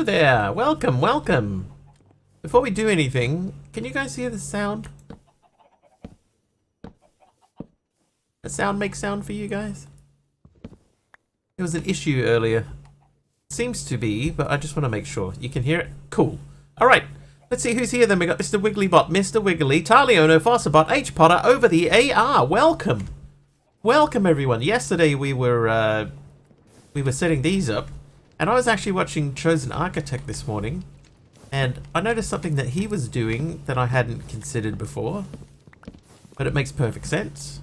there! Welcome, welcome! Before we do anything, can you guys hear the sound? Does sound make sound for you guys? There was an issue earlier. Seems to be, but I just want to make sure. You can hear it? Cool. Alright, let's see who's here then. We got Mr. Wigglybot, Mr. Wiggly, Tarleono, Fossabot, H. Potter, over the AR. Welcome! Welcome everyone. Yesterday we were setting these up, and I was actually watching Chosen Architect this morning, and I noticed something that he was doing that I hadn't considered before, but it makes perfect sense.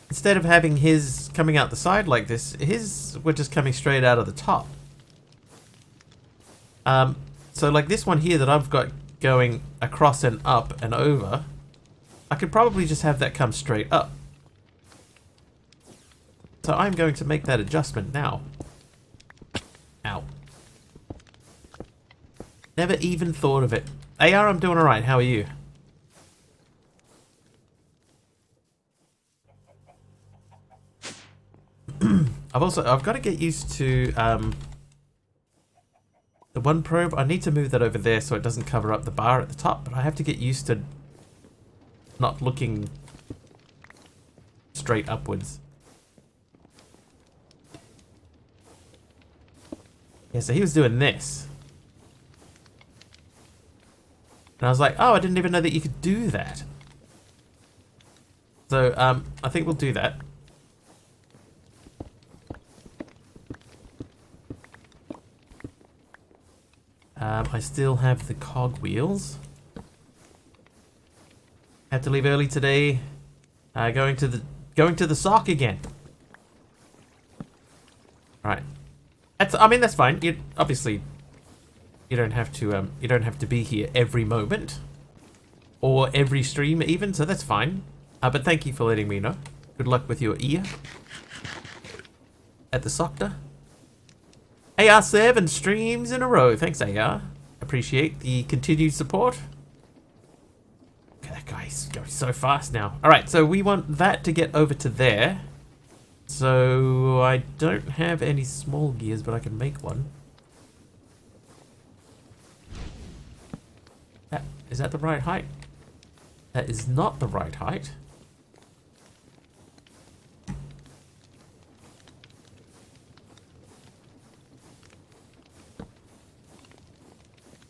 Instead of having his coming out the side like this, his were just coming straight out of the top. So like this one here that I've got going across and up and over, I could probably just have that come straight up. So I'm going to make that adjustment now. Ow. Never even thought of it. AR, I'm doing alright. How are you? I've got to get used to the one probe. I need to move that over there so it doesn't cover up the bar at the top, but I have to get used to not looking straight upwards. Yeah, so he was doing this. And I was like, oh, I didn't even know that you could do that. So, I think we'll do that. I still have the cog wheels. Have to leave early today. Going to the sock again. Right. I mean that's fine. You obviously you don't have to be here every moment or every stream even, so that's fine. But thank you for letting me know. Good luck with your ear at the Soctor. AR 7 streams in a row. Thanks, AR. Appreciate the continued support. Okay, that guy's going so fast now. Alright, so we want that to get over to there. So I don't have any small gears, but I can make one. Is that the right height? That is not the right height.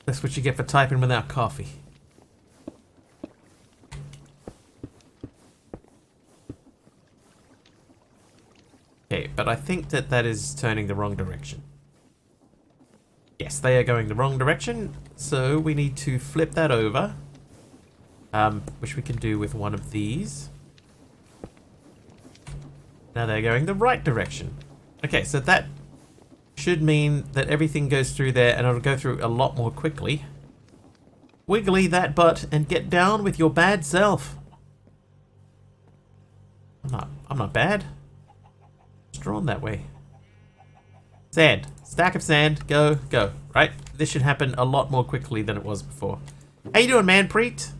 That's what you get for typing without coffee. Okay, but I think that is turning the wrong direction. Yes, they are going the wrong direction, so we need to flip that over. Which we can do with one of these. Now they're going the right direction. Okay, so that should mean that everything goes through there and it'll go through a lot more quickly. Wiggly that butt and get down with your bad self. I'm not bad. It's drawn that way. Sand. Stack of sand. Go, go. Right? This should happen a lot more quickly than it was before. How you doing, man, Preet?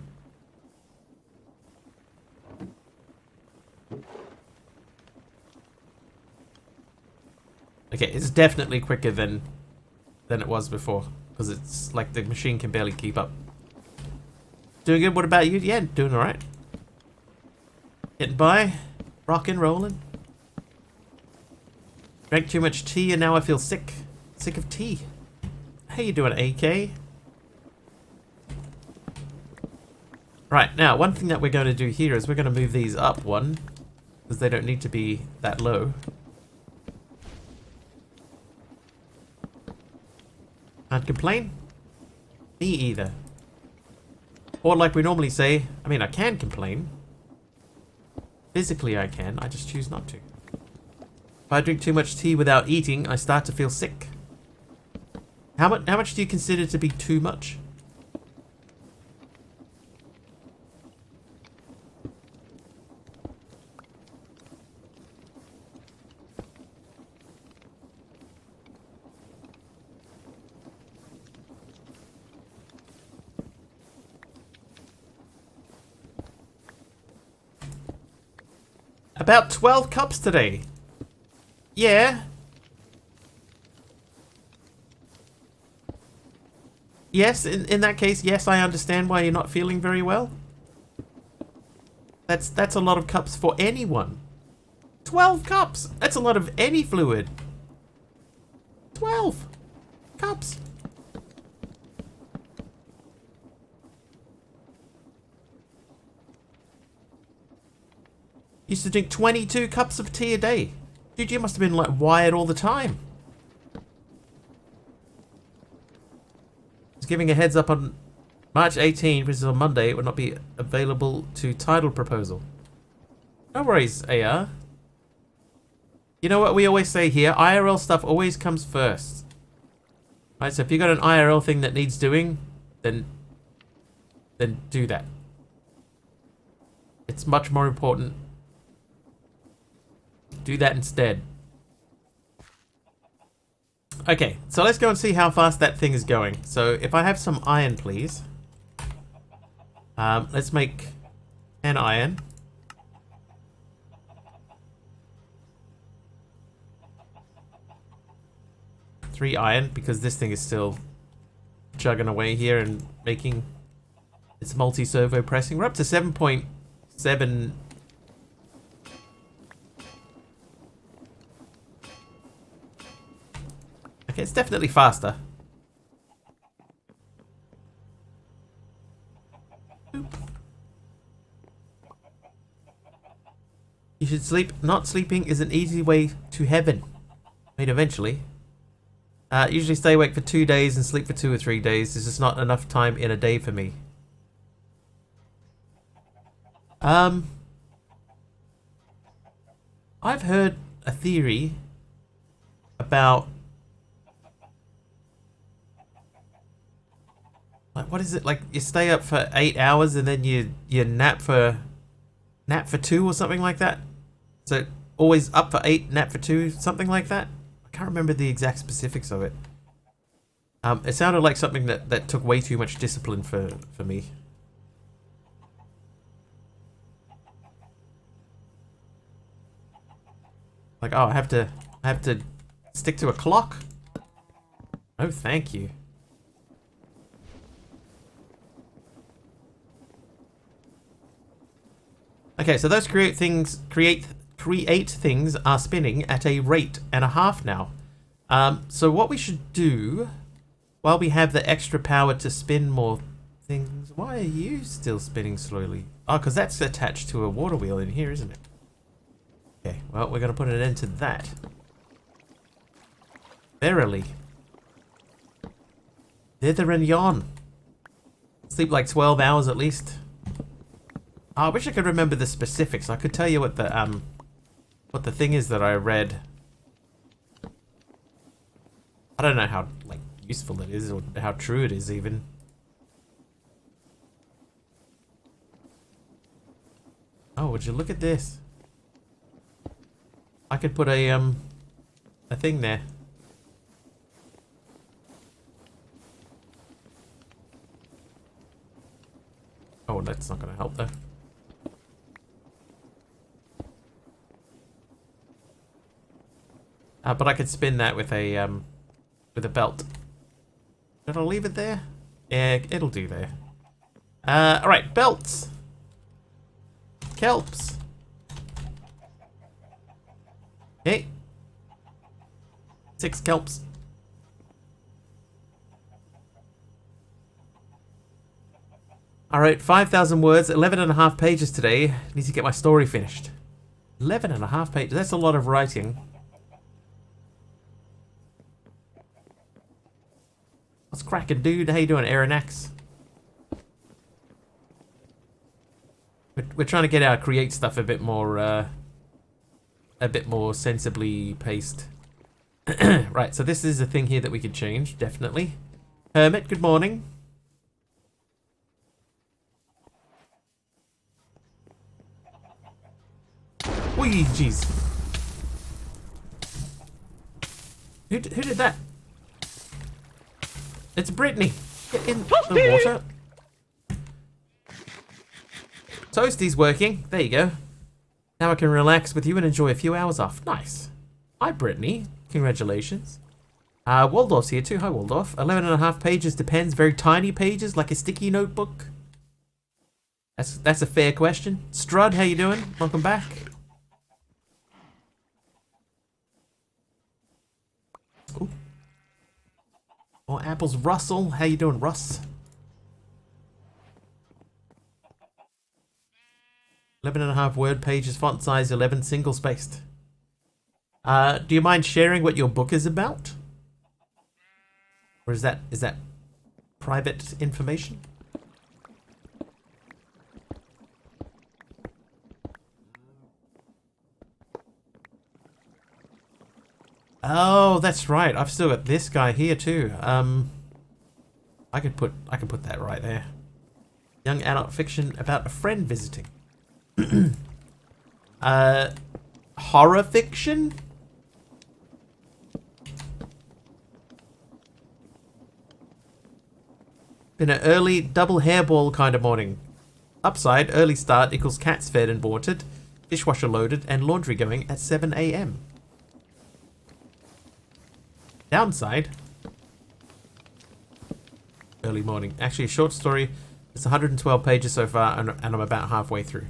Okay, it's definitely quicker than it was before, because it's like the machine can barely keep up. Doing good. What about you? Yeah, doing all right. Getting by, rocking, rolling. Drank too much tea and now I feel sick. Sick of tea. How you doing, AK? Right, now one thing that we're going to do here is we're going to move these up one, because they don't need to be that low. Can't complain. Me either. Or like we normally say, I mean I can complain. Physically I can, I just choose not to. If I drink too much tea without eating, I start to feel sick. How much do you consider to be too much? About 12 cups today. Yeah. yes, in that case, yes, I understand why you're not feeling very well. That's a lot of cups for anyone. 12 cups! That's a lot of any fluid. 12 cups. Used to drink 22 cups of tea a day. Dude, you must have been like wired all the time. Just giving a heads up on March 18th, which is on Monday, it would not be available to title proposal. No worries, AR. You know what we always say here? IRL stuff always comes first. Right, so if you got an IRL thing that needs doing, then do that. It's much more important. Do that instead. Okay, so let's go and see how fast that thing is going. So if I have some iron, please. Let's make an iron. Three iron, because this thing is still chugging away here and making its multi-servo pressing. We're up to 7.7. Okay, it's definitely faster. You should sleep. Not sleeping is an easy way to heaven. I mean, eventually. Usually stay awake for 2 days and sleep for 2 or 3 days. This is not enough time in a day for me. I've heard a theory about, like, what is it? Like, you stay up for 8 hours and then you nap for 2 or something like that. So always up for 8, nap for 2, something like that. I can't remember the exact specifics of it. It sounded like something that took way too much discipline for me. Like, oh, I have to stick to a clock? Oh, thank you. Okay, so those create things are spinning at a rate and a half now. So what we should do, while we have the extra power to spin more things, why are you still spinning slowly? Oh, because that's attached to a water wheel in here, isn't it? Okay, well, we're going to put an end to that. Verily. Thither and yon. Sleep like 12 hours at least. Oh, I wish I could remember the specifics. I could tell you what the thing is that I read. I don't know how, like, useful it is or how true it is even. Oh, would you look at this? I could put a thing there. Oh, that's not gonna help though. But I could spin that with a belt. Should I leave it there? Yeah, it'll do there. Alright, belts. Kelps. Okay. 6 kelps. Alright, 5,000 words, 11.5 pages today. Need to get my story finished. 11.5 pages, that's a lot of writing. What's cracking, dude? How you doing, Aeronax? We're trying to get our create stuff a bit more sensibly paced. Right, so this is a thing here that we could change, definitely. Hermit, good morning. Oi, jeez. Who did that? It's Brittany. Get in the water. Toasty's working. There you go. Now I can relax with you and enjoy a few hours off. Nice. Hi, Brittany. Congratulations. Waldorf's here too. Hi, Waldorf. 11.5 pages depends. Very tiny pages, like a sticky notebook. That's a fair question. Strud, how you doing? Welcome back. Ooh. More apples. Russell, how you doing, Russ? 11.5 word pages, font size 11, single spaced. Do you mind sharing what your book is about? Or is that private information? Oh, that's right. I've still got this guy here too. I could put that right there. Young adult fiction about a friend visiting. Horror fiction? Been an early double hairball kind of morning. Upside, early start equals cats fed and watered, dishwasher loaded, and laundry going at 7 a.m. Downside, early morning. Actually, a short story. It's 112 pages so far, and I'm about halfway through.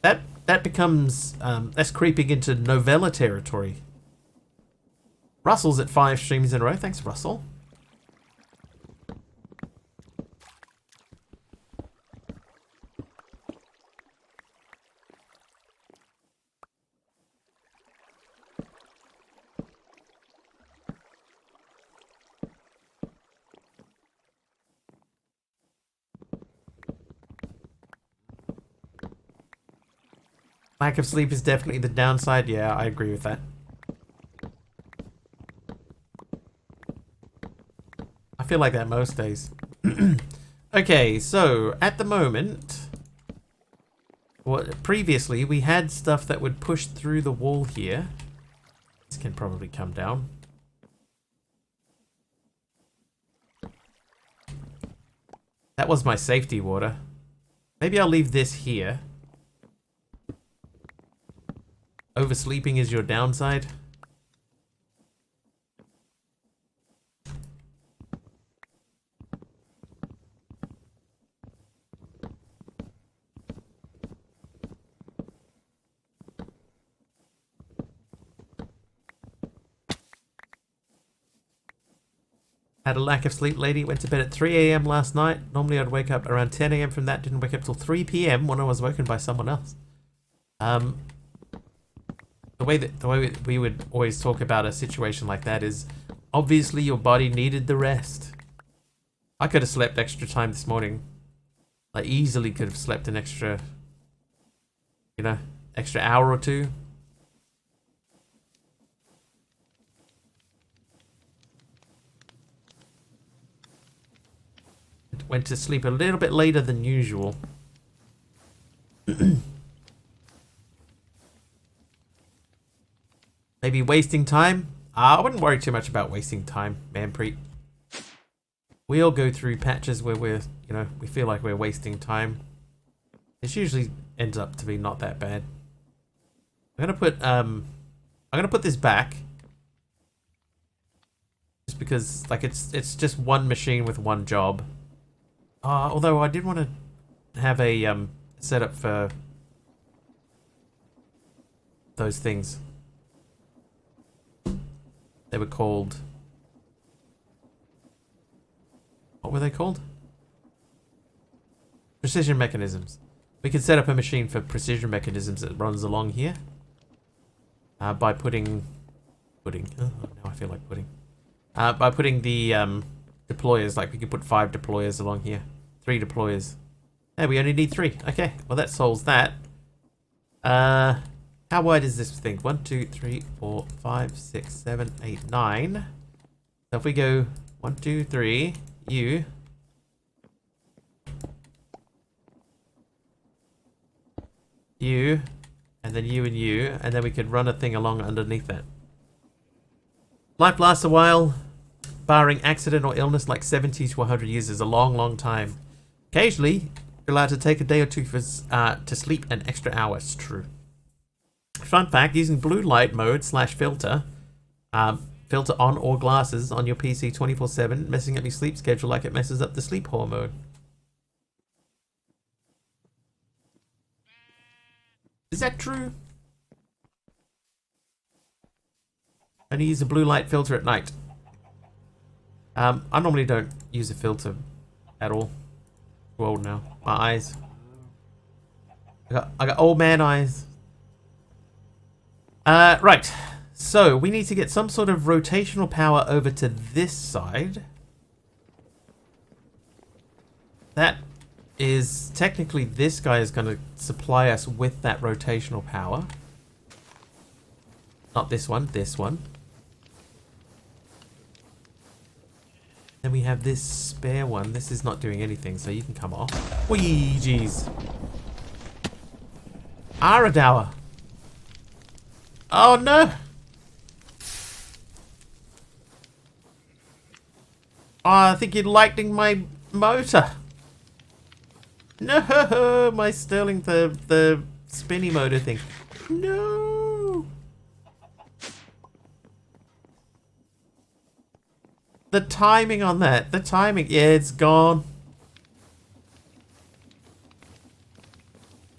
That becomes that's creeping into novella territory. Russell's at 5 streams in a row. Thanks, Russell. Lack of sleep is definitely the downside. Yeah, I agree with that. I feel like that most days. Okay, so at the moment, previously we had stuff that would push through the wall here. This can probably come down. That was my safety water. Maybe I'll leave this here. Oversleeping is your downside. Had a lack of sleep, lady. Went to bed at 3 a.m. last night. Normally I'd wake up around 10 a.m. from that. Didn't wake up till 3 p.m. when I was woken by someone else. The way we would always talk about a situation like that is obviously your body needed the rest. I could have slept extra time this morning. I easily could have slept an extra, extra hour or two. Went to sleep a little bit later than usual. Maybe wasting time? I wouldn't worry too much about wasting time, Manpreet. We all go through patches where we're, we feel like we're wasting time. This usually ends up to be not that bad. I'm gonna put this back. Just because, like, it's just one machine with one job. Although I did want to have a setup for those things. They were called... What were they called? Precision mechanisms. We could set up a machine for precision mechanisms that runs along here. By putting... Oh, now I feel like pudding. By putting the deployers, like we could put 5 deployers along here. 3 deployers. Yeah, we only need 3. Okay, well that solves that. How wide is this thing? 1, 2, 3, 4, 5, 6, 7, 8, 9. So if we go 1, 2, 3, you. You. And then you and you. And then we could run a thing along underneath that. Life lasts a while. Barring accident or illness, like 70 to 100 years is a long, long time. Occasionally, you're allowed to take a day or two for, to sleep an extra hour. It's true. Fun fact, using blue light mode /filter Filter on or glasses on your PC 24/7, messing up your sleep schedule like it messes up the sleep hormone. Is that true? Only use a blue light filter at night. I normally don't use a filter at all. Too old now. My eyes. I got old man eyes. Right. So we need to get some sort of rotational power over to this side. That is technically this guy is going to supply us with that rotational power. Not this one, this one. Then we have this spare one. This is not doing anything, so you can come off. Whee, jeez. Aradour. Oh no! Oh, I think you're lightning my motor. No, my Sterling, the spinny motor thing. No. The timing on that. The timing. Yeah, it's gone.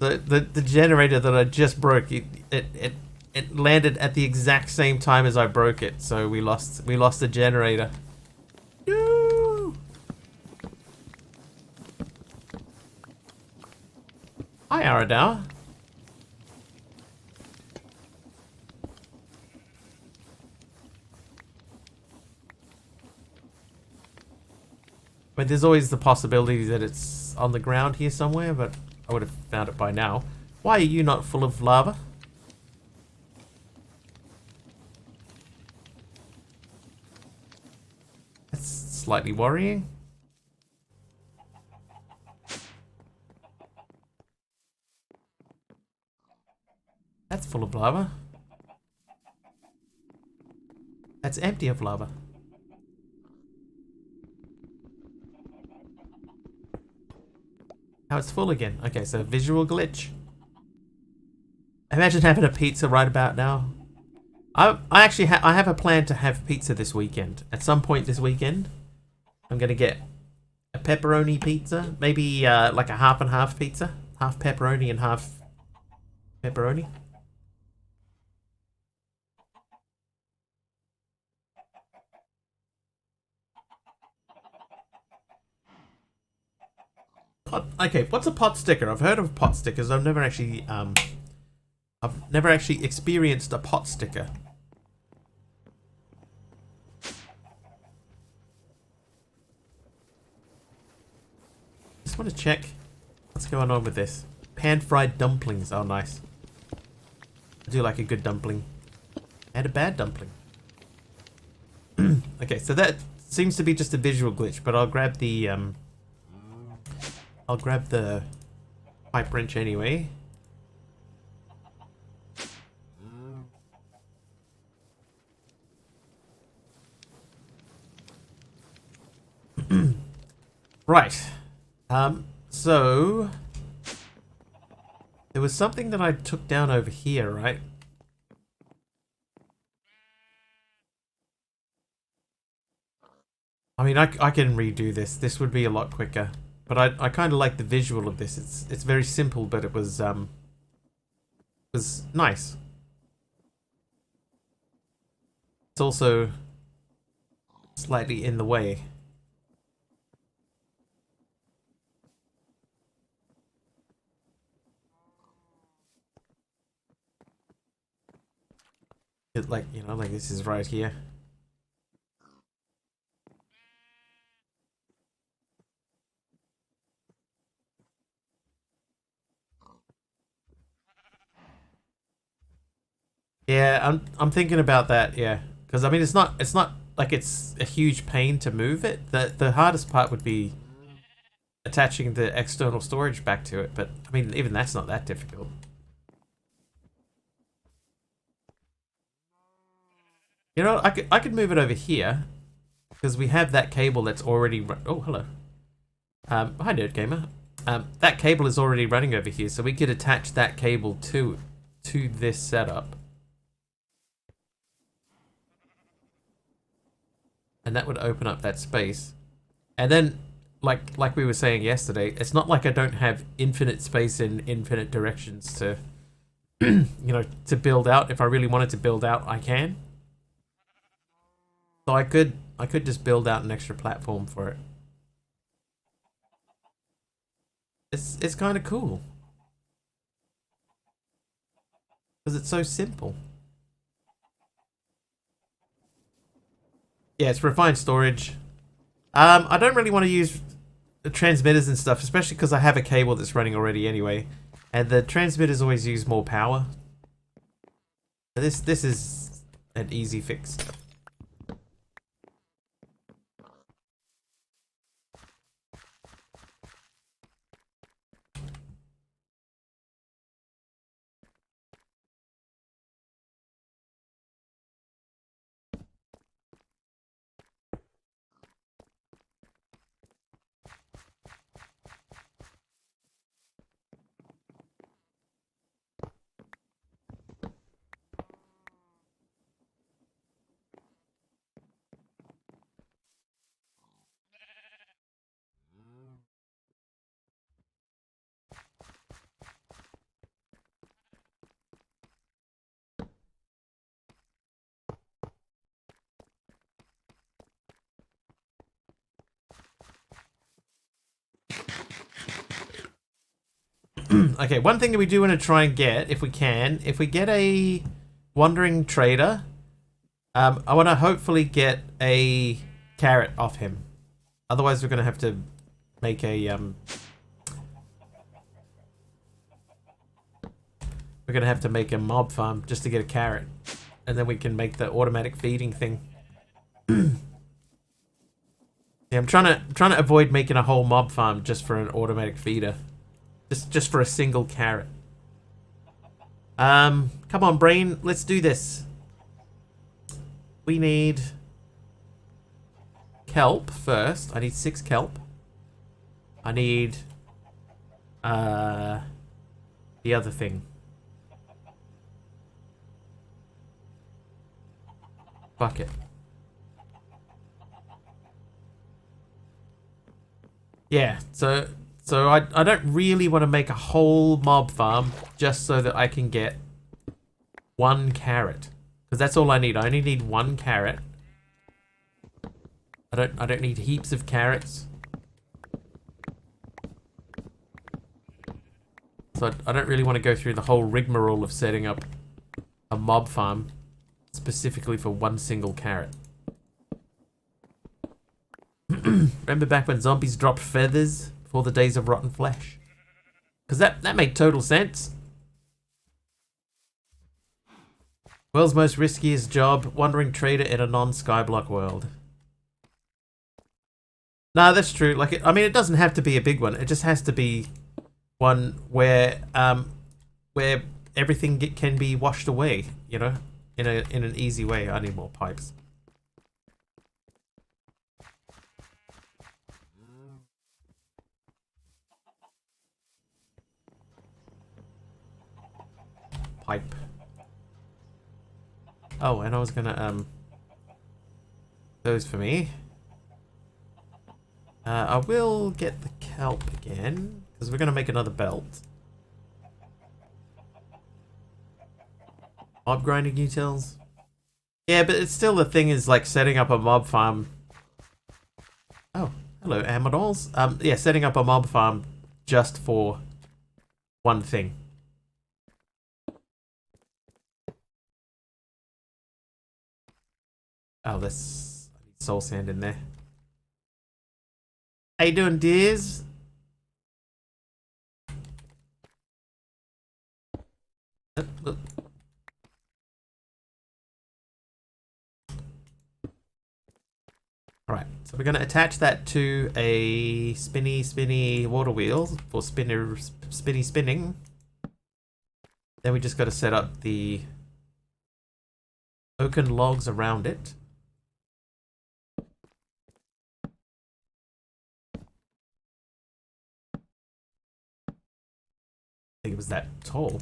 The generator that I just broke, it landed at the exact same time as I broke it, so we lost the generator. No. Hi, Aradour. But there's always the possibility that it's on the ground here somewhere, but I would have found it by now. Why are you not full of lava? That's slightly worrying. That's full of lava. That's empty of lava. Now it's full again. Okay, so visual glitch. Imagine having a pizza right about now. I actually I have a plan to have pizza this weekend. At some point this weekend, I'm gonna get a pepperoni pizza, maybe like a half and half pizza, half pepperoni and half pepperoni. Okay, what's a pot sticker? I've heard of pot stickers. I've never actually experienced a pot sticker. Just want to check what's going on with this. Pan-fried dumplings. Oh, nice. I do like a good dumpling. And a bad dumpling. Okay, so that seems to be just a visual glitch, but I'll grab the pipe wrench anyway. Right. So there was something that I took down over here, right? I mean, I can redo this. This would be a lot quicker. But I kind of like the visual of this. It's very simple, but it was nice. It's also slightly in the way. It, like, you know, like this is right here. Yeah, I'm thinking about that, yeah. Because I mean it's not like it's a huge pain to move it. The hardest part would be attaching the external storage back to it, but I mean even that's not that difficult. You know, I could move it over here because we have that cable that's already oh, hello. Hi Nerd Gamer. That cable is already running over here, so we could attach that cable to this setup. And that would open up that space. And then, like we were saying yesterday, it's not like I don't have infinite space in infinite directions to, you know, to build out. If I really wanted to build out, I can. So I could just build out an extra platform for it. It's kind of cool. Because it's so simple. Yeah, it's refined storage. I don't really want to use the transmitters and stuff, especially because I have a cable that's running already anyway. And the transmitters always use more power. This is an easy fix. Okay, one thing that we do want to try and get, if we can, if we get a wandering trader, I want to hopefully get a carrot off him. Otherwise, we're going to have to make a we're going to have to make a mob farm just to get a carrot, and then we can make the automatic feeding thing. Yeah, I'm trying to avoid making a whole mob farm just for an automatic feeder. Just for a single carrot. Come on, brain, let's do this. We need kelp first. I need 6 kelp. I need the other thing. Bucket. Yeah, so I don't really want to make a whole mob farm just so that I can get 1 carrot. Because that's all I need. I only need 1 carrot. I don't need heaps of carrots. So I don't really want to go through the whole rigmarole of setting up a mob farm specifically for 1 single carrot. Remember back when zombies dropped feathers before the days of rotten flesh? Because that made total sense. World's most riskiest job, wandering trader in a non-skyblock world. No, that's true. Like, I mean, it doesn't have to be a big one. It just has to be one where everything can be washed away. You know, in an easy way. I need more pipes. Pipe. Oh, and I was gonna those for me. I will get the kelp again because we're gonna make another belt. Mob grinding utils. Yeah, but it's still, the thing is like setting up a mob farm. Oh, hello, Amadors. Yeah, setting up a mob farm just for 1 thing. Oh, that's, I need soul sand in there. How you doing, dears? Alright, so we're going to attach that to a spinny water wheel for spinning. Then we just got to set up the oaken logs around it. I think it was that tall.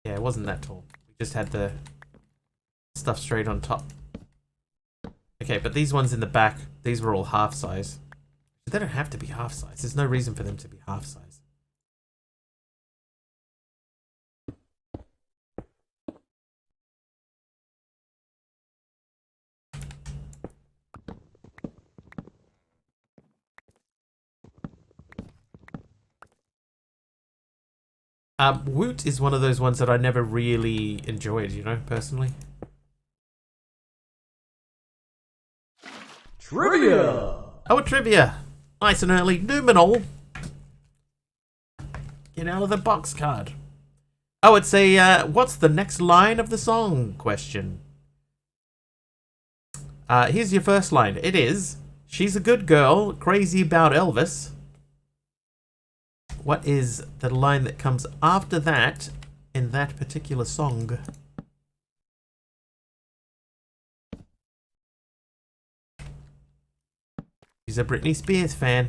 Yeah, it wasn't that tall. We just had the stuff straight on top. Okay, but these ones in the back, these were all half size. They don't have to be half size. There's no reason for them to be half size. Woot is one of those ones that I never really enjoyed, you know, personally. Trivia! Oh, trivia! Nice and early. Numenal. Get out of the box card. Oh, it's a, what's the next line of the song question. Here's your first line. It is, she's a good girl, crazy about Elvis. What is the line that comes after that in that particular song? She's a Britney Spears fan.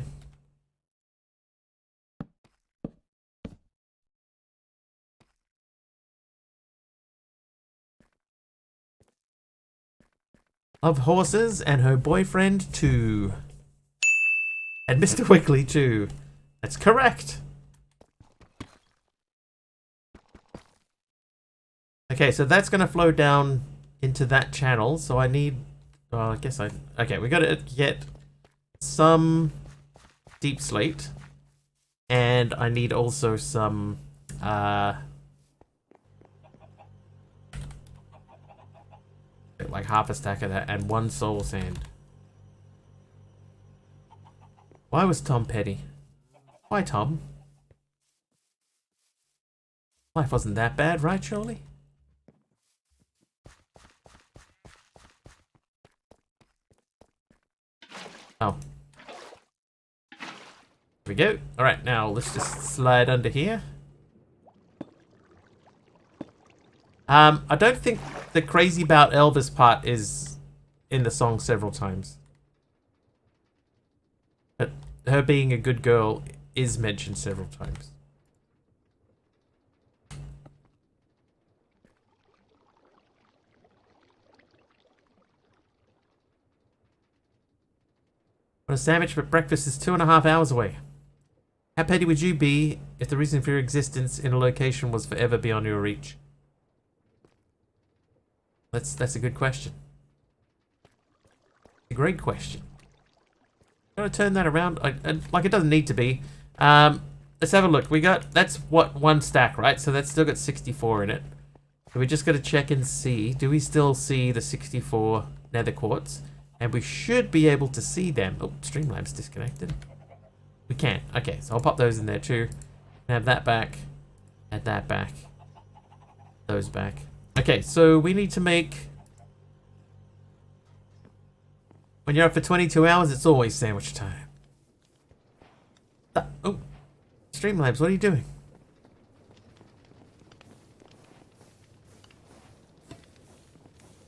Love horses and her boyfriend too. And Mr. Wiggly too. That's correct. Okay, so that's going to flow down into that channel. So I need... Well, I guess I... Okay, we got to get some deep slate. And I need also some... like half a stack of that and one soul sand. Why was Tom petty? Why, Tom? Life wasn't that bad, right, surely? Oh. Here we go. Alright, now let's just slide under here. I don't think the crazy about Elvis part is in the song several times. But her being a good girl is mentioned several times. Want a sandwich, but breakfast is 2.5 hours away. How petty would you be if the reason for your existence in a location was forever beyond your reach? That's a good question. A great question. I'm gonna turn that around. Like it doesn't need to be. Let's have a look. We got, that's what, one stack, right? So that's still got 64 in it. So we just got to check and see. Do we still see the 64 nether quartz? And we should be able to see them. Oh, Streamlabs disconnected. We can. Okay, so I'll pop those in there too. Have that back. Add that back. Those back. Okay, so we need to make... When you're up for 22 hours, it's always sandwich time. Oh, Streamlabs, what are you doing?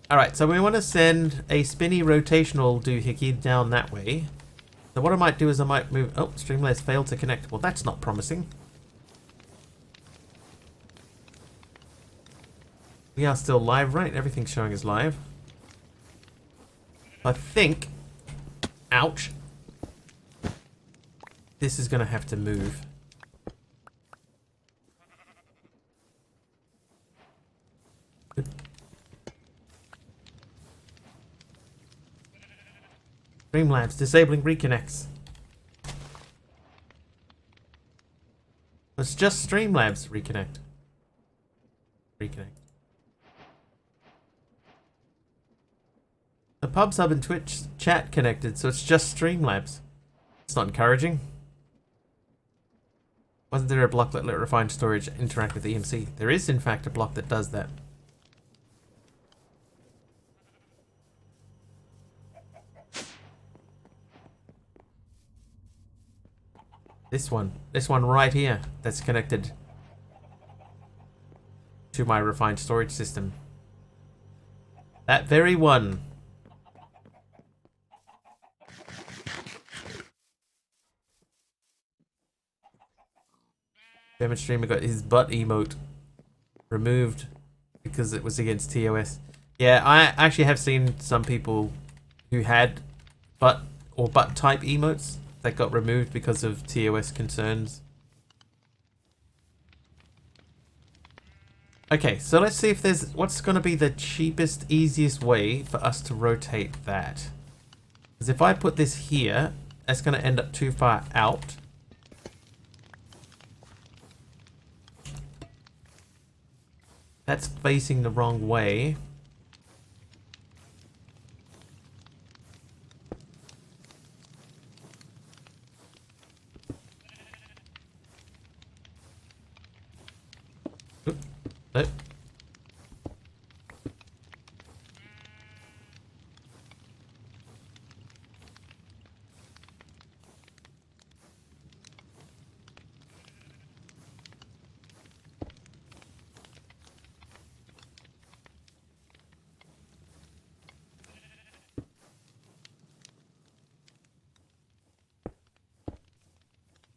Alright, so we want to send a spinny rotational doohickey down that way. So what I might do is I might move... Oh, Streamlabs failed to connect. Well, that's not promising. We are still live, right? Everything's showing as live. I think... Ouch. This is going to have to move. Good. Streamlabs disabling reconnects. It's just Streamlabs reconnect. Reconnect. The pub sub and Twitch chat connected, so it's just Streamlabs. It's not encouraging. Wasn't there a block that let refined storage interact with EMC? There is, in fact, a block that does that. This one right here, that's connected to my refined storage system. That very one. German streamer got his butt emote removed because it was against TOS. Yeah, I actually have seen some people who had butt or butt type emotes that got removed because of TOS concerns. Okay, so let's see if there's what's going to be the cheapest, easiest way for us to rotate that. Because if I put this here, that's going to end up too far out. That's facing the wrong way. Oop, nope.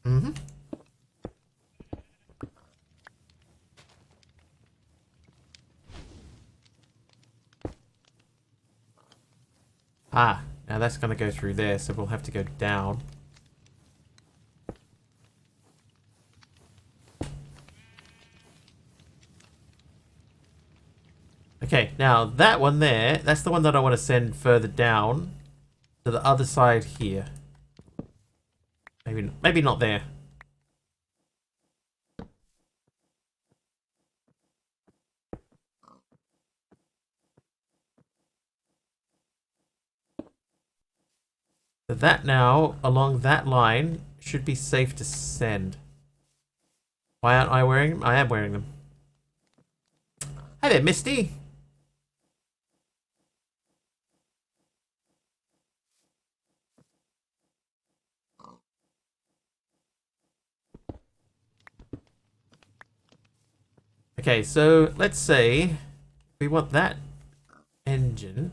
Mm-hmm. Ah, now that's going to go through there, so we'll have to go down. Okay, now that one there, that's the one that I want to send further down to the other side here. Maybe not there. So that now, along that line, should be safe to send. Why aren't I wearing them? I am wearing them. Hi there, Misty. Okay, so let's say we want that engine.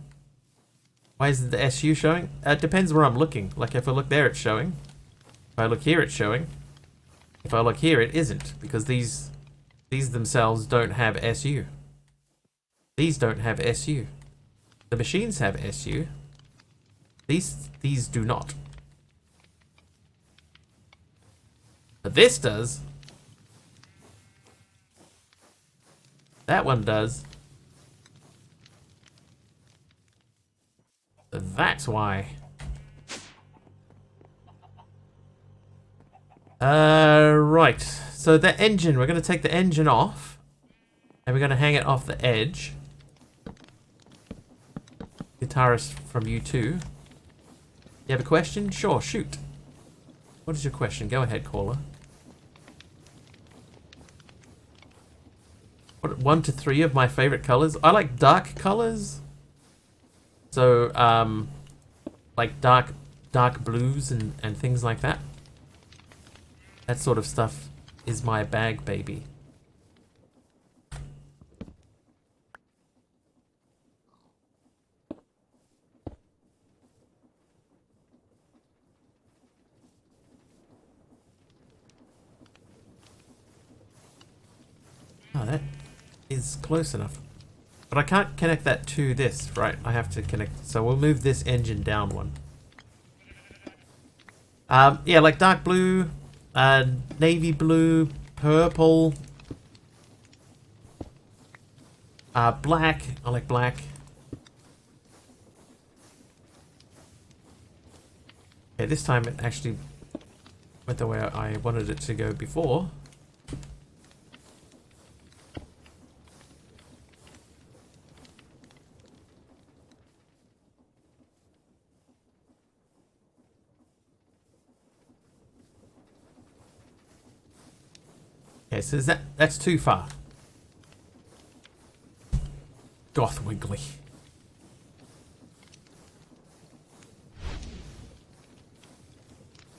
Why is the SU showing? It depends where I'm looking. Like if I look there, it's showing. If I look here, it's showing. If I look here, it isn't, because these themselves don't have SU. These don't have SU. The machines have SU. These do not. But this does. That one does. So that's why. Right. So the engine, we're going to take the engine off. And we're going to hang it off the edge. Guitarist from U2. You have a question? Sure, shoot. What is your question? Go ahead, caller. What, 1 to 3 of my favorite colors? I like dark colors. So, like dark blues and things like that. That sort of stuff is my bag, baby. Oh, that is close enough. But I can't connect that to this, right? I have to connect. So we'll move this engine down one. Yeah, like dark blue, navy blue, purple, black. I like black. Okay, this time it actually went the way I wanted it to go before. Okay, so that's too far. Goth Wiggly.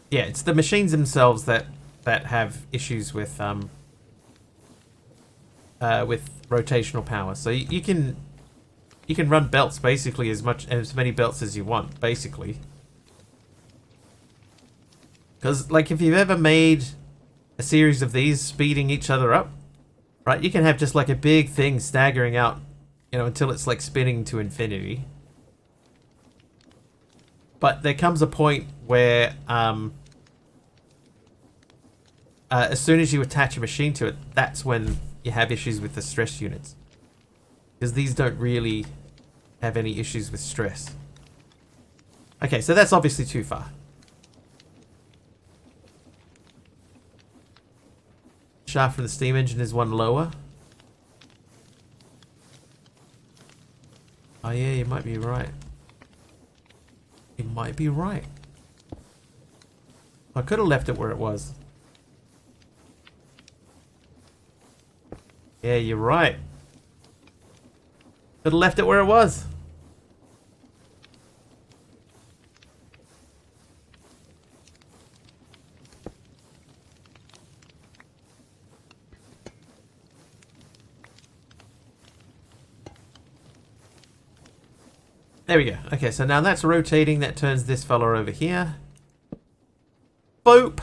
Yeah, it's the machines themselves that have issues with rotational power. So you can run belts basically as many belts as you want, basically. Because like if you've ever made a series of these speeding each other up, right? You can have just like a big thing staggering out you know, until it's like spinning to infinity. But there comes a point where as soon as you attach a machine to it, that's when you have issues with the stress units. Because these don't really have any issues with stress. Okay, so that's obviously too far. Shaft from the steam engine is one lower. Oh yeah, you might be right. You might be right. I could have left it where it was. Yeah, you're right. Could have left it where it was. There we go. Okay, so now that's rotating. That turns this fella over here. Boop.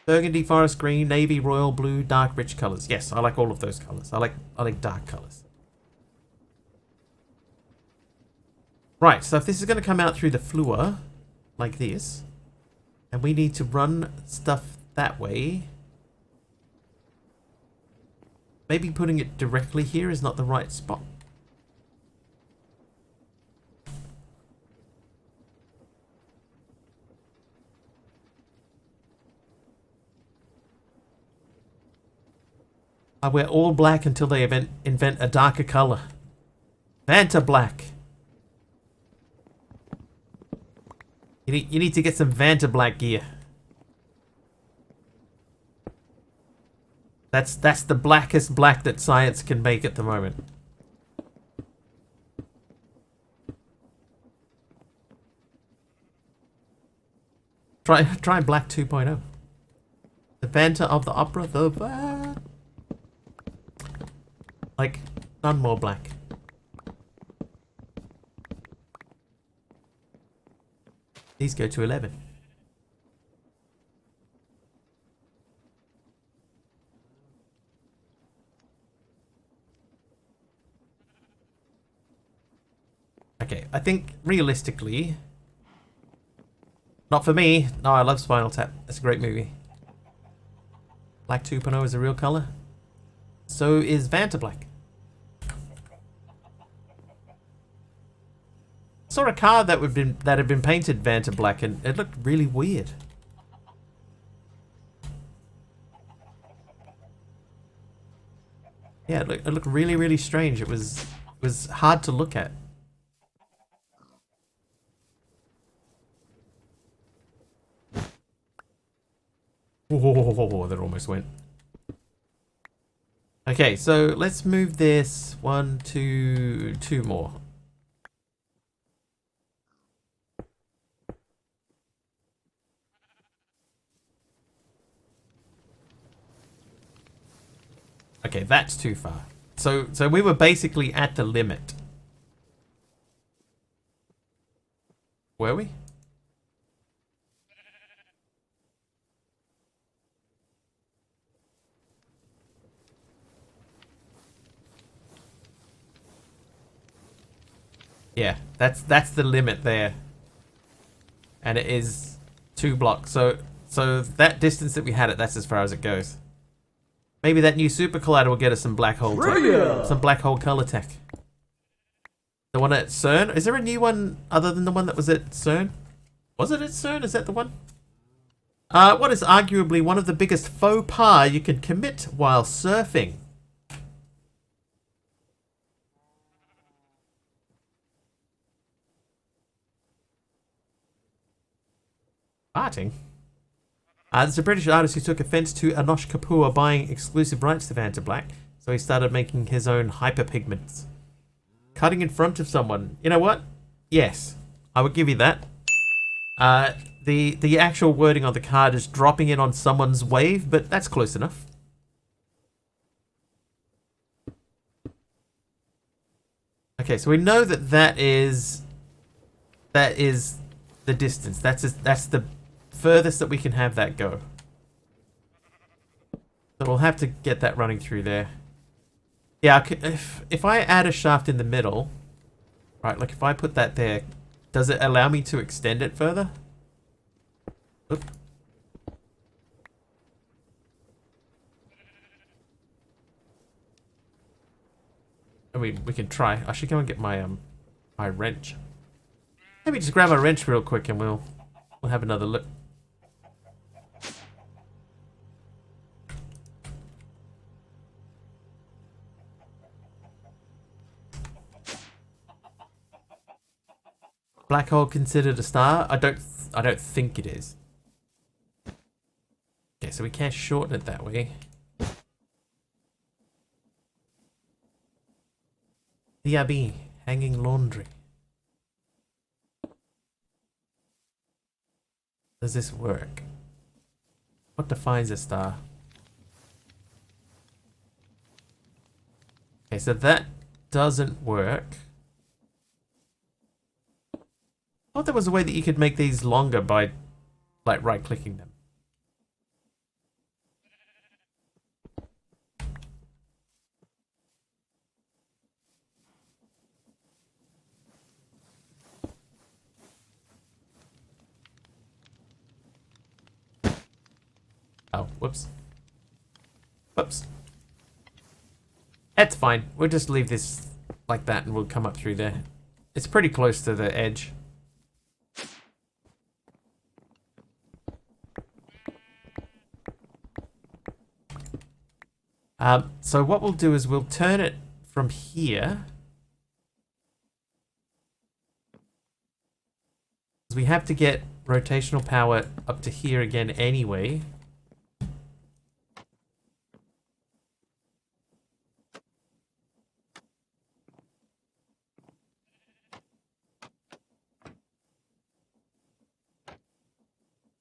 Burgundy, forest green, navy, royal blue, dark, rich colors. Yes, I like all of those colors. I like dark colors. Right, so if this is going to come out through the fluor, like this, and we need to run stuff that way, maybe putting it directly here is not the right spot. I wear all black until they invent a darker color. Vanta black. You need to get some Vanta black gear. That's the blackest black that science can make at the moment. Try black 2.0. The Vanta of the opera, like none more black. These go to 11. Okay, I think realistically, not for me. No, I love Spinal Tap. It's a great movie. Black 2.0 is a real color. So is Vanta Black. Saw a car that had been painted Vanta Black and it looked really weird. Yeah, it looked really, really strange. It was hard to look at. Whoa, that almost went. Okay, so let's move this 1, 2, 2 more. Okay, that's too far. So we were basically at the limit. Were we? Yeah, that's the limit there. And it is 2 blocks. So that distance that we had it, that's as far as it goes. Maybe that new super collider will get us some black hole tech. Some black hole color tech. The one at CERN? Is there a new one other than the one that was at CERN? Was it at CERN? Is that the one? What is arguably one of the biggest faux pas you can commit while surfing? Farting? There's a British artist who took offense to Anosh Kapoor buying exclusive rights to Vanta Black, so he started making his own hyperpigments. Cutting in front of someone. You know what? Yes, I would give you that. The actual wording on the card is dropping in on someone's wave, but that's close enough. Okay, so we know that is the distance. That's the furthest that we can have that go. So we'll have to get that running through there. Yeah, if I add a shaft in the middle, right, like if I put that there, does it allow me to extend it further? Oop. I mean, we can try. I should go and get my my wrench. Maybe just grab my wrench real quick and we'll have another look. Black hole considered a star? I don't think it is. Okay, so we can't shorten it that way. DRB, hanging laundry. Does this work? What defines a star? Okay, so that doesn't work. I thought there was a way that you could make these longer by, like, right-clicking them. Oh, whoops. Whoops. That's fine. We'll just leave this like that and we'll come up through there. It's pretty close to the edge. So what we'll do is we'll turn it from here. We have to get rotational power up to here again anyway.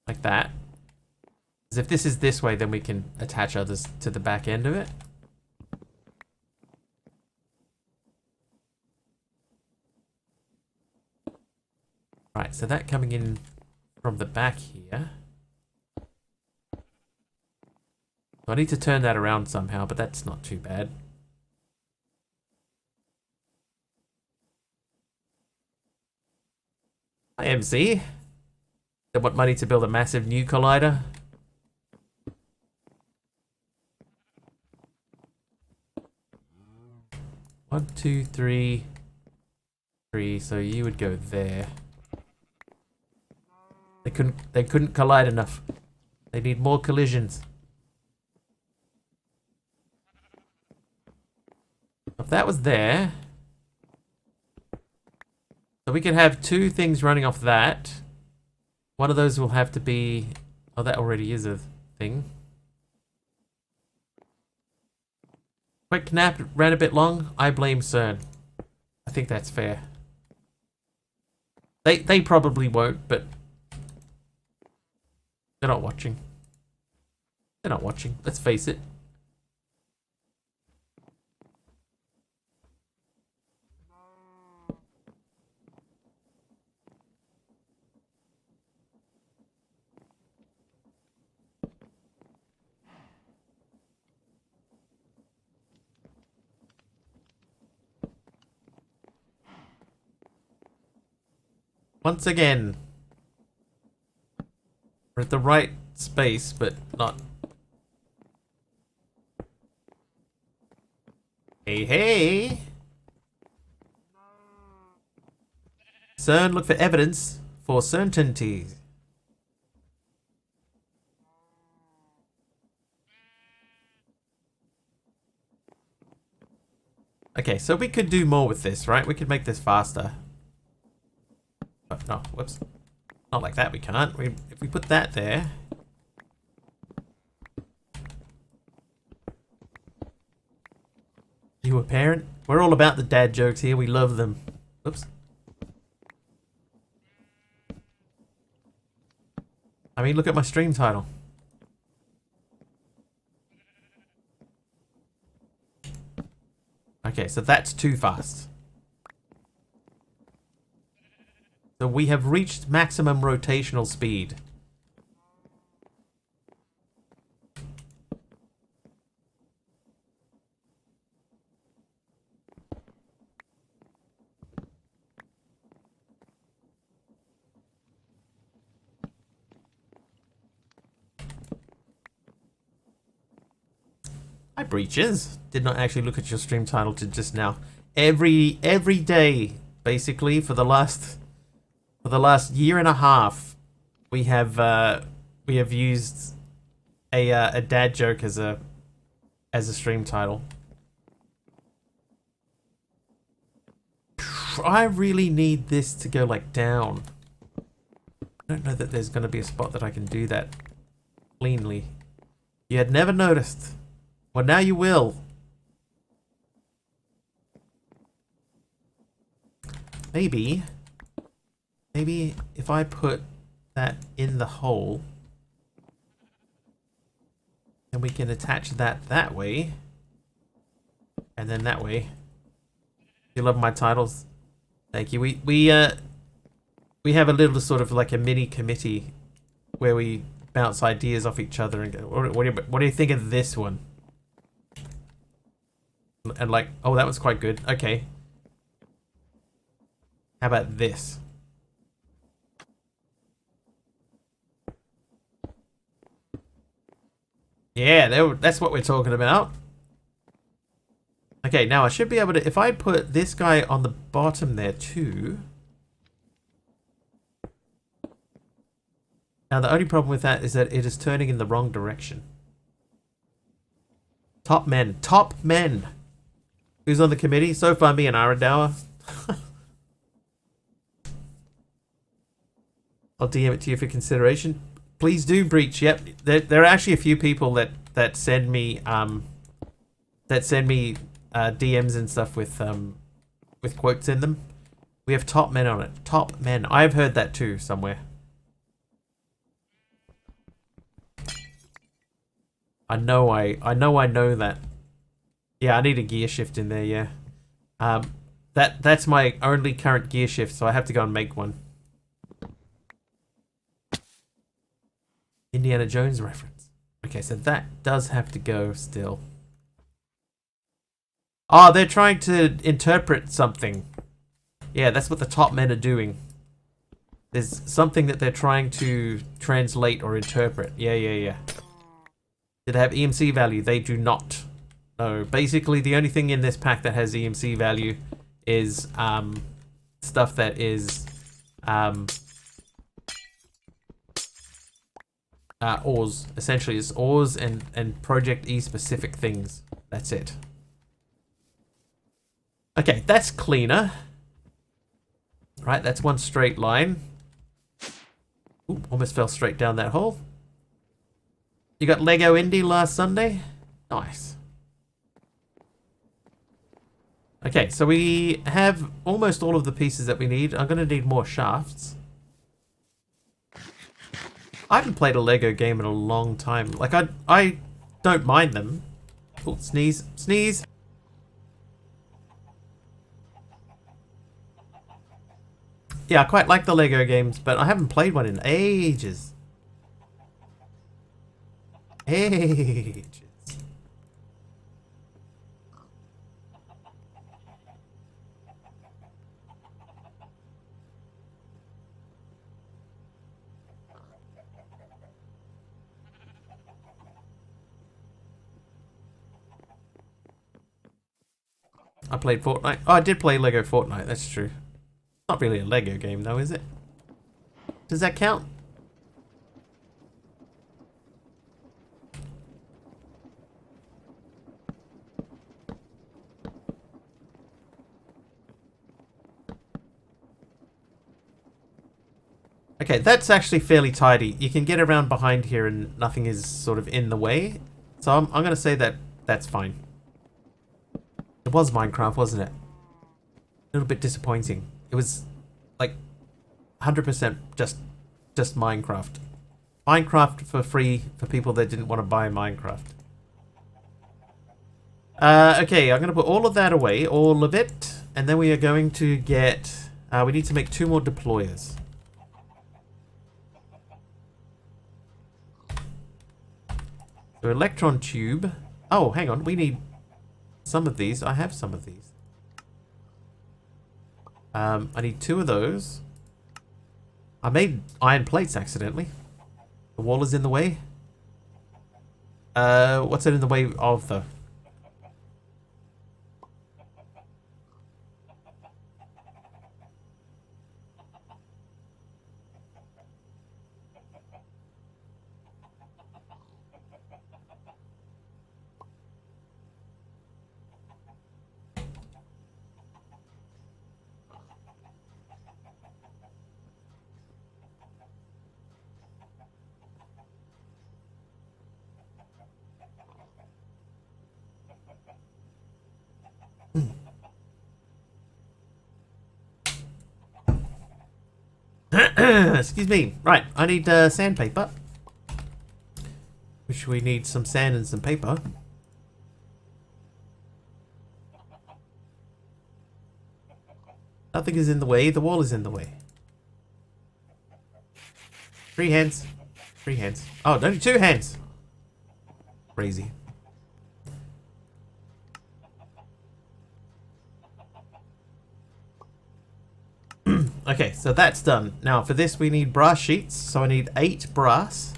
Like that. Because if this is this way, then we can attach others to the back end of it. Right, so that coming in from the back here. So I need to turn that around somehow, but that's not too bad. Hi, MC. They want money to build a massive new collider. One, two, three. So you would go there. They couldn't collide enough. They need more collisions. If that was there, so we can have two things running off that. One of those will have to be... Oh, that already is a thing. Quick nap ran a bit long. I blame CERN. I think that's fair. They probably won't, but they're not watching. They're not watching. Let's face it. Once again, we're at the right space, but not. Hey, hey! CERN, look for evidence for certainty. Okay, so we could do more with this, right? We could make this faster. Oh, no, whoops. Not like that, we can't. If we put that there... You a parent? We're all about the dad jokes here. We love them. Oops. I mean, look at my stream title. Okay, so that's too fast. So we have reached maximum rotational speed. Hi, Breaches. Did not actually look at your stream title to just now. Every day, basically, for the last year and a half, we have used a dad joke as a stream title. I really need this to go like down. I don't know that there's going to be a spot that I can do that cleanly. You had never noticed. Well, now you will. Maybe if I put that in the hole, and we can attach that way, and then that way. You love my titles. Thank you. We have a little sort of like a mini committee where we bounce ideas off each other and go, what do you think of this one? And like, oh, that was quite good. Okay. How about this? Yeah, that's what we're talking about. Okay, now I should be able to, if I put this guy on the bottom there too. Now the only problem with that is that it is turning in the wrong direction. Top men. Who's on the committee? So far, me and Arandour. I'll DM it to you for consideration. Please do, Breach. Yep, there are actually a few people that send me DMs and stuff with quotes in them. We have top men on it. Top men. I've heard that too somewhere. I know that. Yeah, I need a gear shift in there. Yeah. That's my only current gear shift, so I have to go and make one. Indiana Jones reference. Okay, so that does have to go still. Oh, they're trying to interpret something. Yeah, that's what the top men are doing. There's something that they're trying to translate or interpret. Yeah. Do they have EMC value? They do not. No, basically the only thing in this pack that has EMC value is stuff that is ores. Essentially, it's ores and Project E specific things. That's it. Okay, that's cleaner. Right, that's one straight line. Ooh, almost fell straight down that hole. You got Lego Indie last Sunday? Nice. Okay, so we have almost all of the pieces that we need. I'm going to need more shafts. I haven't played a Lego game in a long time. Like, I don't mind them. Oh, sneeze. Sneeze! Yeah, I quite like the Lego games, but I haven't played one in ages. Ages. I played Fortnite. Oh, I did play Lego Fortnite, that's true. Not really a Lego game though, is it? Does that count? Okay, that's actually fairly tidy. You can get around behind here and nothing is sort of in the way. So I'm going to say that that's fine. It was Minecraft, wasn't it? A little bit disappointing. It was like 100% just Minecraft. Minecraft for free for people that didn't want to buy Minecraft. Okay, I'm going to put all of that away, all of it. And then we are going to get... we need to make 2 more deployers. So electron tube. Oh, hang on. We need some of these. I have some of these. I need 2 of those. I made iron plates accidentally. The wall is in the way. What's it in the way of though? Excuse me. Right, I need sandpaper. Which we need some sand and some paper. Nothing is in the way. The wall is in the way. 3 hands. 3 hands. Oh, only 2 hands. Crazy. Okay, so that's done. Now for this we need brass sheets. So I need 8 brass.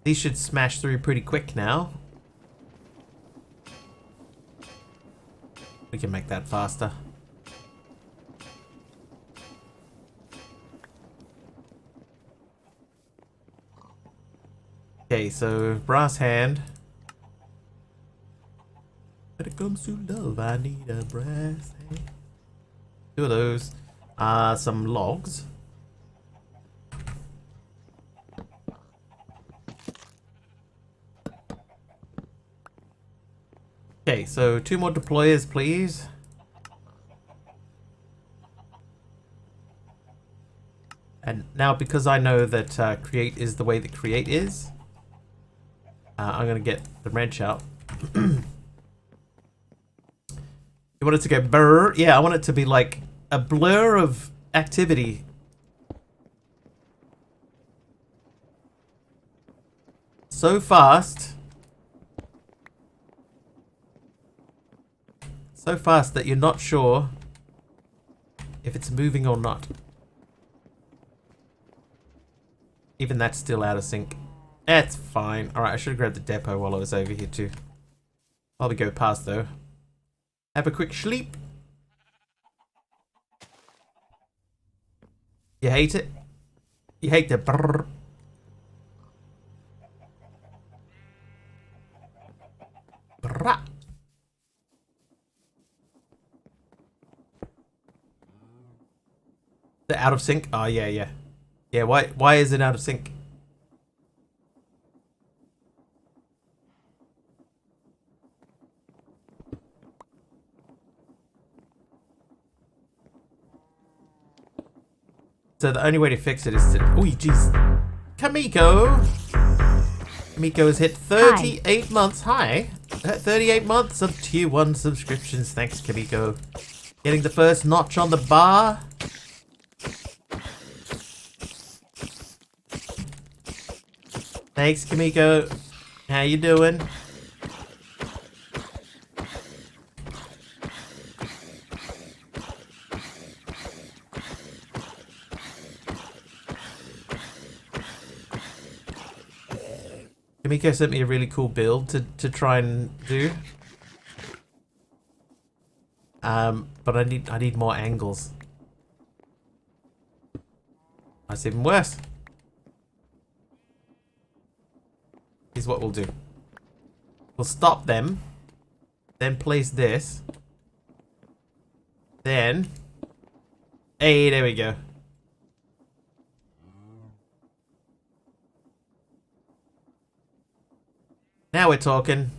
These should smash through pretty quick now. We can make that faster. Okay, so brass hand. When it comes to love, I need a brass hand. 2 of those. Some logs. Okay, so 2 more deployers, please. And now, because I know that create is the way that create is, I'm gonna get the wrench out. You want it to go brrr? Yeah, I want it to be like a blur of activity. So fast. So fast that you're not sure if it's moving or not. Even that's still out of sync. That's fine. Alright, I should have grabbed the depot while I was over here too. While we go past though. Have a quick sleep. You hate it? You hate the brrr. Brrr. They're out of sync? Oh yeah, yeah. Yeah, why is it out of sync? So the only way to fix it is to... Oh, jeez. Kamiko! Kamiko has hit 38 Hi. Months. Hi. 38 months of tier 1 subscriptions. Thanks, Kamiko. Getting the first notch on the bar. Thanks, Kamiko. How you doing? Kamiko sent me a really cool build to try and do. But I need more angles. That's even worse. Here's what we'll do. We'll stop them. Then place this. Then... Hey, there we go. Now we're talking.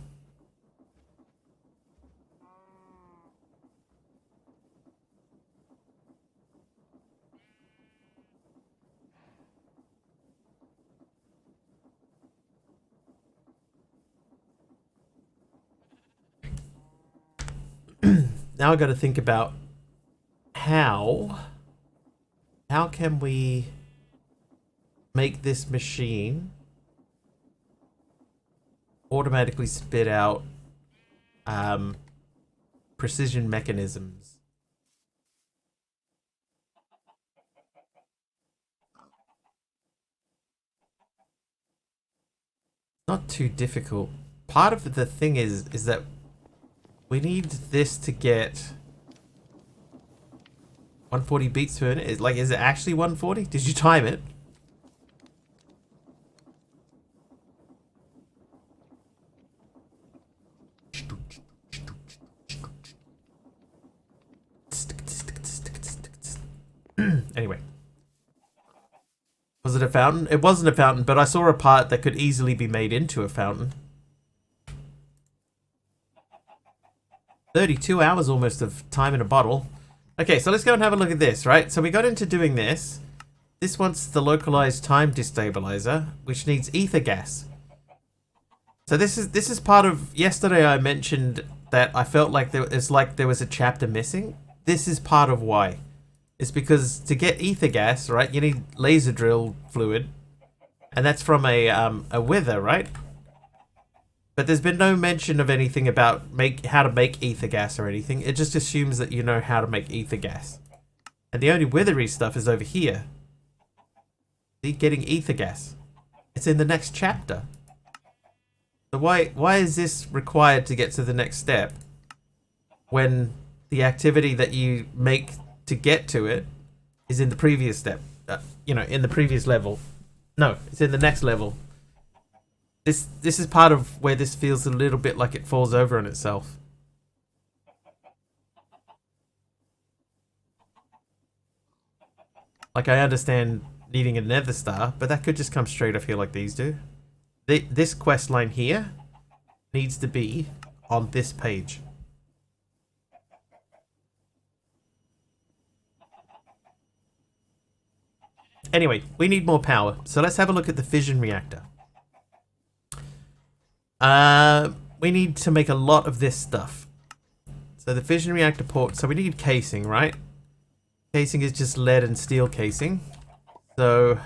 Now I got to think about how can we make this machine automatically spit out precision mechanisms. Not too difficult. Part of the thing is that we need this to get 140 beats per minute. Is it actually 140? Did you time it? Anyway. Was it a fountain? It wasn't a fountain, but I saw a part that could easily be made into a fountain. 32 hours almost of time in a bottle. Okay, so let's go and have a look at this, right? So we got into doing this. This wants the localized time destabilizer, which needs ether gas. So this is part of, yesterday I mentioned that I felt like there was a chapter missing. This is part of why. It's because to get ether gas, right, you need laser drill fluid, and that's from a wither, right? But there's been no mention of anything about how to make ether gas or anything. It just assumes that you know how to make ether gas. And the only withery stuff is over here. See, getting ether gas. It's in the next chapter. So why is this required to get to the next step when the activity that you make to get to it is in the previous step? You know, in the previous level. No, it's in the next level. This is part of where this feels a little bit like it falls over on itself. Like, I understand needing a nether star, but that could just come straight off here like these do. This quest line here needs to be on this page. Anyway, we need more power, so let's have a look at the fission reactor. We need to make a lot of this stuff. So the fission reactor port, so we need casing, right? Casing is just lead and steel casing. So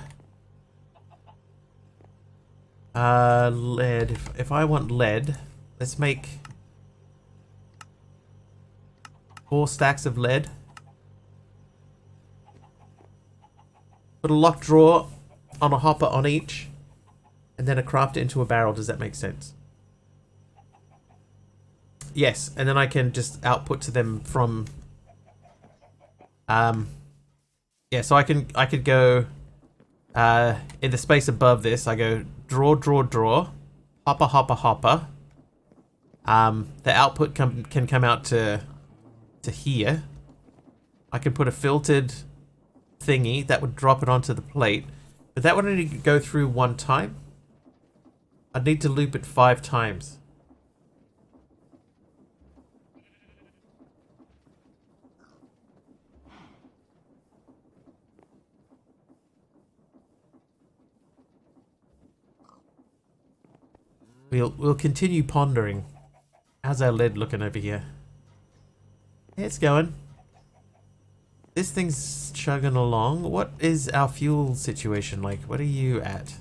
lead, if I want lead, let's make 4 stacks of lead. Put a lock drawer on a hopper on each, and then I craft it into a barrel. Does that make sense? Yes, and then I can just output to them from yeah, so I could go in the space above this. I go draw, hopper. The output can come out to here. I can put a filtered thingy that would drop it onto the plate, but that would only go through 1 time. I'd need to loop it 5 times. We'll continue pondering. How's our lead looking over here? Yeah, it's going. This thing's chugging along. What is our fuel situation like? What are you at?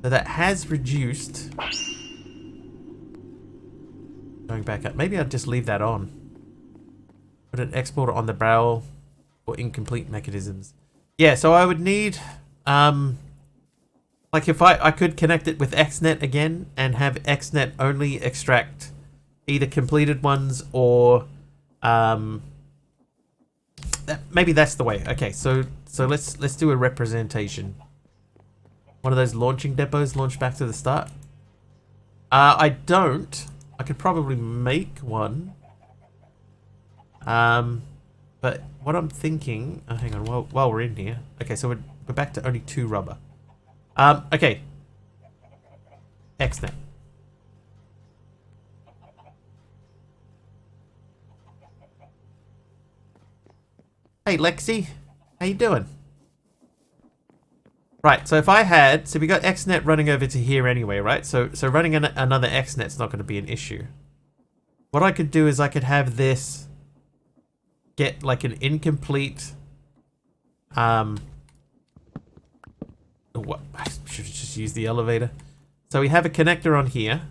So that has reduced. Going back up. Maybe I'll just leave that on. Put an exporter on the barrel for incomplete mechanisms. Yeah, so I would need like if I could connect it with XNet again and have XNet only extract either completed ones or maybe that's the way. Okay, so let's do a representation. One of those launching depots launch back to the start. I don't. I could probably make one. But what I'm thinking. Oh, hang on. While we're in here. Okay, so we're back to only 2 rubber. Okay. XNet. Hey Lexi, how you doing? Right, so if I had, so we got XNet running over to here anyway, right? So running another XNet's not going to be an issue. What I could do is I could have this get like an incomplete, what? I should just use the elevator. So we have a connector on here.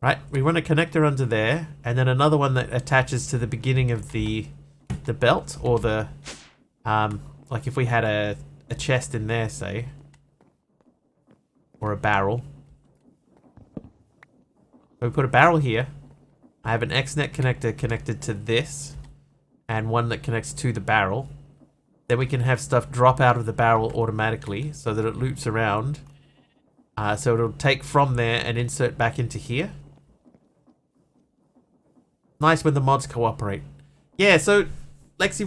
Right, we run a connector under there, and then another one that attaches to the beginning of the belt, or the, like if we had a chest in there, say, or a barrel. So we put a barrel here. I have an XNet connector connected to this, and one that connects to the barrel. Then we can have stuff drop out of the barrel automatically, so that it loops around. So it'll take from there and insert back into here. Nice when the mods cooperate. Yeah, so Lexi,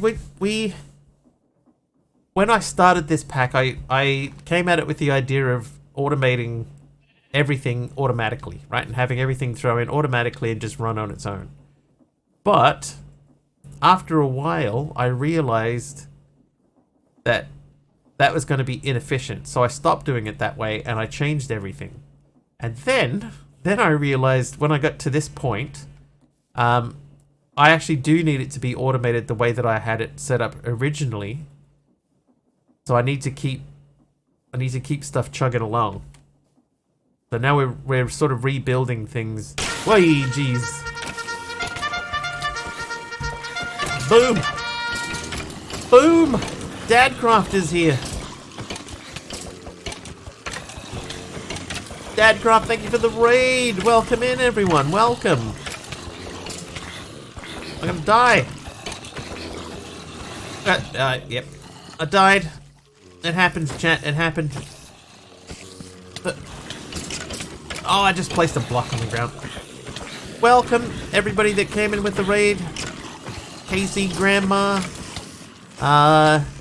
when I started this pack, I came at it with the idea of automating everything automatically, right? And having everything throw in automatically and just run on its own. But after a while, I realized that that was going to be inefficient. So I stopped doing it that way and I changed everything. And then I realized when I got to this point, I actually do need it to be automated the way that I had it set up originally. So I need to keep stuff chugging along. So now we're sort of rebuilding things. Whoa, jeez. Boom! Boom! Dadcraft is here. Dadcraft, thank you for the raid. Welcome in, everyone. Welcome. I'm gonna die. Yep. I died. It happens, chat. It happened. Oh, I just placed a block on the ground. Welcome, everybody that came in with the raid. Casey, Grandma,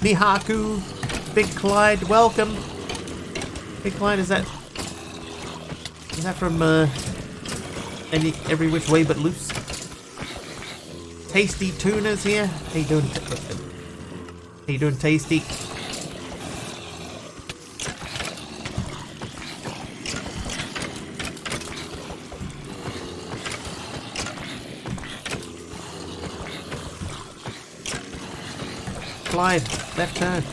Mihaku, Big Clyde, welcome. Big Clyde, is that from Every Which Way But Loose? Tasty Tuna's here. How you doing? How you doing, Tasty? Clyde, left turn.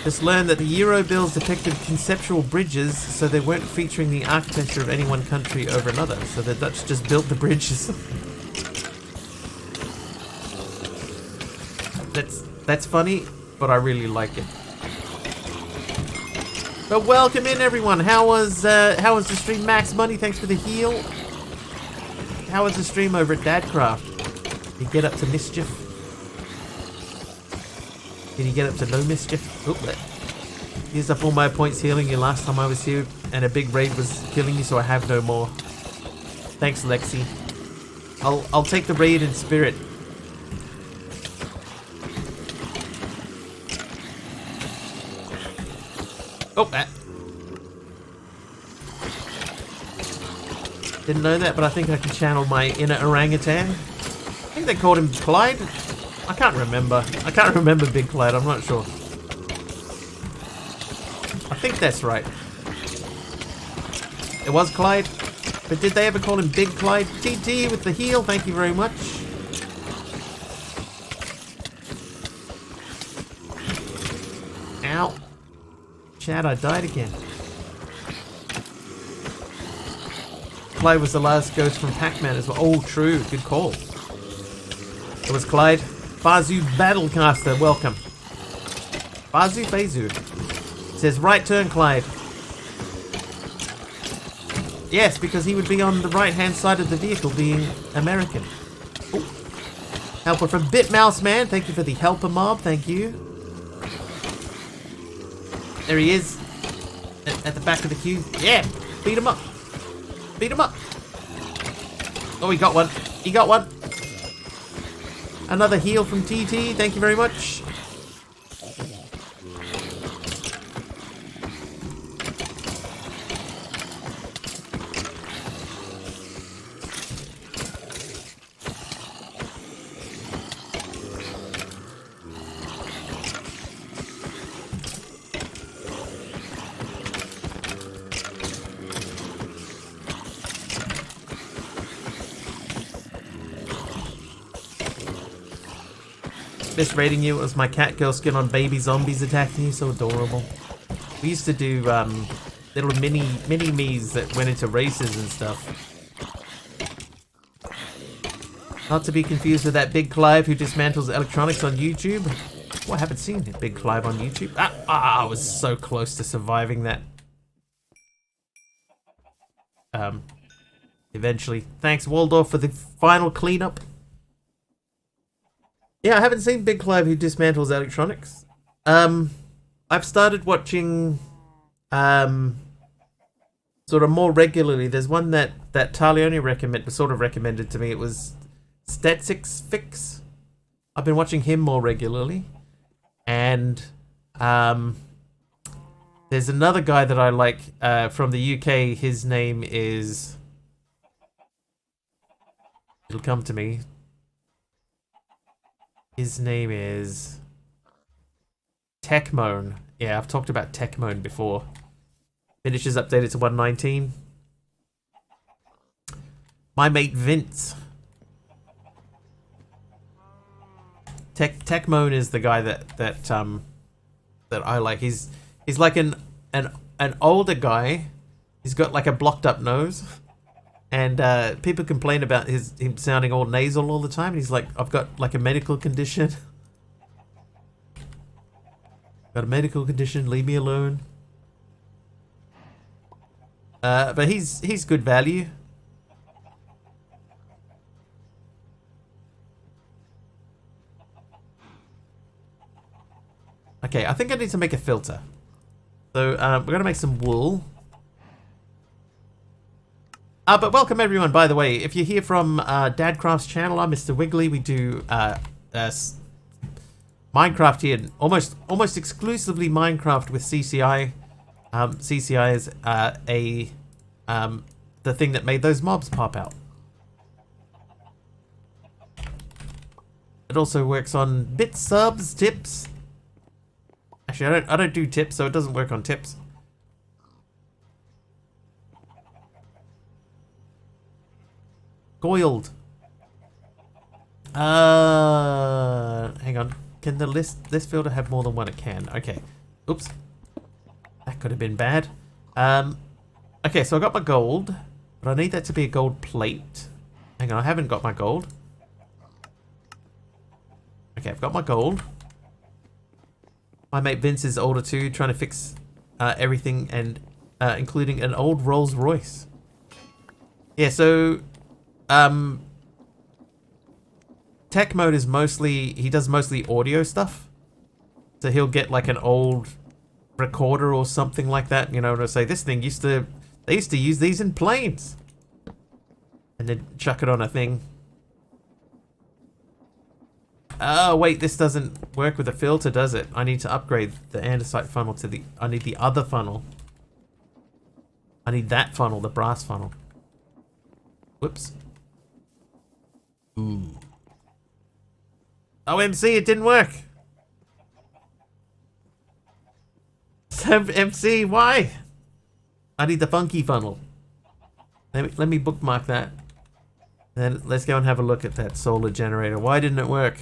Just learned that the Euro bills depicted conceptual bridges, so they weren't featuring the architecture of any one country over another. So the Dutch just built the bridges. That's funny, but I really like it. But welcome in, everyone. How was the stream? Max Money, thanks for the heal. How was the stream over at Dadcraft? Did you get up to mischief? Did you get up to no mischief? Oop, used up all my points healing you last time I was here, and a big raid was killing you, so I have no more. Thanks, Lexi. I'll take the raid in spirit. Oh, that. Didn't know that, but I think I can channel my inner orangutan. I think they called him Clyde. I can't remember. I can't remember Big Clyde. I'm not sure. I think that's right. It was Clyde. But did they ever call him Big Clyde? TT with the heal. Thank you very much. Ow. Chad, I died again. Clyde was the last ghost from Pac-Man as well. Oh, true. Good call. It was Clyde. Bazu Battlecaster, welcome. Bazu. Says right turn, Clyde. Yes, because he would be on the right-hand side of the vehicle, being American. Ooh. Helper from Bitmouse Man. Thank you for the helper mob. Thank you. There he is. At the back of the queue. Yeah. Beat him up. Beat him up. Oh, he got one. He got one. Another heal from TT. Thank you very much. Misrating you. It was my cat girl skin on baby zombies attacking you. So adorable. We used to do little mini me's that went into races and stuff. Not to be confused with that Big Clive who dismantles electronics on YouTube. Well, I haven't seen Big Clive on YouTube. I was so close to surviving that. Eventually. Thanks, Waldorf, for the final cleanup. Yeah, I haven't seen Big Clive who dismantles electronics. I've started watching sort of more regularly. There's one that Talione recommended to me. It was Statsix Fix. I've been watching him more regularly, and there's another guy that I like from the UK. His name is. It'll come to me. His name is Techmoan. Yeah, I've talked about Techmoan before. Finishes updated to 119. My mate Vince. Techmoan is the guy that I like. He's like an older guy. He's got like a blocked up nose, and people complain about him sounding all nasal all the time. And he's like, I've got like a medical condition. Got a medical condition. Leave me alone. But he's good value. Okay, I think I need to make a filter. So we're gonna make some wool. But welcome everyone, by the way. If you're here from Dadcraft's channel, I'm Mr. Wiggly. We do Minecraft here, almost exclusively Minecraft with CCI. CCI is the thing that made those mobs pop out. It also works on bit subs, tips. Actually, I don't do tips, so it doesn't work on tips. Goiled. Hang on. Can the list filter have more than one? It can. Okay. Oops. That could have been bad. Okay, so I got my gold, but I need that to be a gold plate. Hang on, I haven't got my gold. Okay, I've got my gold. My mate Vince is older too, trying to fix everything, and including an old Rolls Royce. Yeah, so Tech Mode is he does mostly audio stuff. So he'll get like an old recorder or something like that, you know, to say this thing they used to use these in planes, and then chuck it on a thing. Oh wait, this doesn't work with the filter, does it? I need to upgrade the andesite funnel to I need the other funnel. I need that funnel, the brass funnel. Whoops. Ooh. OMC, it didn't work. MC, why? I need the funky funnel. Let me bookmark that. Then let's go and have a look at that solar generator. Why didn't it work?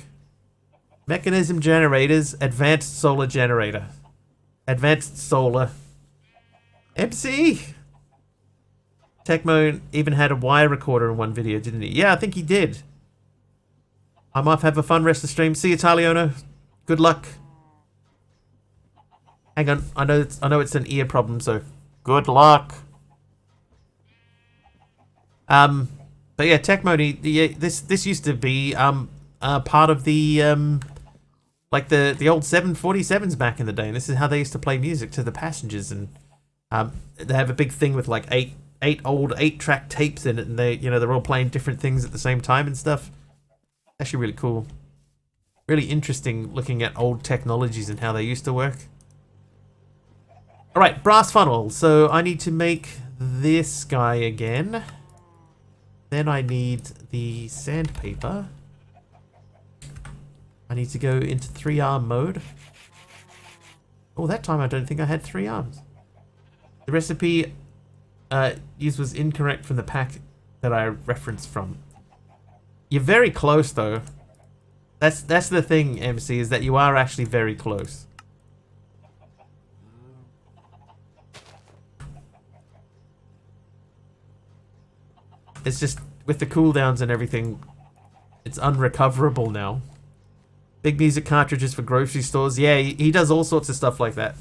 Mechanism generators, advanced solar generator. Advanced solar. MC! Techmo even had a wire recorder in one video, didn't he? Yeah, I think he did. I might have a fun rest of the stream. See you, Taliono. Good luck. Hang on, I know it's an ear problem, so good luck. But yeah, Tech Mode. This used to be part of the like the old 747s back in the day. And this is how they used to play music to the passengers, and they have a big thing with like eight old 8-track tapes in it, and they're all playing different things at the same time and stuff. Actually, really cool. Really interesting looking at old technologies and how they used to work. Alright, brass funnel. So I need to make this guy again. Then I need the sandpaper. I need to go into 3-arm mode. Oh, that time I don't think I had 3 arms. The recipe used was incorrect from the pack that I referenced from. You're very close though. That's the thing, MC, is that you are actually very close. It's just, with the cooldowns and everything, it's unrecoverable now. Big music cartridges for grocery stores. Yeah, he does all sorts of stuff like that.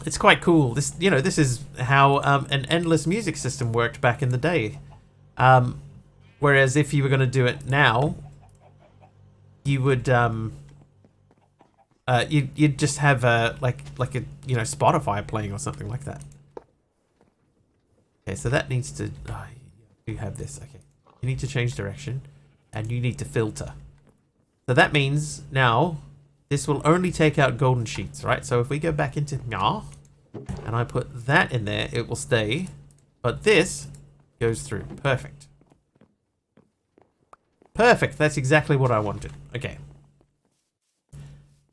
It's quite cool. This is how an endless music system worked back in the day. Whereas if you were going to do it now, you would you'd just have like a Spotify playing or something like that. Okay, so that needs to... Oh, you have this. Okay. You need to change direction. And you need to filter. So that means now this will only take out golden sheets, right? So if we go back into Meow and I put that in there, it will stay. But this goes through. Perfect. Perfect. That's exactly what I wanted. Okay.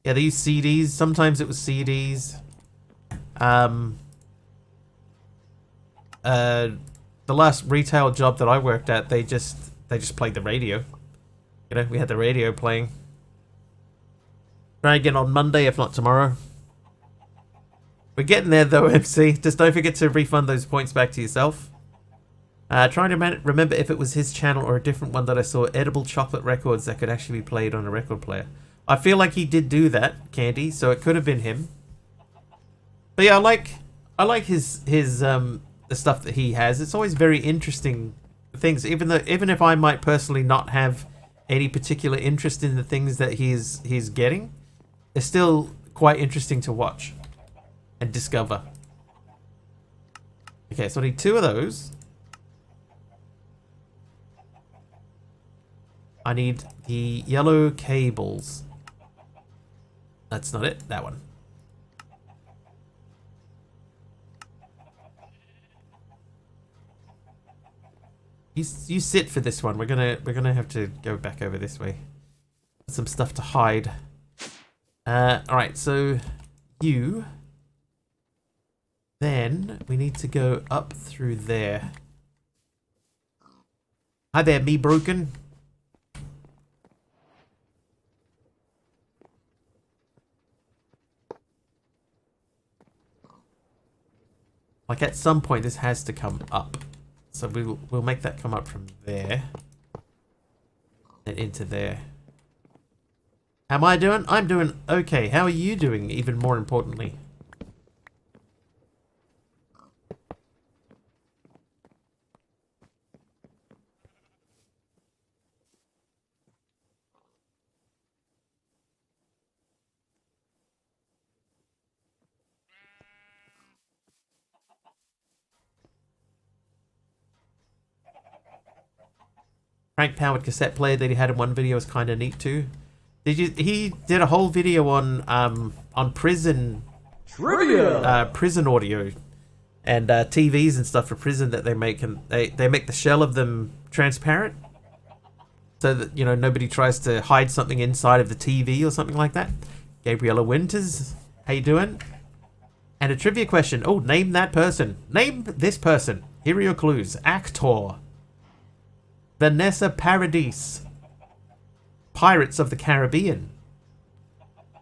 Yeah, they use CDs. Sometimes it was CDs. The last retail job that I worked at, they just played the radio. You know, we had the radio playing. Try again on Monday, if not tomorrow. We're getting there though, MC. Just don't forget to refund those points back to yourself. Trying to remember if it was his channel or a different one that I saw. Edible chocolate records that could actually be played on a record player. I feel like he did do that, Candy, so it could have been him. But yeah, I like his the stuff that he has. It's always very interesting things, even if I might personally not have any particular interest in the things that he's getting, it's still quite interesting to watch and discover. Okay, so I need 2 of those. I need the yellow cables. That's not it. That one. You sit for this one. We're gonna have to go back over this way. Some stuff to hide. All right. So you. Then we need to go up through there. Hi there, me broken. Like at some point this has to come up. So we'll make that come up from there. And into there. How am I doing? I'm doing okay. How are you doing, even more importantly? Crank powered cassette player that he had in one video was kind of neat too. He did a whole video on prison trivia, prison audio, and TVs and stuff for prison that they make, and they make the shell of them transparent, so that nobody tries to hide something inside of the TV or something like that. Gabriella Winters, how you doing? And a trivia question. Oh, name that person. Name this person. Here are your clues. Actor. Vanessa Paradis. Pirates of the Caribbean.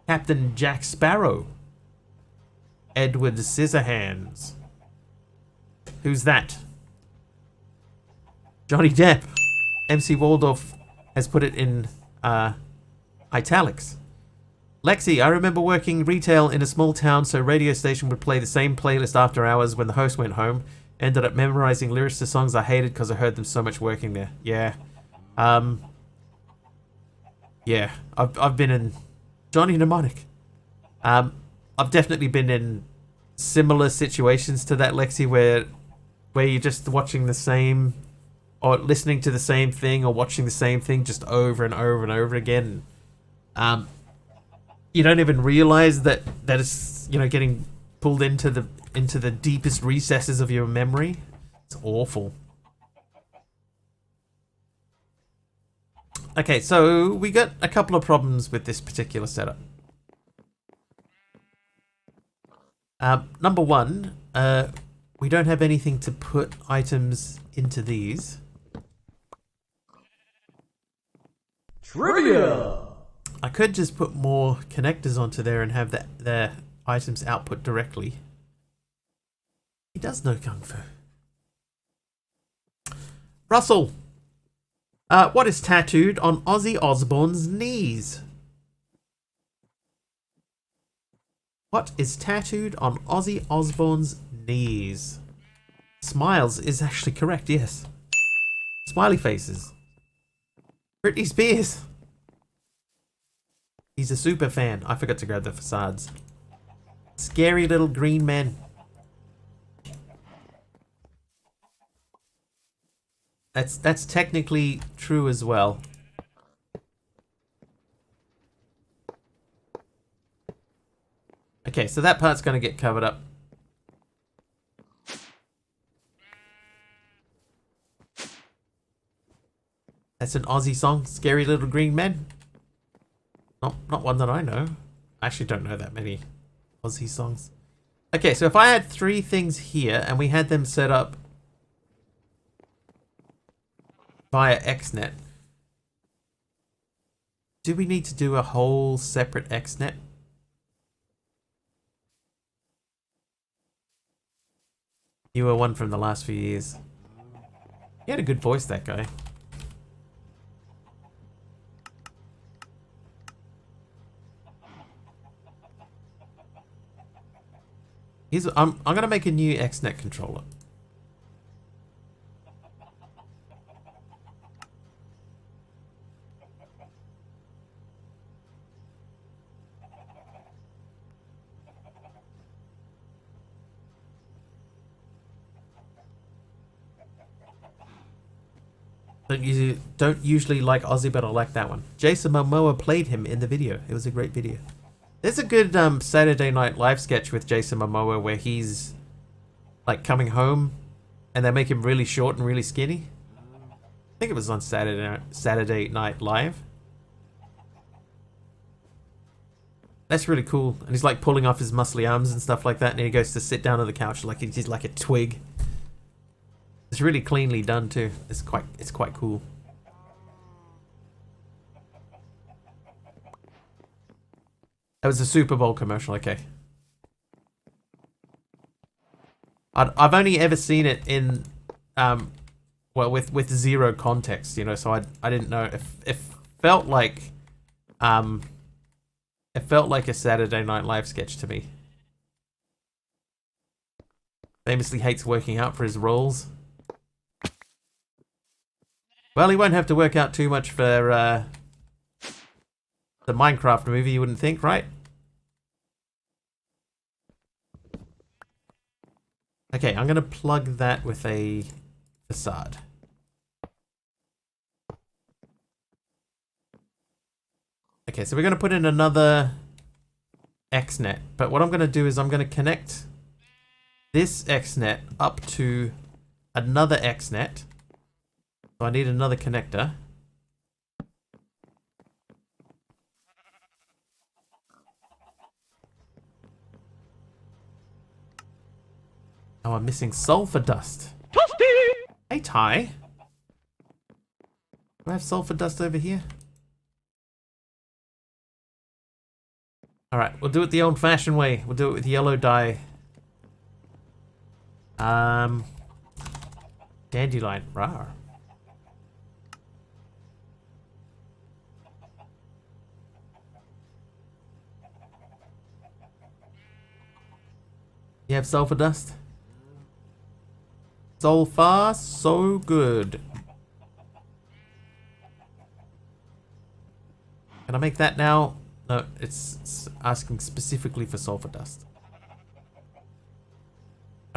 Captain Jack Sparrow. Edward Scissorhands. Who's that? Johnny Depp. MC Waldorf has put it in italics. Lexi, I remember working retail in a small town, so radio station would play the same playlist after hours when the host went home. Ended up memorizing lyrics to songs I hated because I heard them so much working there. Yeah. Yeah. I've been in Johnny Mnemonic. I've definitely been in similar situations to that, Lexi, where you're just watching the same, or listening to the same thing, or watching the same thing just over and over and over again. You don't even realize that it's getting pulled into the deepest recesses of your memory. It's awful. Okay, so we got a couple of problems with this particular setup. Number one, we don't have anything to put items into these. Trivia! I could just put more connectors onto there and have the items output directly. He does know Kung Fu. Russell! What is tattooed on Ozzy Osbourne's knees? What is tattooed on Ozzy Osbourne's knees? Smiles is actually correct, yes. Smiley faces. Britney Spears. He's a super fan. I forgot to grab the facades. Scary little green men. That's technically true as well. Okay, so that part's going to get covered up. That's an Aussie song, Scary Little Green Men. Not one that I know. I actually don't know that many Aussie songs. Okay, so if I had 3 things here and we had them set up via XNet, do we need to do a whole separate XNet? You were one from the last few years. He had a good voice, that guy. I'm gonna make a new XNet controller. Don't usually like Ozzy, but I like that one. Jason Momoa played him in the video. It was a great video. There's a good Saturday Night Live sketch with Jason Momoa where he's like coming home and they make him really short and really skinny. I think it was on Saturday Night Live. That's really cool. And he's like pulling off his muscly arms and stuff like that, and he goes to sit down on the couch like he's like a twig. It's really cleanly done too. It's quite cool. That was a Super Bowl commercial, okay. I've only ever seen it in well, with zero context, you know, so I didn't know if it felt like it felt like a Saturday Night Live sketch to me. Famously hates working out for his roles. Well, he won't have to work out too much for the Minecraft movie, you wouldn't think, right? Okay, I'm gonna plug that with a facade. Okay, so we're gonna put in another XNet, but what I'm gonna do is I'm gonna connect this XNet up to another XNet. So I need another connector. Oh, I'm missing sulfur dust. Toasty! Hey, Ty. Do I have sulfur dust over here? Alright, we'll do it the old-fashioned way. We'll do it with yellow dye. Dandelion. Rawr. You have sulfur dust? So far, so good. Can I make that now? No, it's asking specifically for sulfur dust.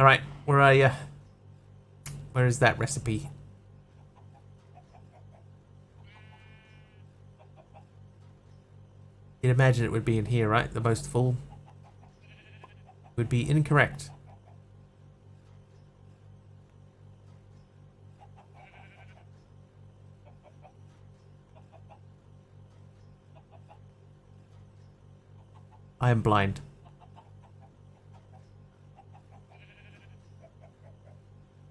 Alright, where are you? Where is that recipe? You'd imagine it would be in here, right? The most full. Would be incorrect. I am blind.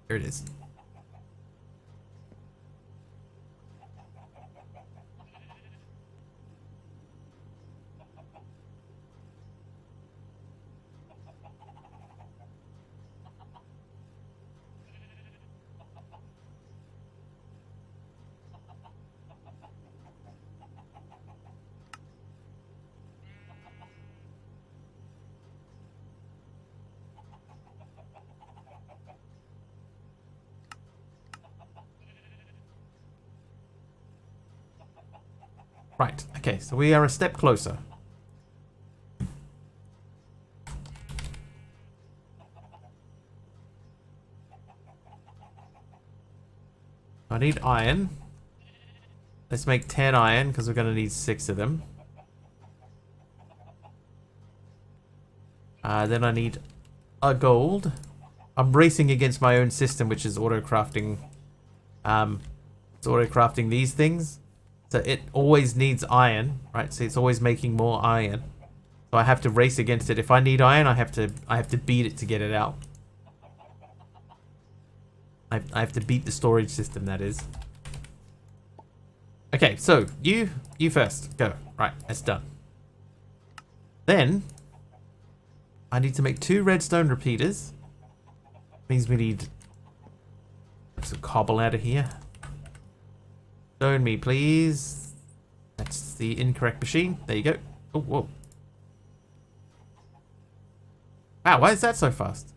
Here it is. Right, okay, so we are a step closer. I need iron. Let's make 10 iron because we're going to need 6 of them. Then I need a gold. I'm racing against my own system, which is auto-crafting. It's auto-crafting these things. So it always needs iron, right? So it's always making more iron. So I have to race against it. If I need iron, I have to beat it to get it out. I have to beat the storage system, that is. Okay, so you first. Go. Right, that's done. Then I need to make 2 redstone repeaters. Means we need some cobble out of here. Stone me, please. That's the incorrect machine. There you go. Oh, whoa. Wow, why is that so fast?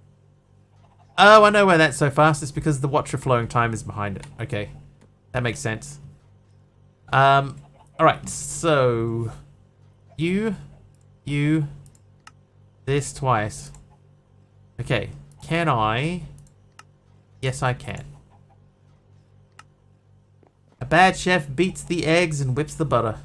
Oh, I know why that's so fast. It's because the water flowing time is behind it. Okay, that makes sense. Alright, so you, this twice. Okay, can I? Yes, I can. A bad chef beats the eggs and whips the butter.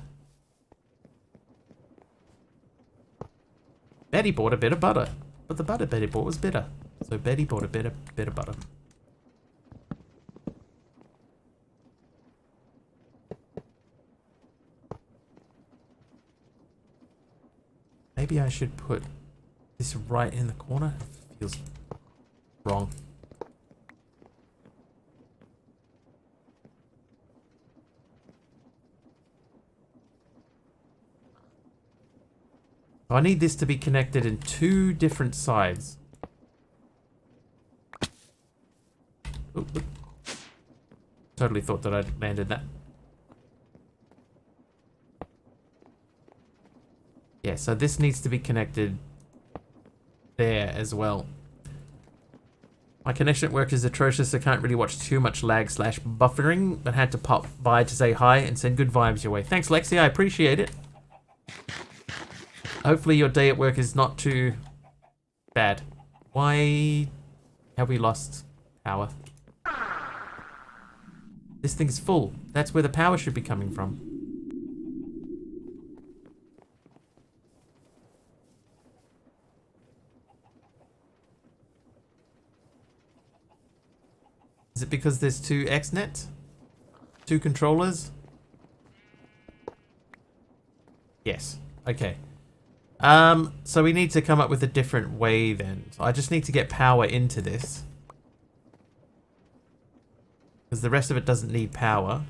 Betty bought a bit of butter, but the butter Betty bought was bitter. So Betty bought a bit of butter. Maybe I should put this right in the corner. It feels wrong. So I need this to be connected in 2 different sides. Oop, oop. Totally thought that I'd landed that. Yeah, so this needs to be connected there as well. My connection at work is atrocious. I can't really watch too much lag/buffering, but had to pop by to say hi and send good vibes your way. Thanks, Lexi. I appreciate it. Hopefully your day at work is not too bad. Why have we lost power? This thing's full. That's where the power should be coming from. Is it because there's 2 XNet? 2 controllers? Yes. Okay. So we need to come up with a different way then. So I just need to get power into this. Because the rest of it doesn't need power.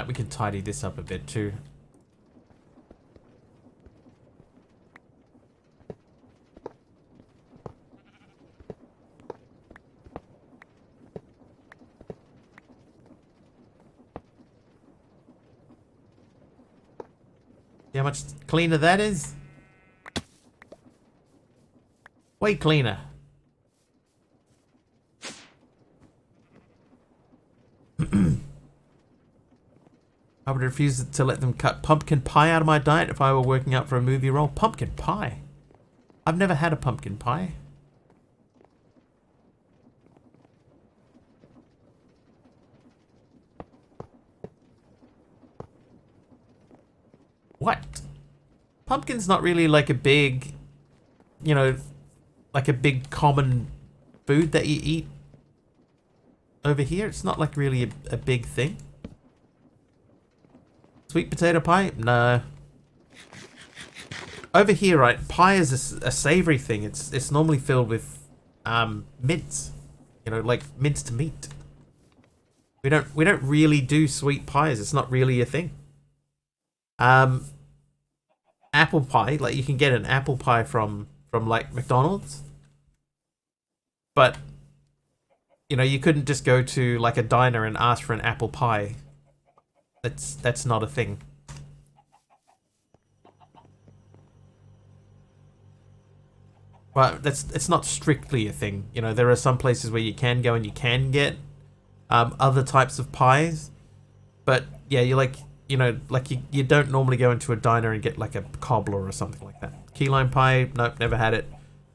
We can tidy this up a bit too. See how much cleaner that is? Way cleaner. I would refuse to let them cut pumpkin pie out of my diet if I were working out for a movie role. Pumpkin pie? I've never had a pumpkin pie. What? Pumpkin's not really like a big, you know, like a big common food that you eat over here. It's not like really a big thing. Sweet potato pie? No. Over here, right, pie is a savory thing. It's normally filled with mince. You know, like minced meat. We don't really do sweet pies. It's not really a thing. Apple pie, like you can get an apple pie from like McDonald's. But you know, you couldn't just go to like a diner and ask for an apple pie. That's not a thing. Well, it's not strictly a thing. You know, there are some places where you can go and you can get other types of pies, but yeah, you like, you know, like you don't normally go into a diner and get like a cobbler or something like that. Key lime pie, nope, never had it.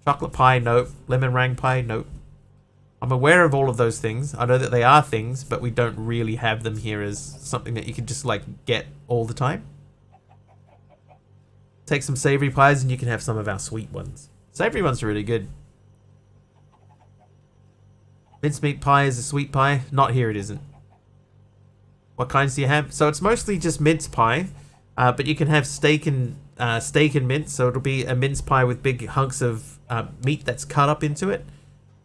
Chocolate pie, nope. Lemon meringue pie, nope. I'm aware of all of those things. I know that they are things, but we don't really have them here as something that you can just like get all the time. Take some savory pies and you can have some of our sweet ones. Savory ones are really good. Mincemeat pie is a sweet pie. Not here, it isn't. What kinds do you have? So it's mostly just mince pie, but you can have steak and mince. So it'll be a mince pie with big hunks of meat that's cut up into it.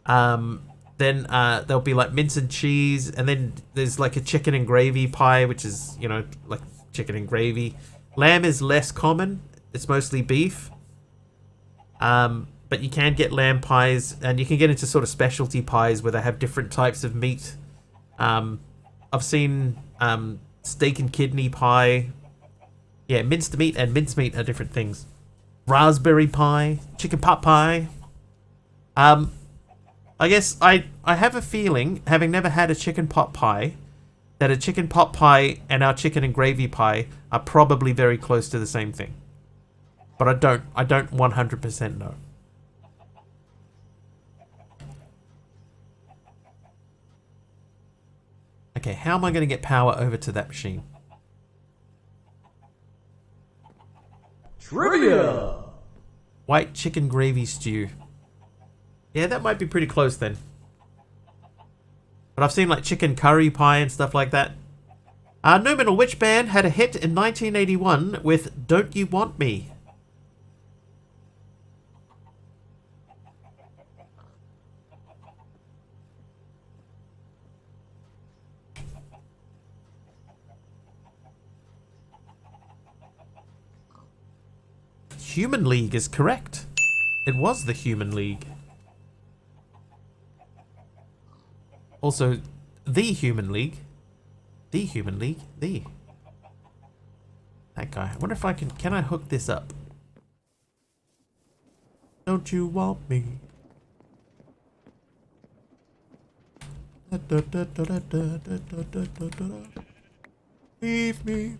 Then there'll be like mince and cheese, and then there's like a chicken and gravy pie, which is, you know, like chicken and gravy. Lamb is less common. It's mostly beef. But you can get lamb pies, and you can get into sort of specialty pies where they have different types of meat. I've seen steak and kidney pie. Yeah, minced meat and mincemeat are different things. Raspberry pie, chicken pot pie. I guess I have a feeling, having never had a chicken pot pie, that a chicken pot pie and our chicken and gravy pie are probably very close to the same thing. But I don't 100% know. Okay, how am I going to get power over to that machine? Trivia! White chicken gravy stew. Yeah, that might be pretty close then. But I've seen like chicken curry pie and stuff like that. Numinal, which band had a hit in 1981 with Don't You Want Me? Human League is correct. It was the Human League. Also, the Human League. The Human League. The. That guy. I wonder if I can I hook this up? Don't you want me? Leave me.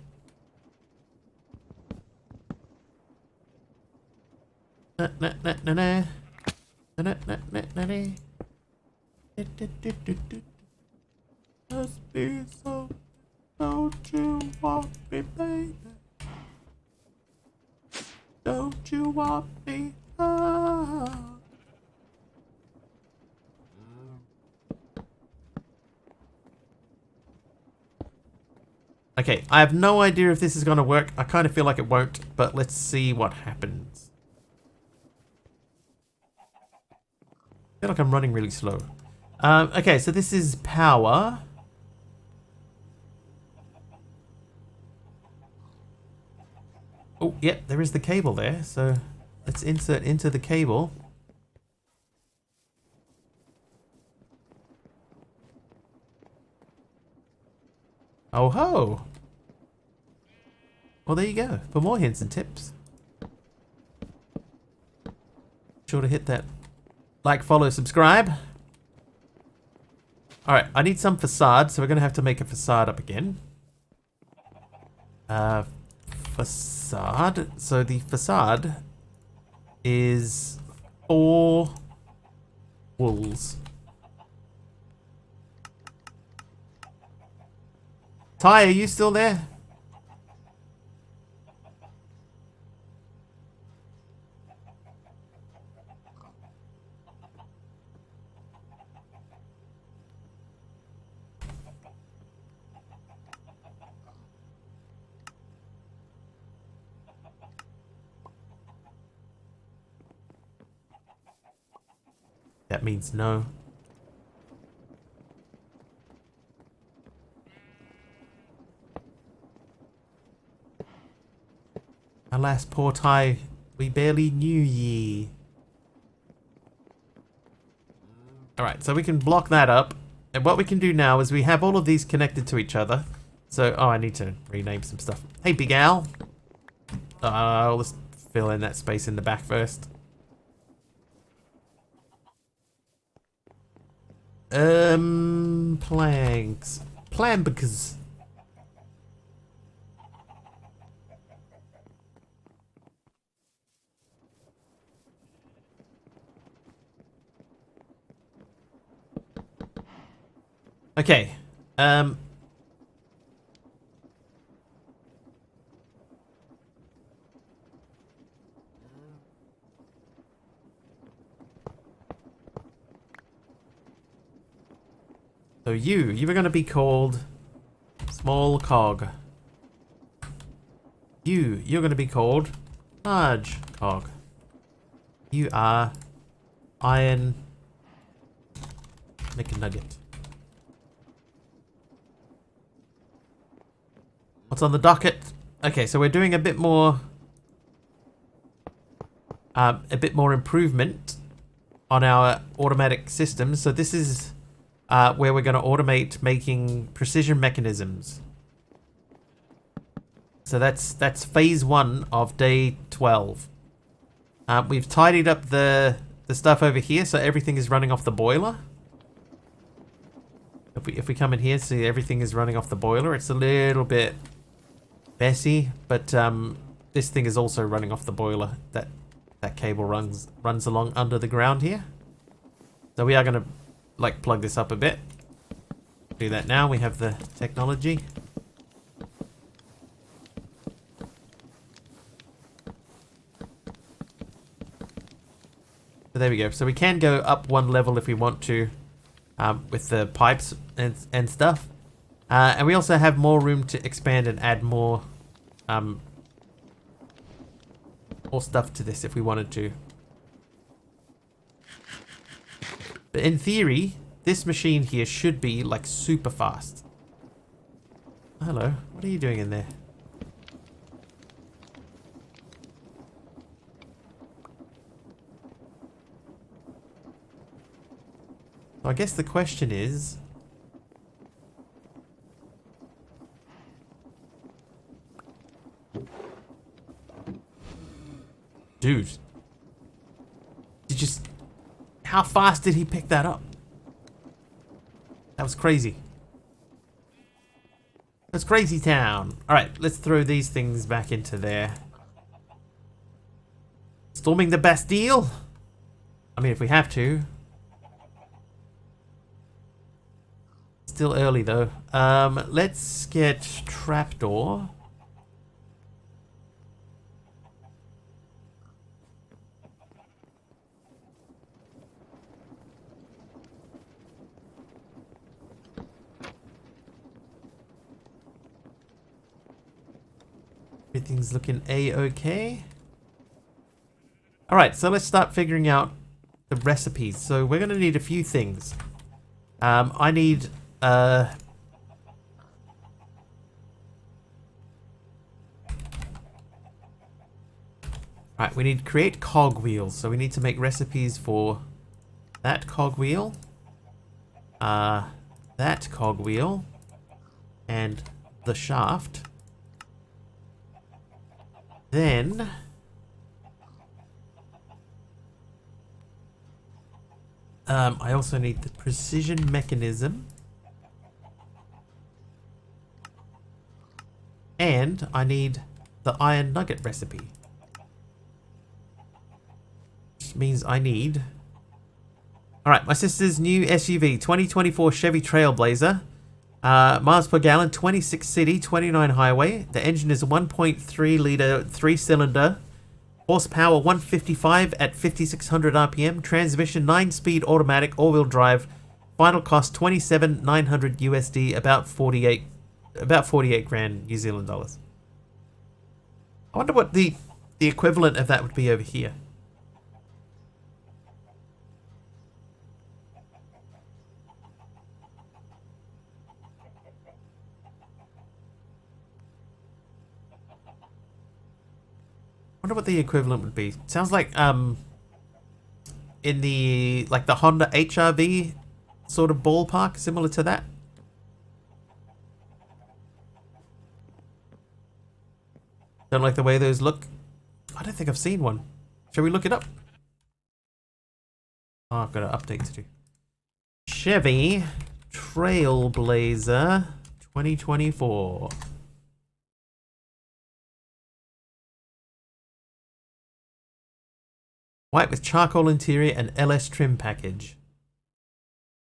Na na na na na na na na na na. Must be so. Don't you want me, baby? Don't you want me? Ah. Okay, I have no idea if this is going to work. I kind of feel like it won't, but let's see what happens. I feel like I'm running really slow. Okay, so this is power. Oh, yep, there is the cable there. So let's insert into the cable. Oh ho! Well, there you go. For more hints and tips, be sure to hit that like, follow, subscribe. Alright, I need some facade, so we're going to have to make a facade up again. Facade. So the facade is 4 walls. Ty, are you still there? That means no. Alas, poor Ty, we barely knew ye. Alright, so we can block that up. And what we can do now is we have all of these connected to each other. So, oh, I need to rename some stuff. Hey, Big Al. Let's fill in that space in the back first. Planks. Planks. Okay. So you were going to be called Small Cog. You're going to be called Large Cog. You are Iron McNugget. What's on the docket? Okay, so we're doing a bit more improvement on our automatic systems. So this is where we're going to automate making precision mechanisms. So that's phase 1 of day 12. We've tidied up the stuff over here, so everything is running off the boiler. If we come in here, see everything is running off the boiler. It's a little bit messy, but this thing is also running off the boiler. That cable runs along under the ground here. So we are going to like plug this up a bit. Do that now. We have the technology. So there we go. So we can go up one level if we want to with the pipes and stuff. And we also have more room to expand and add more stuff to this if we wanted to. But in theory, this machine here should be like super fast. Hello, what are you doing in there? So I guess the question is, dude, how fast did he pick that up? That was crazy. That's crazy town. Alright, let's throw these things back into there. Storming the Bastille? I mean, if we have to. Still early though. Let's get trapdoor. Everything's looking a-okay. Alright, so let's start figuring out the recipes. So we're gonna need a few things. I need right, we need to create cogwheels. So we need to make recipes for that cogwheel, that cogwheel, and the shaft. Then I also need the precision mechanism. And I need the iron nugget recipe. Which means I need... Alright, my sister's new SUV, 2024 Chevy Trailblazer. Miles per gallon, 26 city, 29 highway. The engine is a 1.3 litre 3-cylinder. Horsepower 155 at 5600 RPM. Transmission 9-speed automatic all-wheel drive. Final cost 27,900 USD, about 48 grand New Zealand dollars. I wonder what the equivalent of that would be over here. I wonder what the equivalent would be. Sounds like in the like the Honda HR-V sort of ballpark, similar to that. Don't like the way those look. I don't think I've seen one. Shall we look it up? Oh, I've got an update to do. Chevy Trailblazer 2024. White with charcoal interior and LS trim package.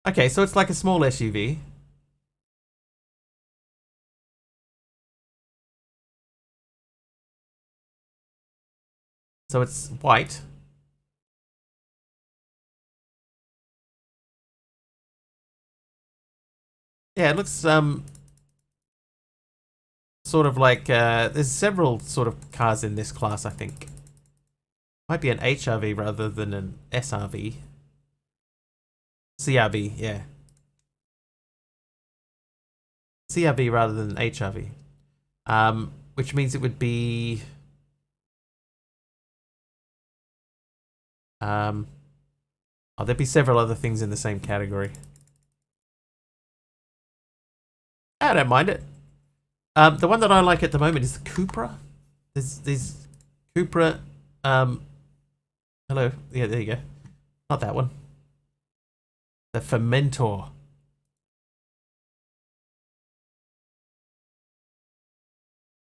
Okay, so it's like a small SUV. So it's white. Yeah, it looks sort of like there's several sort of cars in this class, I think. Might be an HRV rather than an SRV. CRV, yeah. CRV rather than HRV. Which means it would be oh, there'd be several other things in the same category. I don't mind it. The one that I like at the moment is the Cupra. There's Cupra. Hello. Yeah, there you go. Not that one. The Fermentor.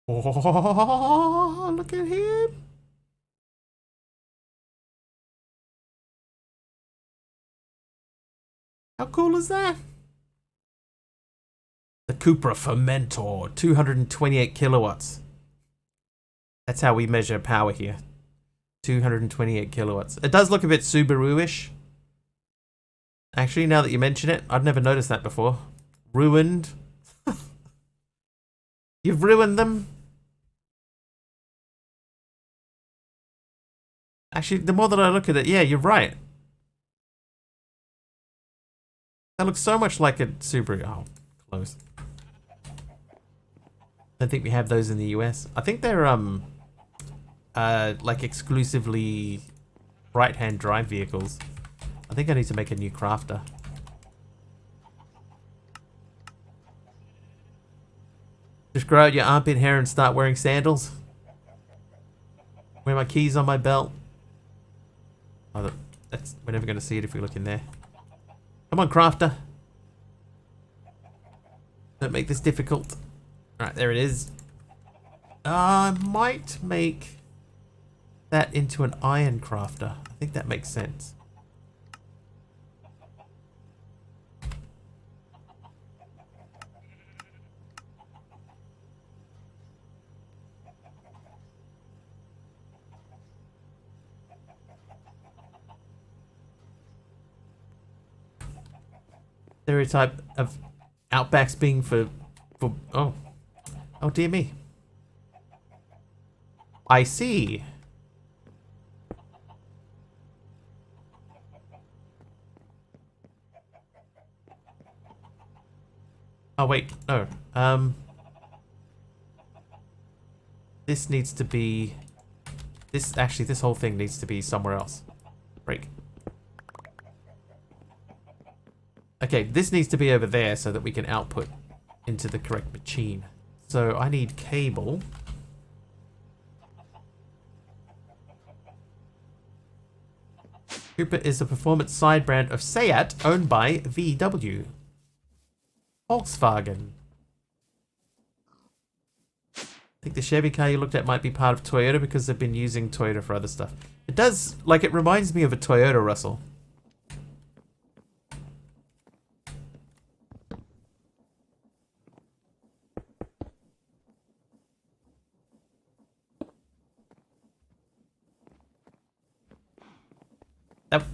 Oh, look at him. How cool is that? The Cupra Fermentor, 228 kilowatts. That's how we measure power here. 228 kilowatts. It does look a bit Subaru-ish. Actually, now that you mention it, I'd never noticed that before. Ruined. You've ruined them. Actually, the more that I look at it, yeah, you're right. That looks so much like a Subaru. Oh, close. I don't think we have those in the US. I think they're like exclusively right-hand drive vehicles. I think I need to make a new crafter. Just grow out your armpit hair and start wearing sandals. Wear my keys on my belt. Oh, that's, we're never going to see it if we look in there. Come on, crafter. Don't make this difficult. Alright, there it is. I might make that into an iron crafter. I think that makes sense. Stereotype of Outbacks being for oh dear me. I see. Oh wait, no. This needs to be this whole thing needs to be somewhere else. Break. Okay, this needs to be over there so that we can output into the correct machine. So I need cable. Cooper is a performance side brand of Seat owned by VW. Volkswagen. I think the Chevy car you looked at might be part of Toyota because they've been using Toyota for other stuff. It does, like, it reminds me of a Toyota, Russell.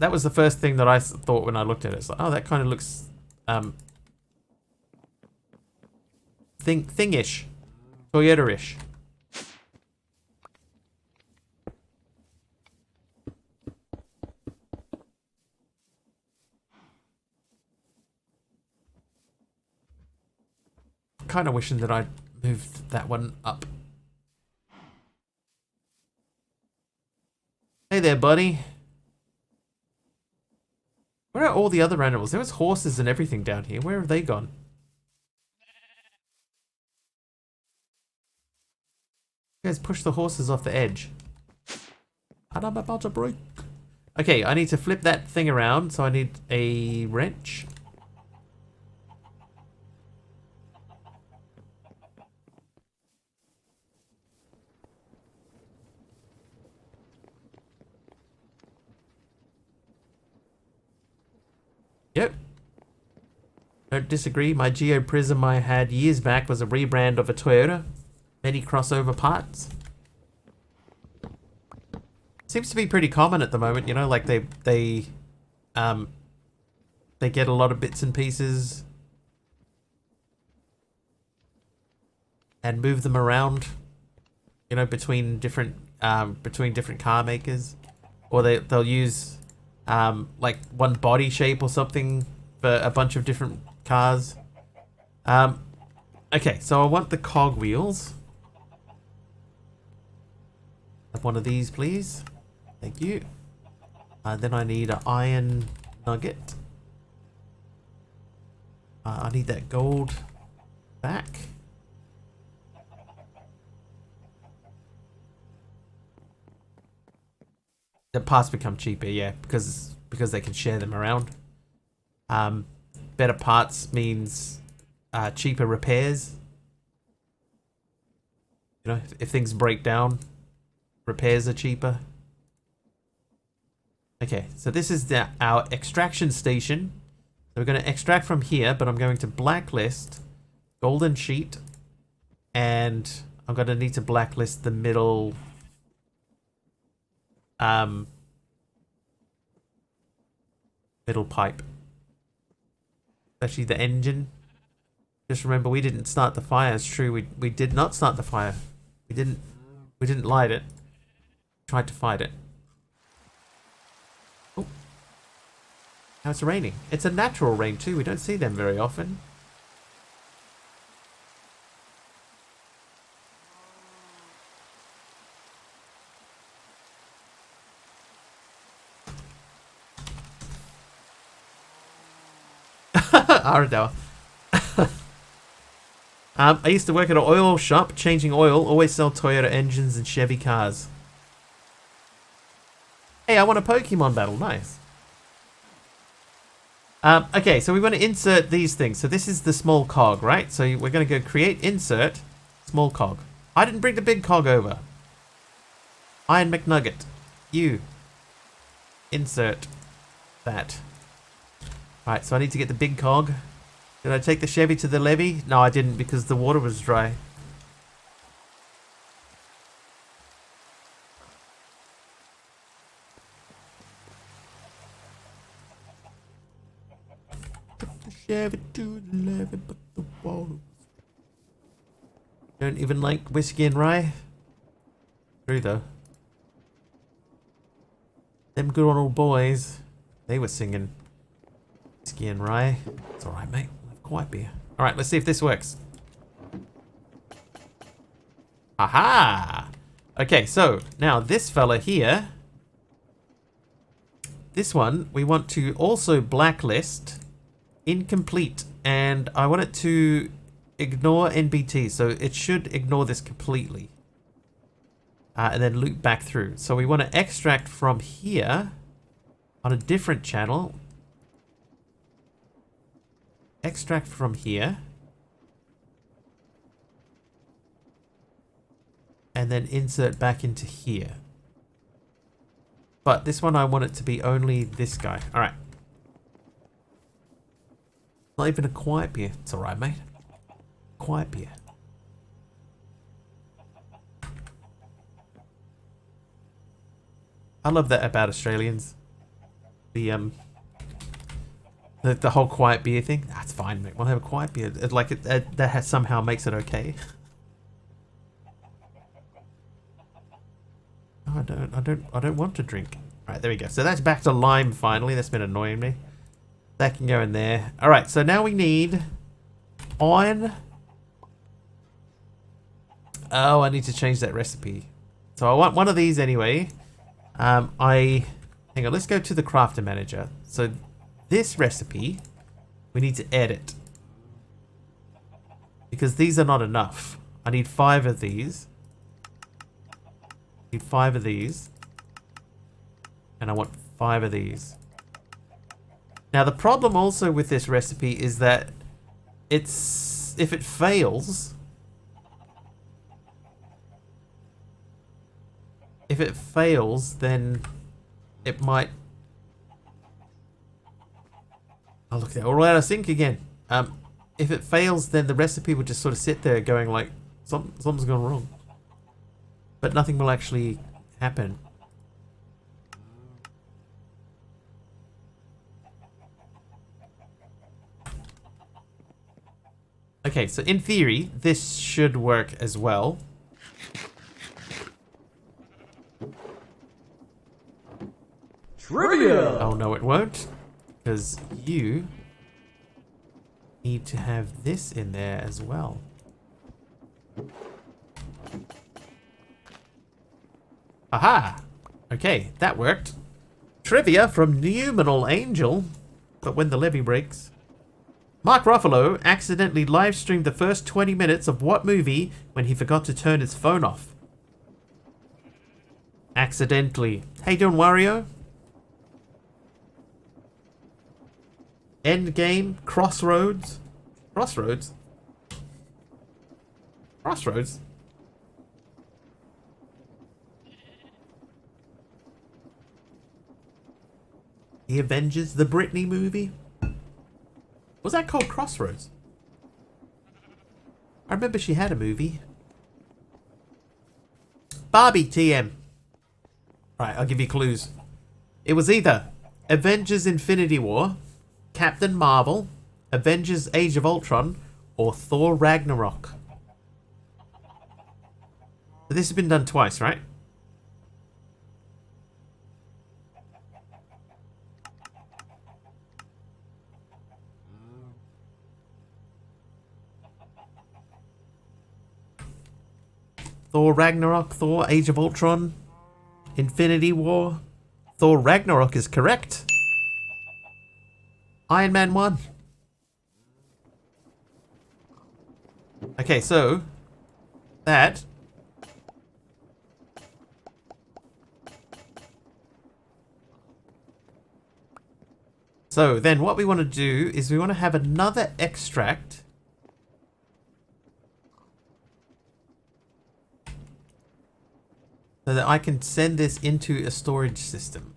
That was the first thing that I thought when I looked at it. It's like, oh, that kind of looks thingish, Toyota-ish. Kind of wishing that I'd moved that one up. Hey there, buddy. Where are all the other animals? There was horses and everything down here. Where have they gone? You guys push the horses off the edge. And I'm about to break. Okay, I need to flip that thing around, so I need a wrench. Yep. Don't disagree. My Geo Prism I had years back was a rebrand of a Toyota. Many crossover parts. Seems to be pretty common at the moment, you know, like they get a lot of bits and pieces and move them around, you know, between different car makers, or they'll use like one body shape or something for a bunch of different cars. Okay, so I want the cog wheels. Have one of these, please. Thank you. Then I need an iron nugget. I need that gold back. The parts become cheaper, yeah, because they can share them around. Better parts means cheaper repairs. You know, if things break down, repairs are cheaper. Okay, so this is our extraction station. So we're going to extract from here, but I'm going to blacklist golden sheet, and I'm going to need to blacklist the middle middle pipe. Actually, the engine. Just remember, we didn't start the fire. It's true, we did not start the fire. We didn't light it. Tried to fight it. Oh. Now it's raining. It's a natural rain too. We don't see them very often. Ardell. I used to work at an oil shop, changing oil. Always sell Toyota engines and Chevy cars. Hey, I want a Pokemon battle. Nice. Okay, so we want to insert these things. So this is the small cog, right? So we're going to go create insert small cog. I didn't bring the big cog over. Iron McNugget. You. Insert that. Right, so I need to get the big cog. Did I take the Chevy to the levee? No, I didn't, because the water was dry. Took the Chevy to the levee, but the water was... Don't even like whiskey and rye? True, though. Them good old boys, they were singing whiskey and rye. It's alright, mate. Quite beer. Alright, let's see if this works. Aha! Okay, so now this fella here, this one, we want to also blacklist incomplete, and I want it to ignore NBT, so it should ignore this completely. And then loop back through. So we want to extract from here on a different channel. Extract from here. And then insert back into here. But this one I want it to be only this guy. Alright. Not even a quiet beer. It's alright, mate. Quiet beer. I love that about Australians. The whole quiet beer thing. That's fine, mate. We'll have a quiet beer. That somehow makes it okay. Oh, I don't want to drink. All right, there we go. So that's back to lime finally. That's been annoying me. That can go in there. All right, so now we need iron. Oh, I need to change that recipe. So I want one of these anyway. Hang on. Let's go to the crafter manager. So this recipe, we need to edit. Because these are not enough. I need 5 of these. I need 5 of these. And I want 5 of these. Now the problem also with this recipe is that it's... if it fails... if it fails, then it might... oh, look, they're all out of sync again. If it fails, then the recipe will just sort of sit there going like, something's gone wrong. But nothing will actually happen. Okay, so in theory, this should work as well. Trivia! Oh no, it won't. Because you need to have this in there as well. Aha! Okay, that worked. Trivia from Numinal Angel. But when the levee breaks. Mark Ruffalo accidentally live streamed the first 20 minutes of what movie when he forgot to turn his phone off? Accidentally. Hey, doing Wario? Endgame, Crossroads. Crossroads? Crossroads? The Avengers, the Britney movie? Was that called Crossroads? I remember she had a movie. Barbie TM. Right, I'll give you clues. It was either Avengers Infinity War, Captain Marvel, Avengers Age of Ultron, or Thor Ragnarok. But this has been done twice, right? Thor Ragnarok, Thor Age of Ultron, Infinity War. Thor Ragnarok is correct. Iron Man 1. Okay, so that so then what we want to do is we want to have another extract so that I can send this into a storage system.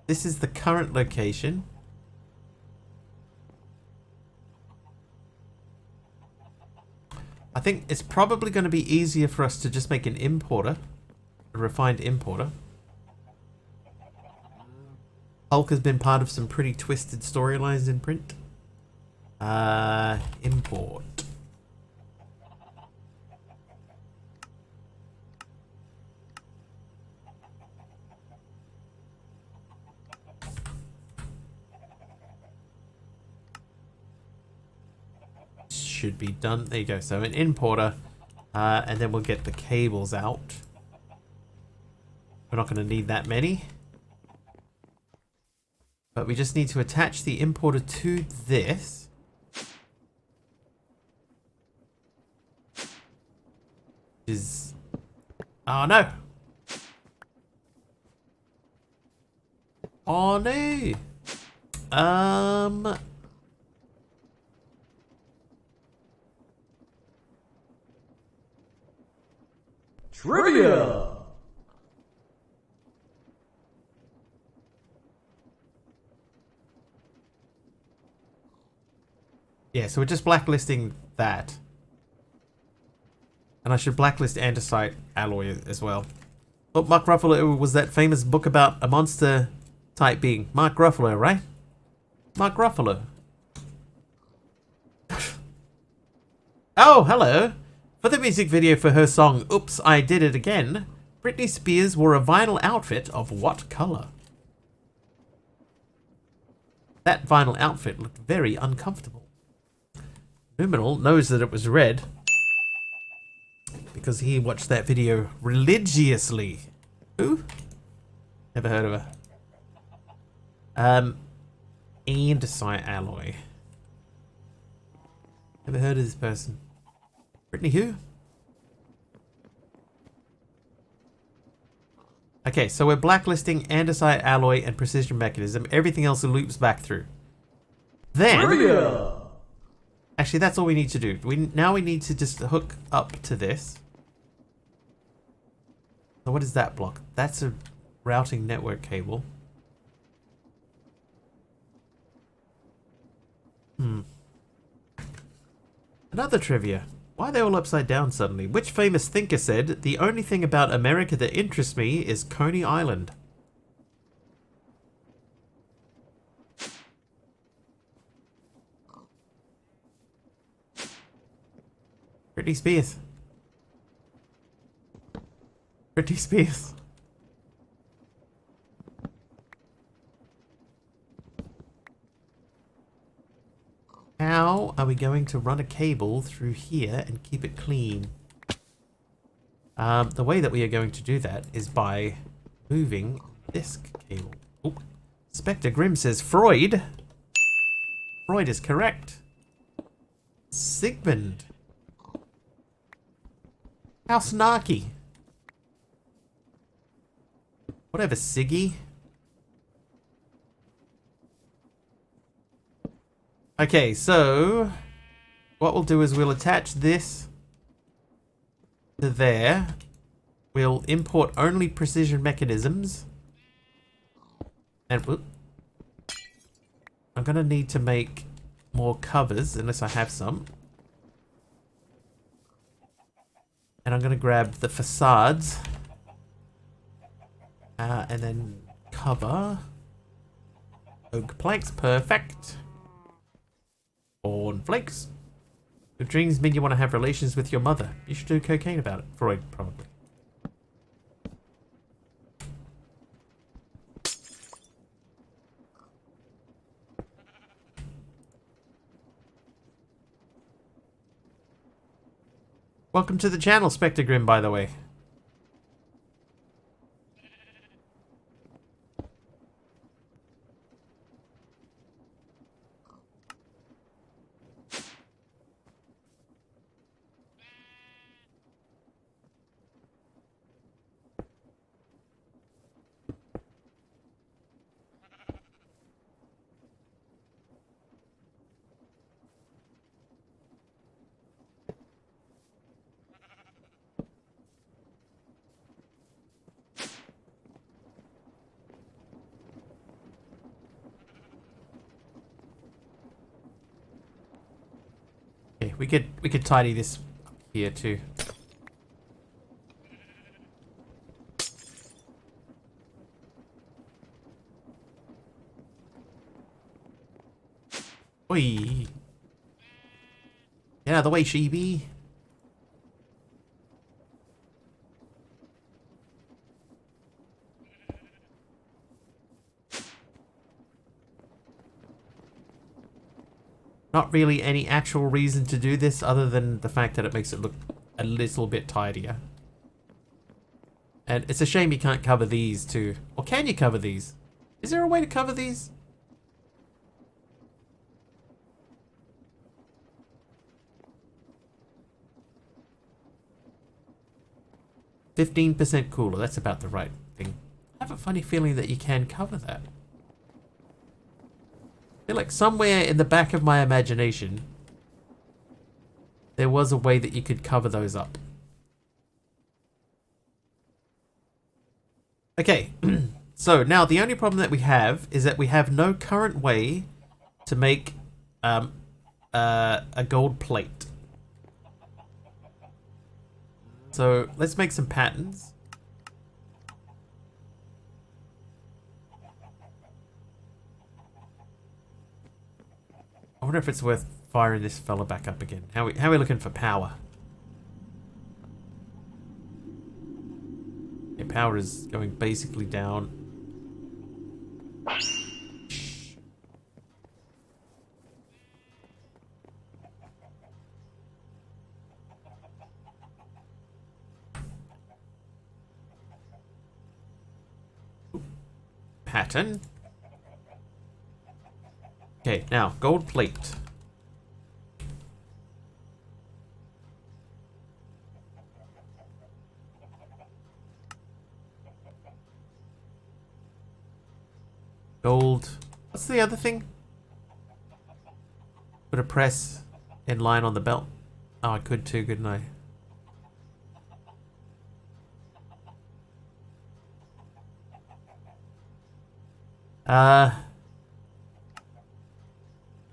This is the current location. I think it's probably going to be easier for us to just make an importer, a refined importer. Hulk has been part of some pretty twisted storylines in print. Import. Should be done. There you go. So an importer, and then we'll get the cables out. We're not going to need that many, but we just need to attach the importer to this. Is oh no! Oh no! Trivia! Yeah, so we're just blacklisting that. And I should blacklist andesite alloy as well. Oh, Mark Ruffalo was that famous book about a monster type being. Mark Ruffalo, right? Mark Ruffalo. Oh, hello. For the music video for her song, Oops, I Did It Again, Britney Spears wore a vinyl outfit of what color? That vinyl outfit looked very uncomfortable. Numinal knows that it was red. because he watched that video religiously. Who? Never heard of her. Andesite alloy. Never heard of this person. Brittany who? Okay, so we're blacklisting andesite alloy and precision mechanism. Everything else loops back through. Then, Trivia! actually, that's all we need to do. Now we need to just hook up to this. So what is that block? That's a routing network cable. Another trivia. Why are they all upside down suddenly? Which famous thinker said, "The only thing about America that interests me is Coney Island"? Britney Spears. Britney Spears. How are we going to run a cable through here and keep it clean? The way that we are going to do that is by moving this cable. Oh, Spectre Grimm says Freud. Freud is correct. Sigmund. How snarky. Whatever, Siggy. Okay, so what we'll do is we'll attach this to there. We'll import only precision mechanisms. And whoop, I'm going to need to make more covers unless I have some. And I'm going to grab the facades. And then cover. Oak planks, perfect. Cornflakes. Good dreams mean you want to have relations with your mother. You should do cocaine about it. Freud, probably. Welcome to the channel, Spectre Grimm, by the way. Okay, we could tidy this up here too. Oi. Get out of the way, Sheeby. Not really any actual reason to do this other than the fact that it makes it look a little bit tidier. And it's a shame you can't cover these too. Or can you cover these? Is there a way to cover these? %15% cooler, that's about the right thing. I have a funny feeling that you can cover that. I feel like somewhere in the back of my imagination, there was a way that you could cover those up. Okay, so now the only problem that we have is that we have no current way to make a gold plate. So let's make some patterns. I wonder if it's worth firing this fella back up again. How are we looking for power? Yeah, power is going basically down. pattern. Okay, now gold plate. Gold. What's the other thing? Put a press in line on the belt. Oh, I could too, couldn't I?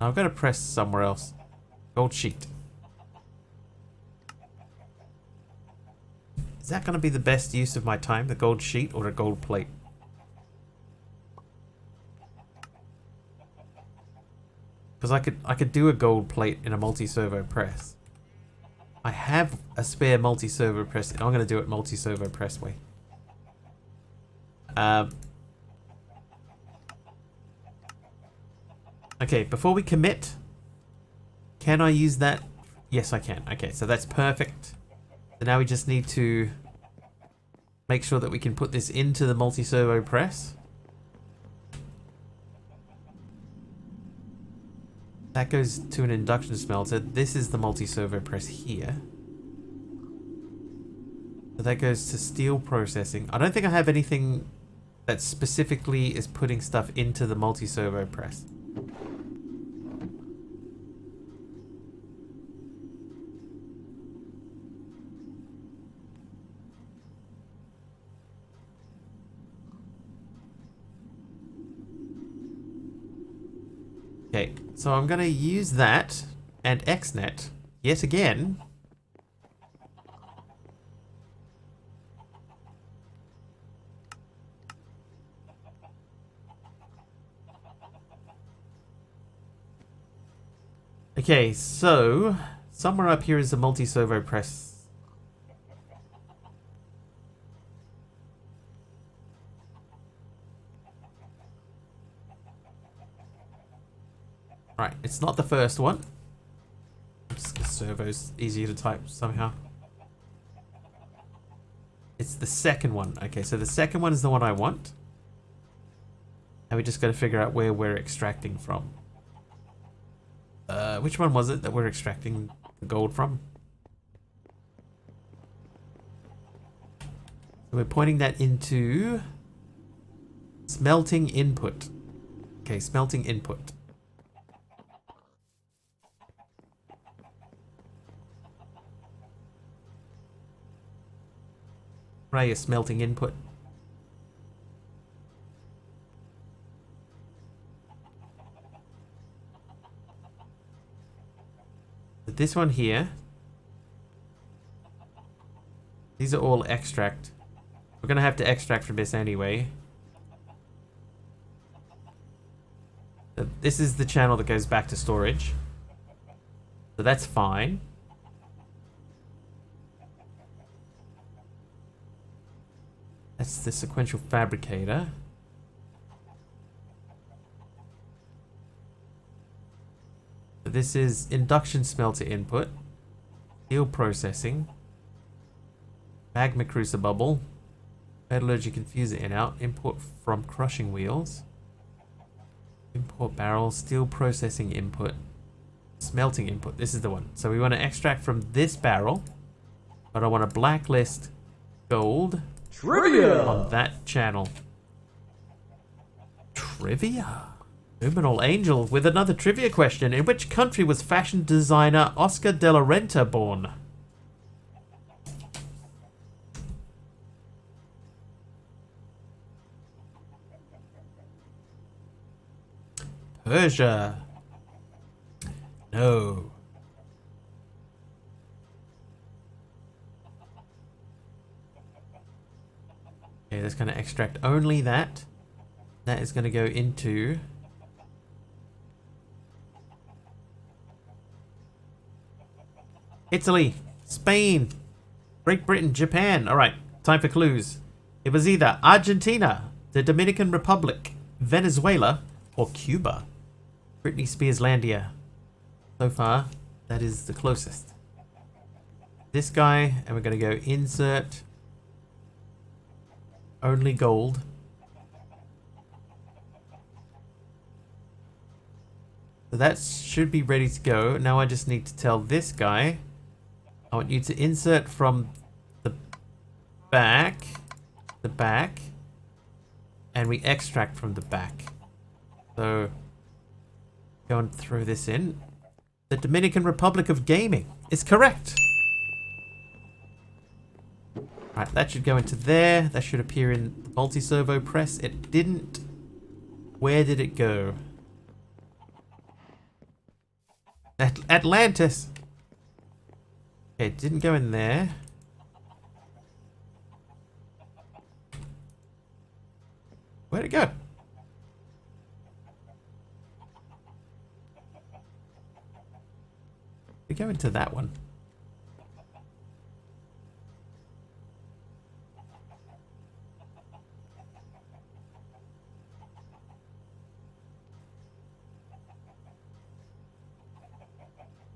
I've got to press somewhere else. Gold sheet. Is that going to be the best use of my time? The gold sheet or a gold plate? Because I could do a gold plate in a multi-servo press. I have a spare multi-servo press. I'm going to do it multi-servo press way. Okay, before we commit, can I use that? Yes, I can. Okay, so that's perfect. So now we just need to make sure that we can put this into the multi-servo press. That goes to an induction smelter. This is the multi-servo press here. So that goes to steel processing. I don't think I have anything that specifically is putting stuff into the multi-servo press. Okay, so I'm going to use that and XNet yet again. Okay, so somewhere up here is a multi-servo press. Right, it's not the first one. Servo's easier to type somehow. It's the second one. Okay, so the second one is the one I want. And we just got to figure out where we're extracting from. Which one was it that we're extracting the gold from? So we're pointing that into smelting input. Okay, smelting input. Try a smelting input. But this one here, these are all extract. We're gonna have to extract from this anyway. This is the channel that goes back to storage. So that's fine. That's the sequential fabricator. This is induction smelter input, steel processing, magma crucible, metallurgy confuser in out, import from crushing wheels, import barrel, steel processing input, smelting input. This is the one. So we want to extract from this barrel, but I want to blacklist gold Trivia on that channel. Trivia. Luminal Angel with another trivia question. In which country was fashion designer Oscar de la Renta born? Persia. No. Okay, that's going to extract only that. That is going to go into Italy, Spain, Great Britain, Japan. All right, time for clues. It was either Argentina, the Dominican Republic, Venezuela, or Cuba. Britney Spears Landia. So far, that is the closest. This guy, and we're going to go insert only gold. So that should be ready to go. Now I just need to tell this guy, I want you to insert from the back, and we extract from the back. So, go and throw this in. The Dominican Republic of Gaming is correct. Right, that should go into there. That should appear in multi-servo press. It didn't. Where did it go? Atlantis. Okay, it didn't go in there. Where'd it go? Did it go into that one?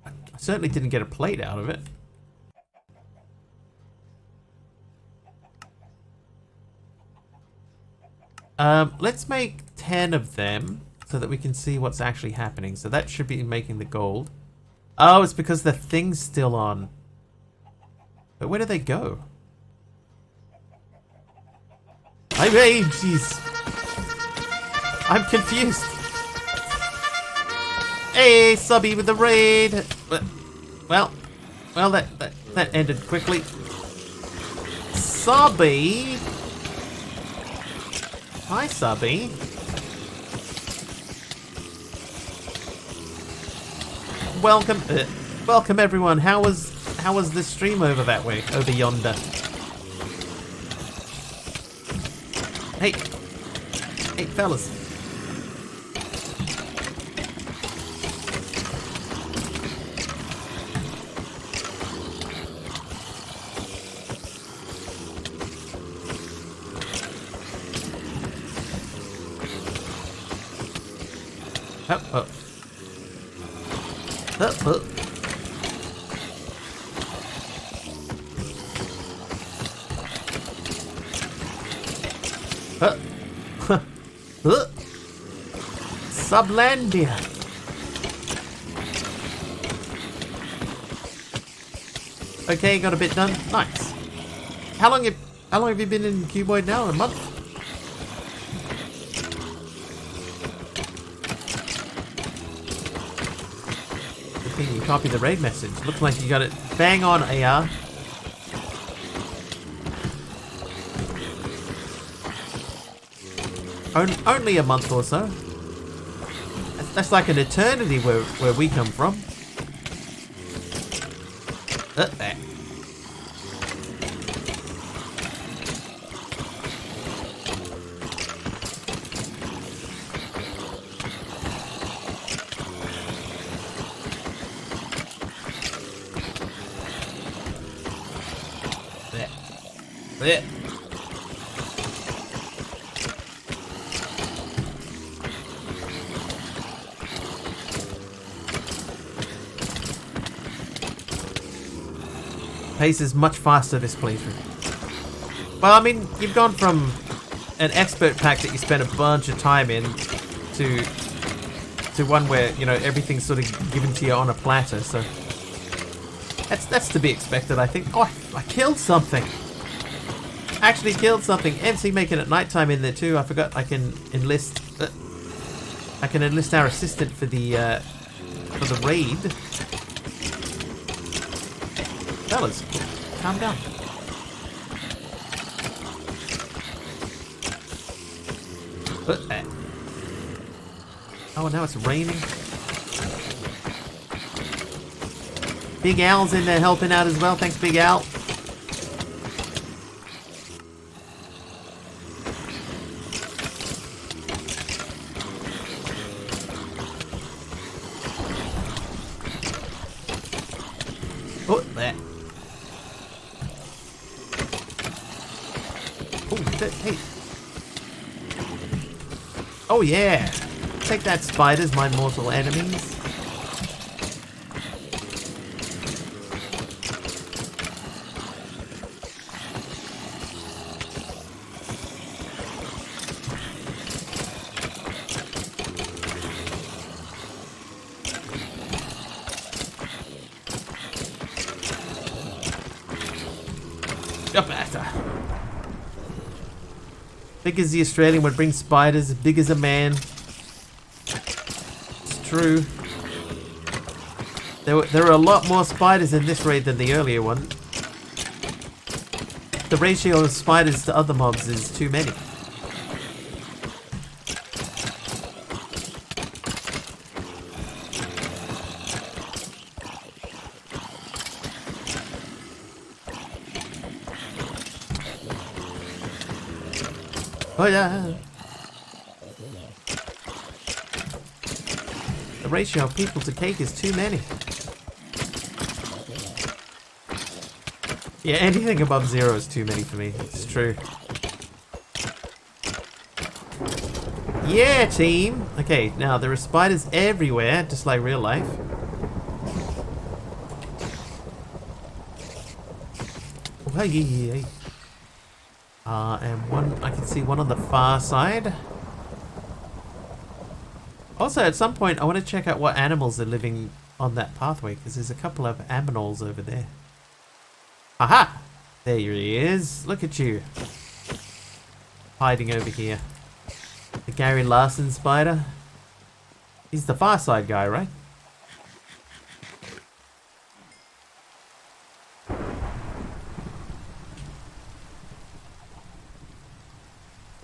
I certainly didn't get a plate out of it. Let's make 10 of them so that we can see what's actually happening. So that should be making the gold. Oh, it's because the thing's still on. But where do they go? Jeez. I'm confused. Hey, Subby with the raid. Well, that ended quickly. Subby. Hi, Subby. Welcome everyone. How was the stream over that way, over yonder? Hey, fellas. Oh. Sublandia. Okay, got a bit done. Nice. How long have you been in Cuboid now? A month? Can you copy the raid message? Looks like you got it bang on, AR. Only a month or so. That's like an eternity where we come from. There. There. Pace is much faster this playthrough. Well, I mean, you've gone from an expert pack that you spent a bunch of time in to one where, you know, everything's sort of given to you on a platter, so that's to be expected, I think. Oh, I killed something. Actually killed something. MC making it nighttime in there too. I forgot I can enlist our assistant for the raid. Fellas, calm down. Oh, now it's raining. Big Al's in there helping out as well. Thanks, Big Al. Oh, there. Oh, hey. Oh, yeah. Take that, spiders, my mortal enemies. Big as the Australian would bring spiders, big as a man. It's true. There were a lot more spiders in this raid than the earlier one. The ratio of spiders to other mobs is too many. Oh yeah. The ratio of people to cake is too many. Yeah, anything above 0 is too many for me. It's true. Yeah, team! Okay, now there are spiders everywhere, just like real life. Oh, hey. And one, I can see one on the far side. Also, at some point, I want to check out what animals are living on that pathway, because there's a couple of aminals over there. Aha! There he is. Look at you. Hiding over here. The Gary Larson spider. He's the far side guy, right?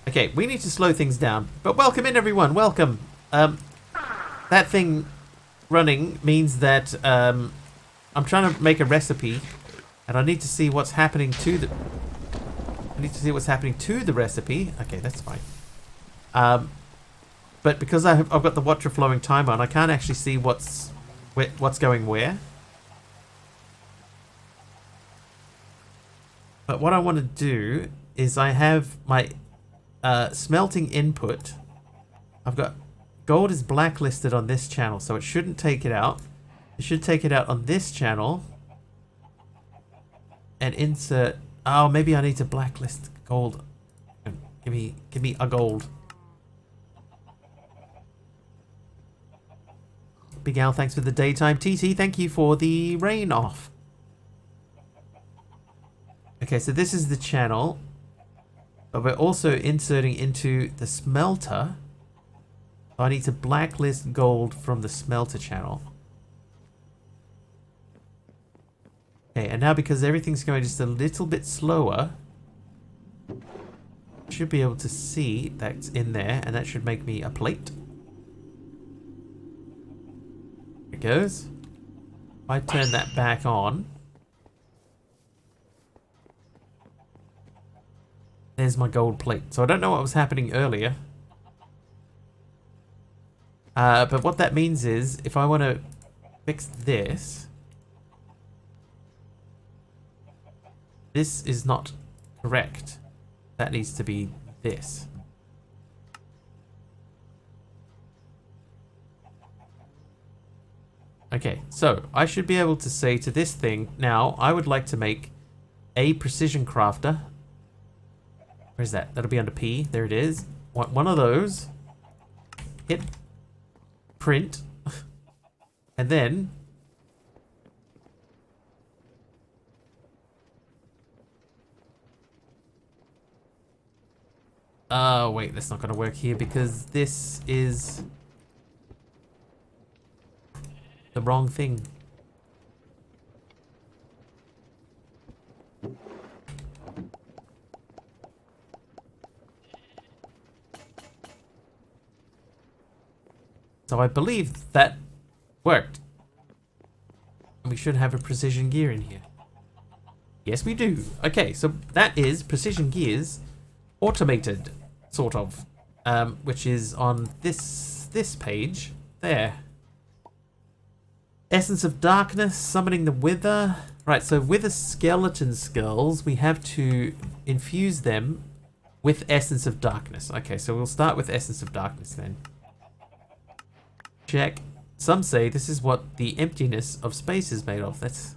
Okay, we need to slow things down. But welcome in, everyone. Welcome. That thing running means that I'm trying to make a recipe, and I need to see what's happening to the. I need to see what's happening to the recipe. Okay, that's fine. But because I've got the water flowing timer on, I can't actually see what's going where. But what I want to do is I have my smelting input. I've got gold is blacklisted on this channel, so it shouldn't take it out. It should take it out on this channel and insert. Oh, maybe I need to blacklist gold. Give me a gold. Big Al, thanks for the daytime. TT, thank you for the rain off. Okay, so this is the channel. But we're also inserting into the smelter. I need to blacklist gold from the smelter channel. Okay, and now because everything's going just a little bit slower, I should be able to see that's in there, and that should make me a plate. There it goes. If I turn that back on, there's my gold plate. So I don't know what was happening earlier. But what that means is, if I want to fix this, this is not correct. That needs to be this. Okay, so I should be able to say to this thing, now I would like to make a precision crafter. Where's that? That'll be under P. There it is. Want one of those. Hit print. And then wait, that's not going to work here because this is the wrong thing. So I believe that worked. We should have a precision gear in here. Yes, we do. Okay, so that is precision gears automated, sort of, which is on this page there. Essence of Darkness, summoning the Wither. Right, so Wither skeleton skulls, we have to infuse them with Essence of Darkness. Okay, so we'll start with Essence of Darkness then. Check. Some say this is what the emptiness of space is made of. That's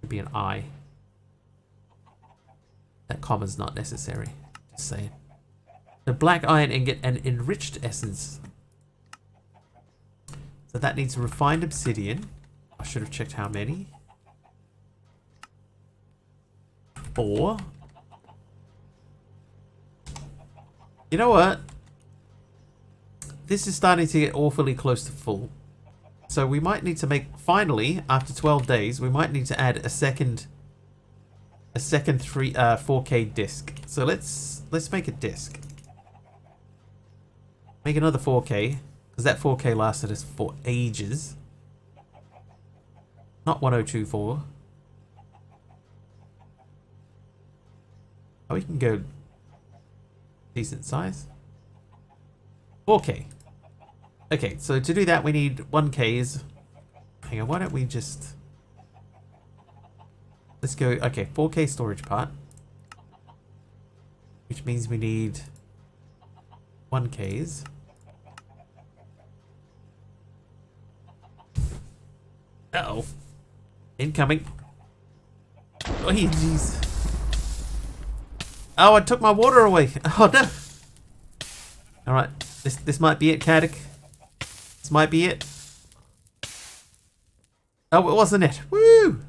could be an I. That comma's not necessary. Just saying. The black iron ingot and enriched essence. So that needs refined obsidian. I should have checked how many. 4. You know what? This is starting to get awfully close to full. So we might need to make, finally, after 12 days, we might need to add a second 4K disc. So let's make a disc. Make another 4K, because that 4K lasted us for ages. Not 1024. Oh, we can go decent size. 4K. Okay, so to do that we need 1Ks. Hang on, why don't we just... Let's go, okay, 4K storage part. Which means we need 1Ks. Uh-oh. Incoming. Oh, jeez. Oh, I took my water away. Oh, no. Alright, this might be it, Caddick. This might be it. Oh, it wasn't it. Woo!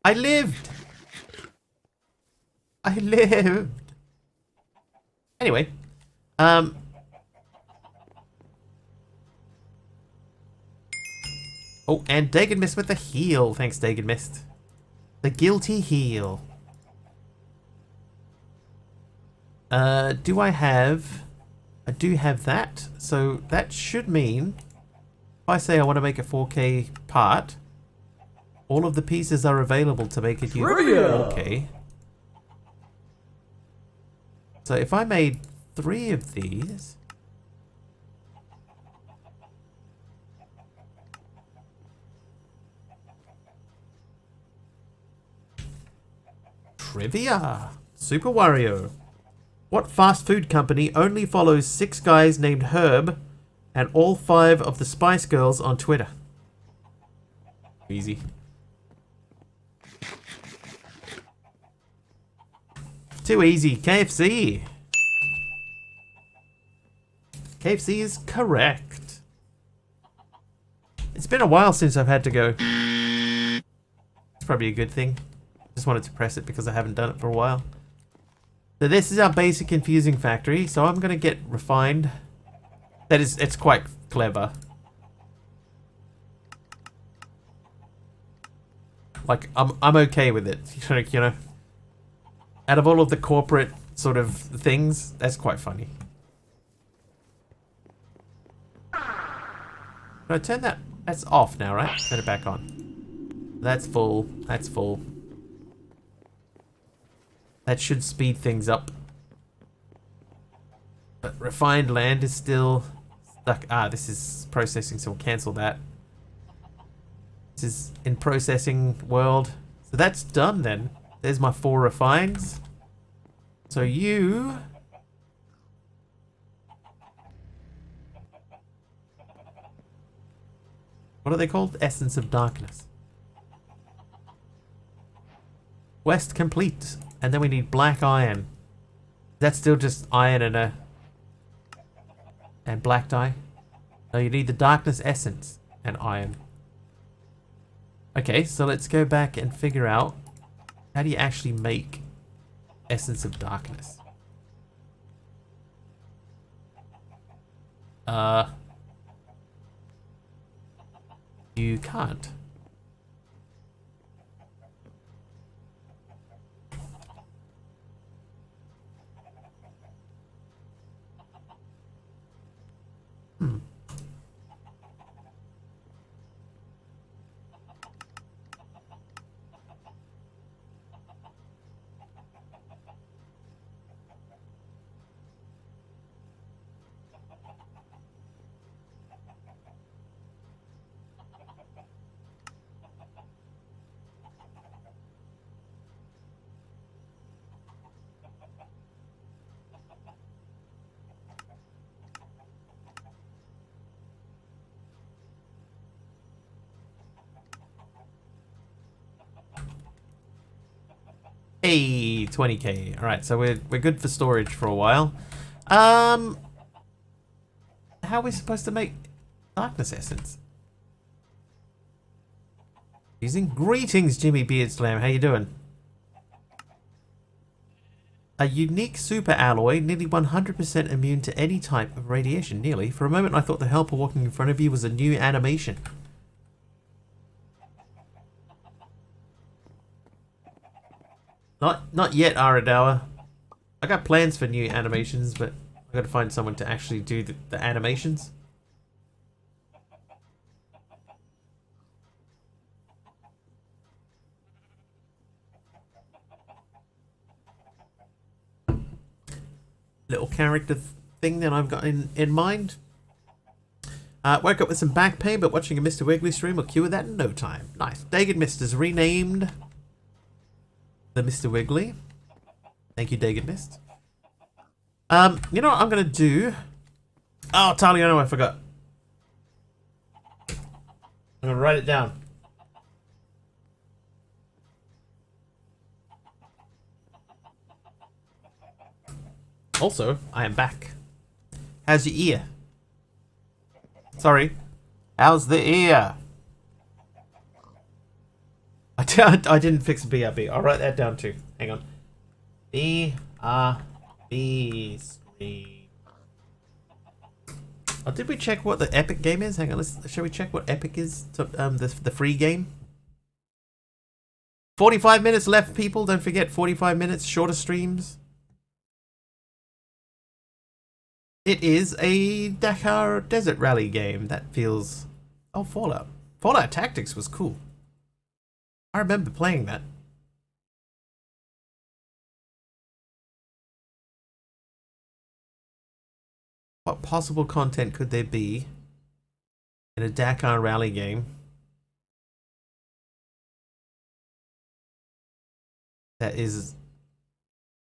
I lived! I lived! Anyway. Oh, and Dagon Mist with the heal. Thanks, Dagon Mist. The guilty heal. Do I have... I do have that. So that should mean... If I say I want to make a 4K part, all of the pieces are available to make it use 4K. So if I made 3 of these... Trivia! Super Wario. What fast food company only follows 6 guys named Herb and all 5 of the Spice Girls on Twitter? Easy. Too easy. KFC. KFC is correct. It's been a while since I've had to go. It's probably a good thing. Just wanted to press it because I haven't done it for a while. So this is our basic confusing factory. So I'm gonna get refined. That is, it's quite clever. Like I'm okay with it. You know. Out of all of the corporate sort of things, that's quite funny. Can I turn that? That's off now, right? Turn it back on. That's full. That's full. That should speed things up. But refined land is still stuck. Ah, this is processing, so we'll cancel that. This is in processing world. So that's done then. There's my 4 refines. So you... What are they called? Essence of Darkness. Quest complete. And then we need black iron. That's still just iron and a... And black dye. No, you need the darkness essence and iron. Okay, so let's go back and figure out how do you actually make essence of darkness. You can't. Hey, 20k. All right, so we're good for storage for a while. How are we supposed to make darkness essence? Using greetings, Jimmy Beardslam. How you doing? A unique super alloy, nearly 100% immune to any type of radiation, nearly. For a moment I thought the helper walking in front of you was a new animation. Not yet, Aradawa. I got plans for new animations, but I gotta find someone to actually do the animations. Little character thing that I've got in mind. Woke up with some back pain, but watching a Mr. Wiggly stream will cure that in no time. Nice. Dagged Mist is renamed the Mr. Wiggly. Thank you, Dagged Mist. You know what I'm gonna do? Oh, Taliano, I forgot. I'm gonna write it down. Also, I am back. How's your ear? Sorry. How's the ear? I didn't fix BRB. I'll write that down too. Hang on. BRB screen. Oh, did we check what the Epic game is? Hang on. Shall we check what Epic is? The free game. 45 minutes left, people. Don't forget 45 minutes. Shorter streams. It is a Dakar Desert Rally game. That feels... Oh, Fallout. Fallout Tactics was cool. I remember playing that. What possible content could there be in a Dakar Rally game that is...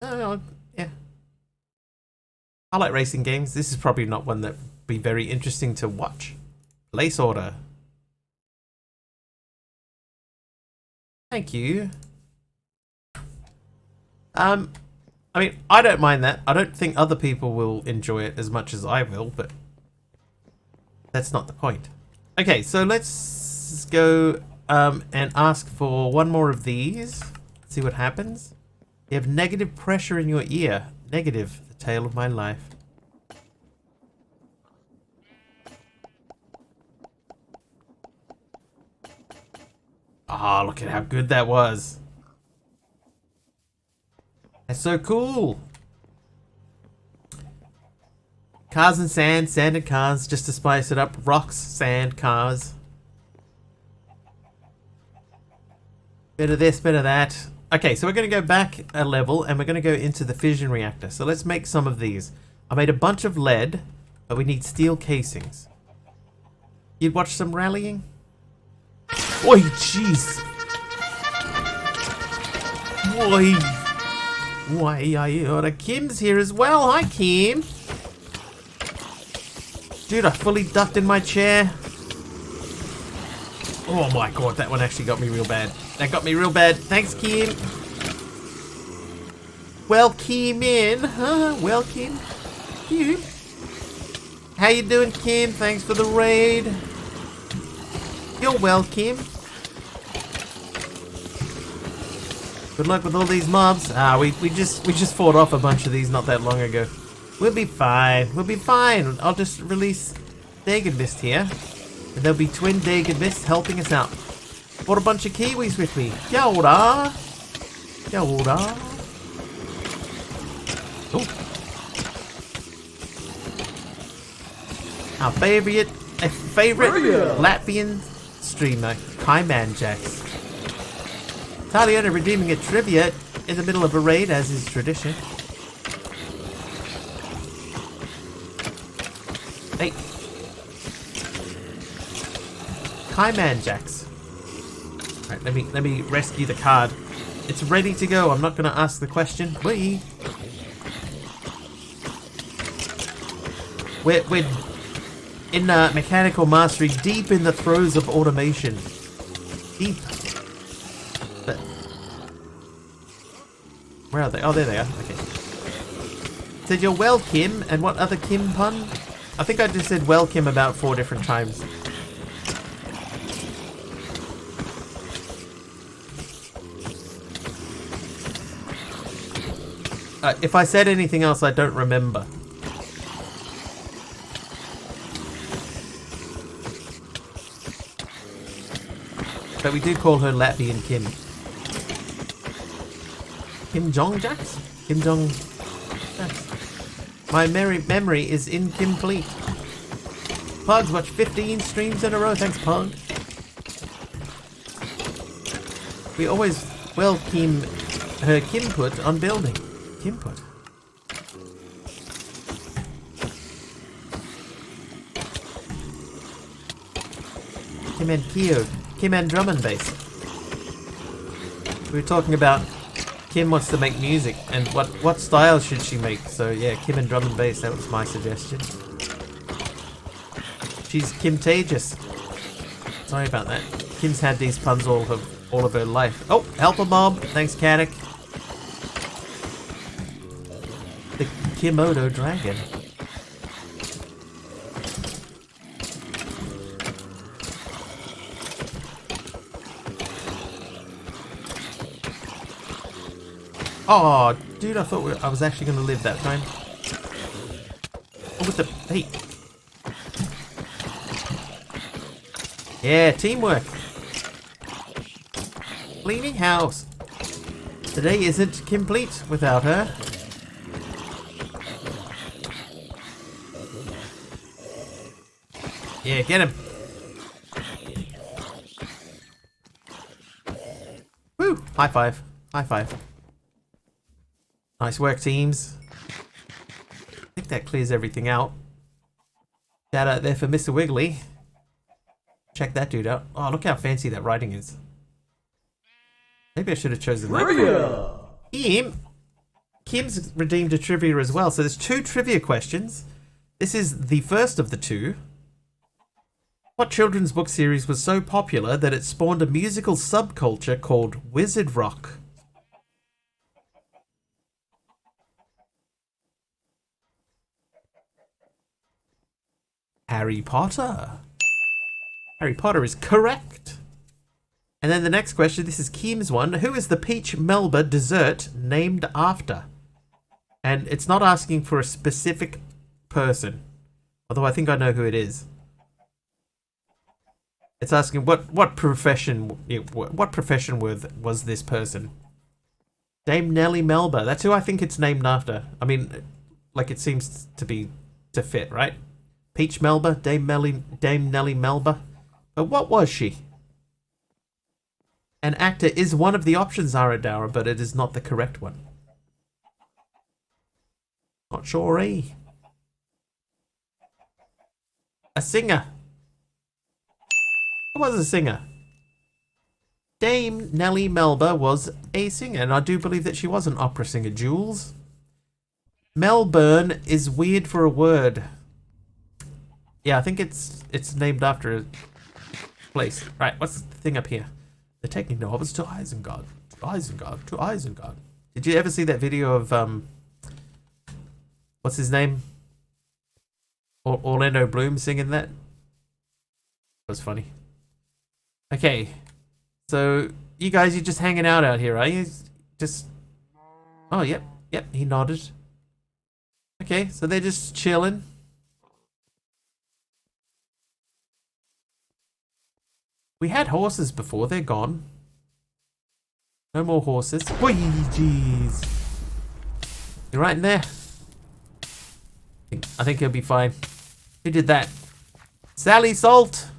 Oh, yeah. I like racing games. This is probably not one that would be very interesting to watch. Lace order. Thank you. I mean, I don't mind that. I don't think other people will enjoy it as much as I will, but that's not the point. Okay, so let's go and ask for one more of these. See what happens. You have negative pressure in your ear. Negative. The tale of my life. Ah, look at how good that was. That's so cool. Cars and sand, sand and cars, just to spice it up. Rocks, sand, cars. Bit of this, bit of that. Okay, so we're going to go back a level and we're going to go into the fission reactor. So let's make some of these. I made a bunch of lead, but we need steel casings. You'd watch some rallying? Oi, jeez. Oi. Why, Kim's here as well. Hi, Kim. Dude, I fully ducked in my chair. Oh my god, that one actually got me real bad. That got me real bad. Thanks, Kim. Welcome in. Welcome. You. How you doing, Kim? Thanks for the raid. You're welcome. Good luck with all these mobs. We just fought off a bunch of these not that long ago. We'll be fine. We'll be fine. I'll just release Dagged Mist here. And there'll be twin Dagged Mists helping us out. Brought a bunch of Kiwis with me. Kia ora. Kia ora. Oh. Our favorite Latvian streamer, Kaiman Jax. Taliana redeeming a trivia in the middle of a raid, as is tradition. Hey. Kaiman Jax. Alright, let me rescue the card. It's ready to go. I'm not gonna ask the question. Whee! We're in mechanical mastery, deep in the throes of automation. Deep. But where are they? Oh, there they are. Okay. Said you're well, Kim. And what other Kim pun? I think I just said well, Kim about 4 different times. If I said anything else, I don't remember. But we do call her Latvian Kim. Kim Jong-Jax? Kim Jong-Jax. My memory is incomplete. Pugs watch 15 streams in a row. Thanks, Pug. We always welcome her Kimput on building. Kimput. Kim and Kyo. Kim and drum and bass. We were talking about Kim wants to make music and what style should she make. So yeah, Kim and drum and bass, that was my suggestion. She's Kimtagious. Sorry about that. Kim's had these puns all of her life. Oh, help a mob. Thanks, Katic. The Kimodo Dragon. Oh, dude, I thought I was actually going to live that time. Oh, with the... Hey. Yeah, teamwork. Cleaning house. Today isn't complete without her. Yeah, get him. Woo! High five. High five. Nice work, teams. I think that clears everything out. Shout out there for Mr. Wiggly. Check that dude out. Oh, look how fancy that writing is. Maybe I should have chosen that. Kim's redeemed a trivia as well. So there's 2 trivia questions. This is the first of the 2. What children's book series was so popular that it spawned a musical subculture called Wizard Rock? Harry Potter. Harry Potter is correct. And then the next question, this is Kim's one. Who is the peach Melba dessert named after? And it's not asking for a specific person. Although I think I know who it is. It's asking what profession was this person? Dame Nellie Melba. That's who I think it's named after. I mean, like it seems to fit, right? Peach Melba, Dame Nellie Melba. But what was she? An actor is one of the options, Aradara, but it is not the correct one. Not sure, eh? A singer. Who was a singer? Dame Nellie Melba was a singer, and I do believe that she was an opera singer, Jules. Melbourne is weird for a word. Yeah, I think it's named after a place. Right, what's the thing up here? The taking novels to Isengard. To Isengard. To Isengard. Did you ever see that video of what's his name? Orlando Bloom singing that? That was funny. Okay. So you guys, you're just hanging out here, are you? Just oh yep, he nodded. Okay, so they're just chilling. We had horses before, they're gone. No more horses. Whee, jeez. You're right in there. I think he'll be fine. Who did that? Sally Salt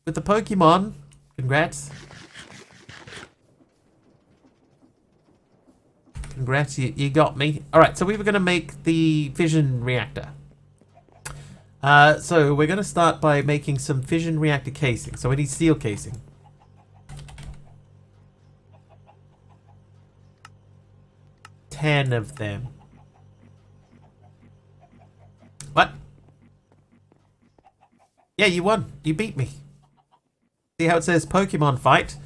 with the Pokemon. Congrats. Congrats, you got me. Alright, so we were going to make the fission reactor. So we're going to start by making some fission reactor casing. So we need steel casing. Ten of them. What? Yeah, you won. You beat me. See how it says Pokemon fight?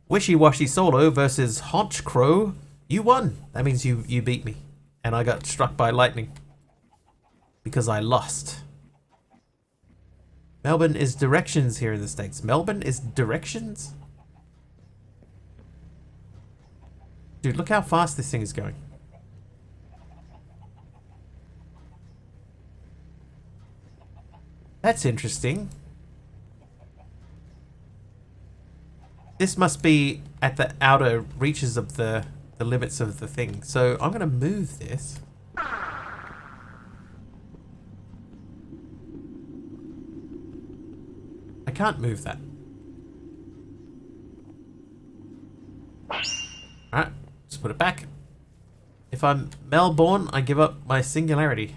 Wishy-Washy Solo versus Honchkrow. You won. That means you beat me. And I got struck by lightning. Because I lost. Melbourne is directions here in the States. Melbourne is directions? Dude, look how fast this thing is going. That's interesting. This must be at the outer reaches of the limits of the thing. So I'm going to move this. I can't move that. Alright, just put it back. If I'm Melbourne, I give up my singularity.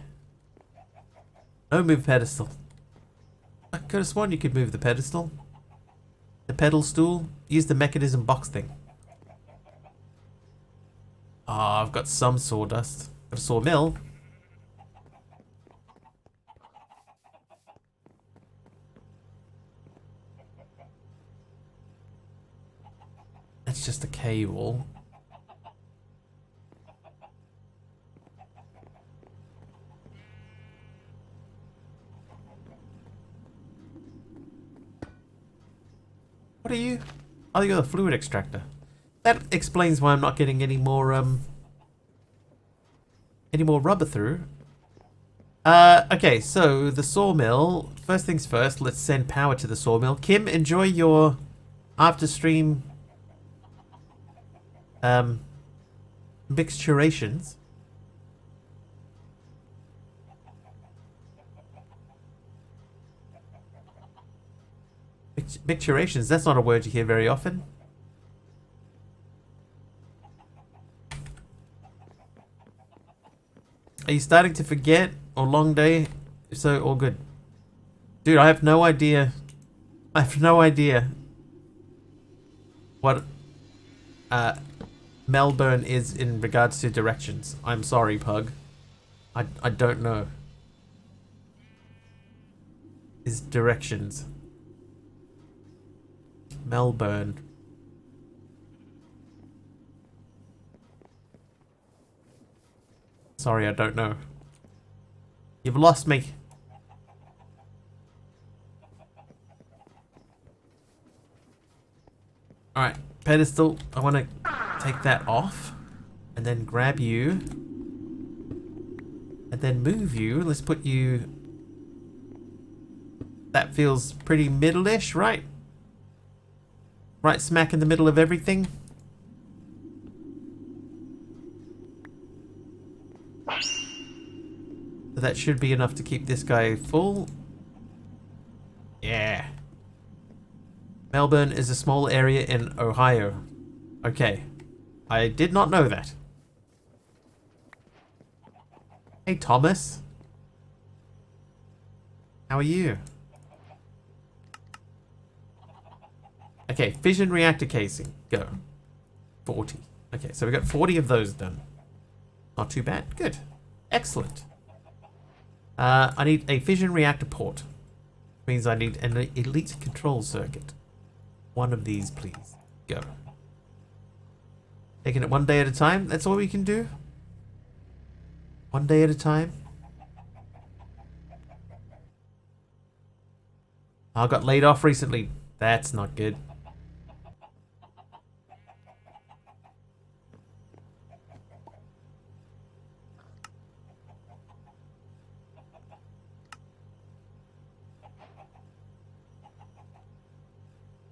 No move pedestal. I could have sworn you could move the pedestal. The pedal stool. Use the mechanism box thing. Ah, I've got some sawdust. Got a sawmill. That's just a cable. What are you? Oh, you're the fluid extractor. That explains why I'm not getting any more rubber through. Okay, so the sawmill. First things first, let's send power to the sawmill. Kim, enjoy your after stream mixturations. Micturations, that's not a word you hear very often. Are you starting to forget? Or long day? If so, all good. Dude, I have no idea. I have no idea what Melbourne is in regards to directions. I'm sorry, Pug. I don't know. Is directions. Melbourne. Sorry, I don't know. You've lost me. Alright, pedestal. I want to take that off. And then grab you. And then move you. Let's put you... That feels pretty middle-ish, right? Right smack in the middle of everything. So that should be enough to keep this guy full. Yeah. Melbourne is a small area in Ohio. Okay. I did not know that. Hey, Thomas. How are you? Okay, fission reactor casing. Go. 40. Okay, so we got 40 of those done. Not too bad. Good. Excellent. I need a fission reactor port. Means I need an elite control circuit. One of these, please. Go. Taking it one day at a time. That's all we can do. One day at a time. I got laid off recently. That's not good.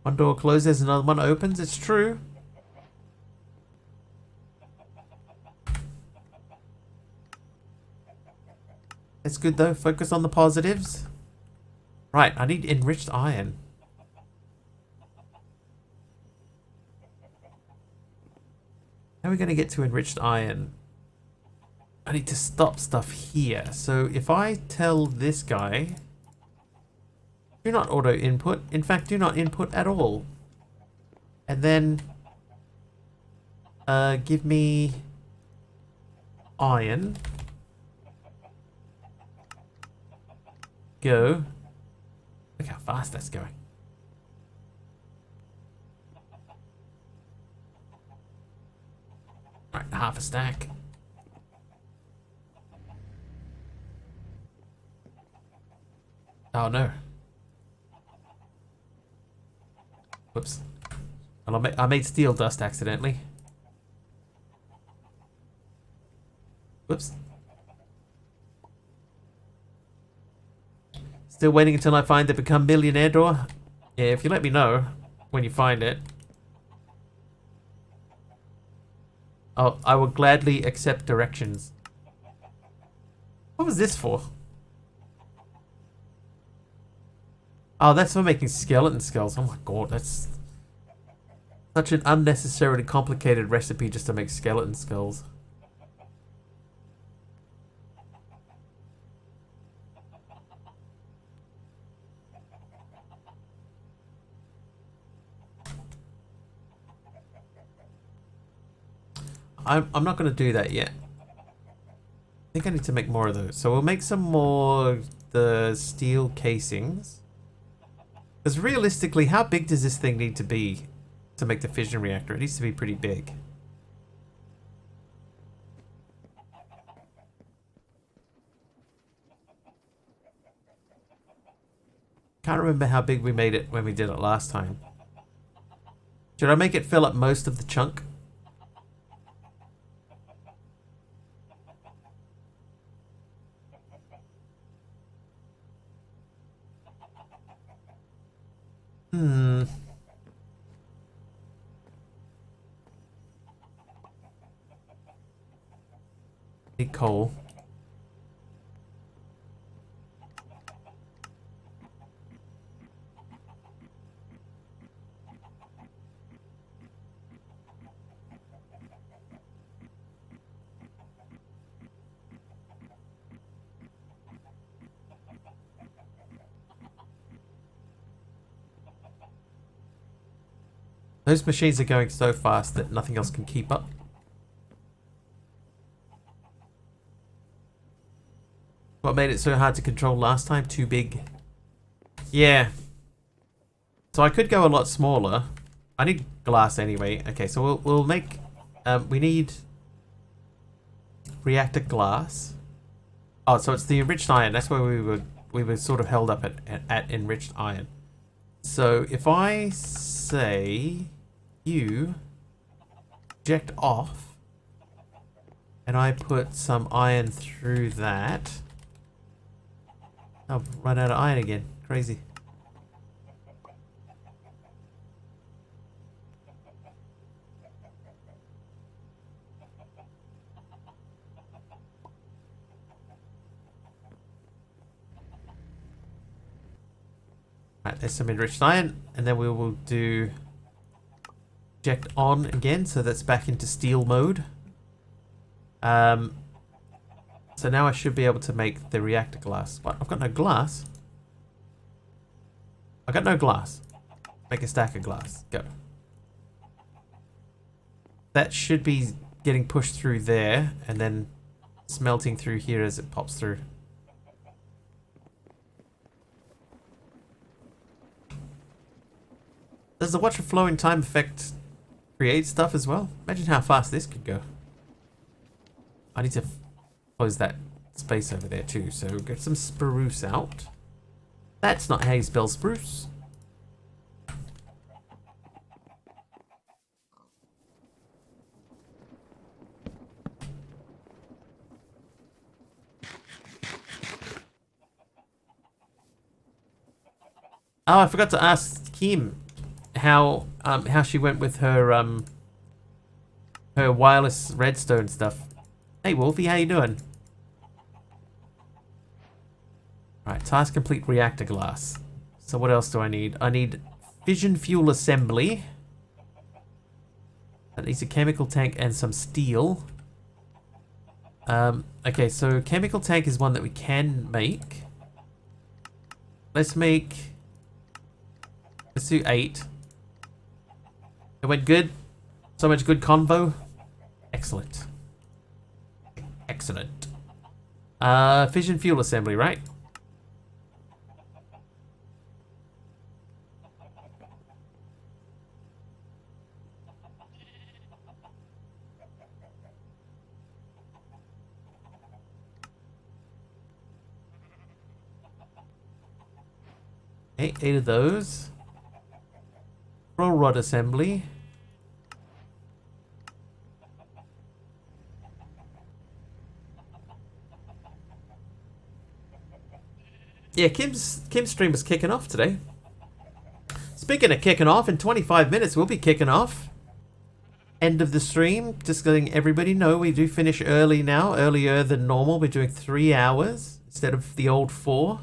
One door closes, another one opens. It's true. It's good though. Focus on the positives. Right, I need enriched iron. How are we going to get to enriched iron? I need to stop stuff here. So if I tell this guy... Do not auto input. In fact, do not input at all. And then give me iron. Go. Look how fast that's going. Right, half a stack. Oh no. Whoops. Well, I made steel dust accidentally. Whoops. Still waiting until I find the Become Millionaire door? Yeah, if you let me know when you find it. I will gladly accept directions. What was this for? Oh, that's for making skeleton skulls. Oh my god, that's such an unnecessarily complicated recipe just to make skeleton skulls. I'm not going to do that yet. I think I need to make more of those. So we'll make some more the steel casings. Because realistically, how big does this thing need to be to make the fission reactor? It needs to be pretty big. Can't remember how big we made it when we did it last time. Should I make it fill up most of the chunk? Hmm. Need coal. Those machines are going so fast that nothing else can keep up. What made it so hard to control last time? Too big. Yeah. So I could go a lot smaller. I need glass anyway. Okay, so we'll make... we need... reactor glass. Oh, so it's the enriched iron. That's where we were sort of held up at enriched iron. So if I say... you eject off and I put some iron through that, I'll run out of iron again. Crazy. Right, there's some enriched iron, and then we will do eject on again, so that's back into steel mode. So now I should be able to make the reactor glass. What? I've got no glass? I got no glass. Make a stack of glass. Go. That should be getting pushed through there, and then smelting through here as it pops through. Does the watch the flowing time effect create stuff as well? Imagine how fast this could go. I need to close that space over there too, so get some spruce out. That's not how you spell spruce. Oh, I forgot to ask Kim how she went with her her wireless redstone stuff. Hey Wolfie, how you doing? Right, task complete reactor glass. So what else do I need? I need fission fuel assembly. That needs a chemical tank and some steel. Okay, so chemical tank is one that we can make. Let's do 8. It went good. So much good convo. Excellent. Excellent. Fission fuel assembly, right? Okay, 8 of those. Roll rod assembly. Yeah, Kim's stream was kicking off today. Speaking of kicking off, in 25 minutes we'll be kicking off. End of the stream. Just letting everybody know we do finish early now, earlier than normal. We're doing 3 hours instead of the old 4.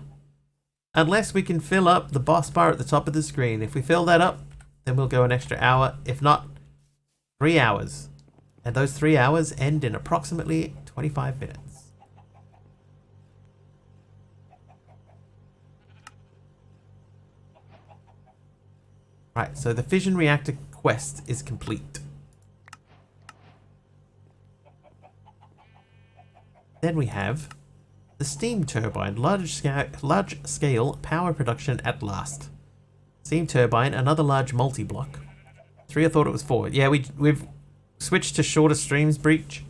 Unless we can fill up the boss bar at the top of the screen. If we fill that up, then we'll go an extra hour. If not, 3 hours. And those 3 hours end in approximately 25 minutes. Right, so the fission reactor quest is complete. Then we have the steam turbine, large scale power production at last. Steam turbine, another large multi-block. 3, I thought it was 4. Yeah, we've switched to shorter streams, Breach.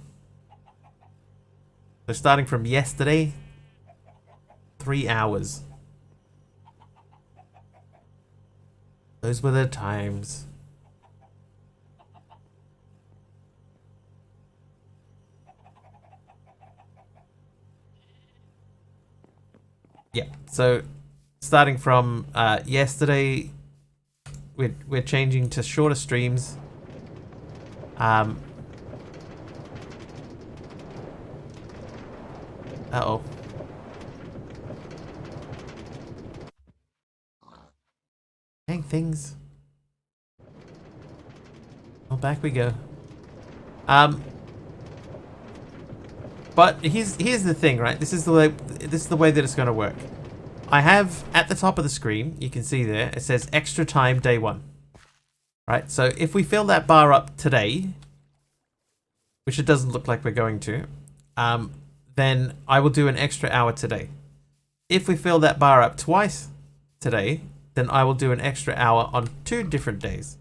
So starting from yesterday, 3 hours. Those were the times. Yeah, so starting from yesterday, we're changing to shorter streams. Uh-oh. Dang things. Well, back we go. But here's the thing, right? This is the way that it's going to work. I have at the top of the screen, you can see there, it says extra time day 1. Right? So if we fill that bar up today, which it doesn't look like we're going to, then I will do an extra hour today. If we fill that bar up twice today, then I will do an extra hour on 2 different days.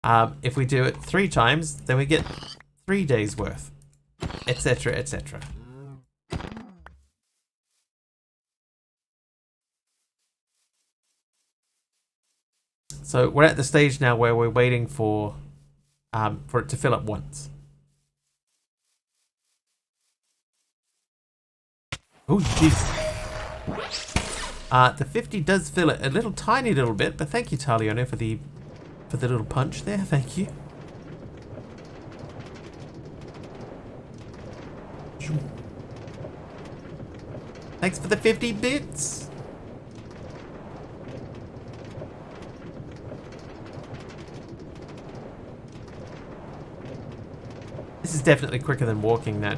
If we do it 3 times, then we get 3 days worth, etc., etc. So we're at the stage now where we're waiting for it to fill up once. Oh, jeez. The 50 does fill it a tiny little bit, but thank you, Taliona, for the little punch there. Thank you. Thanks for the 50 bits. This is definitely quicker than walking that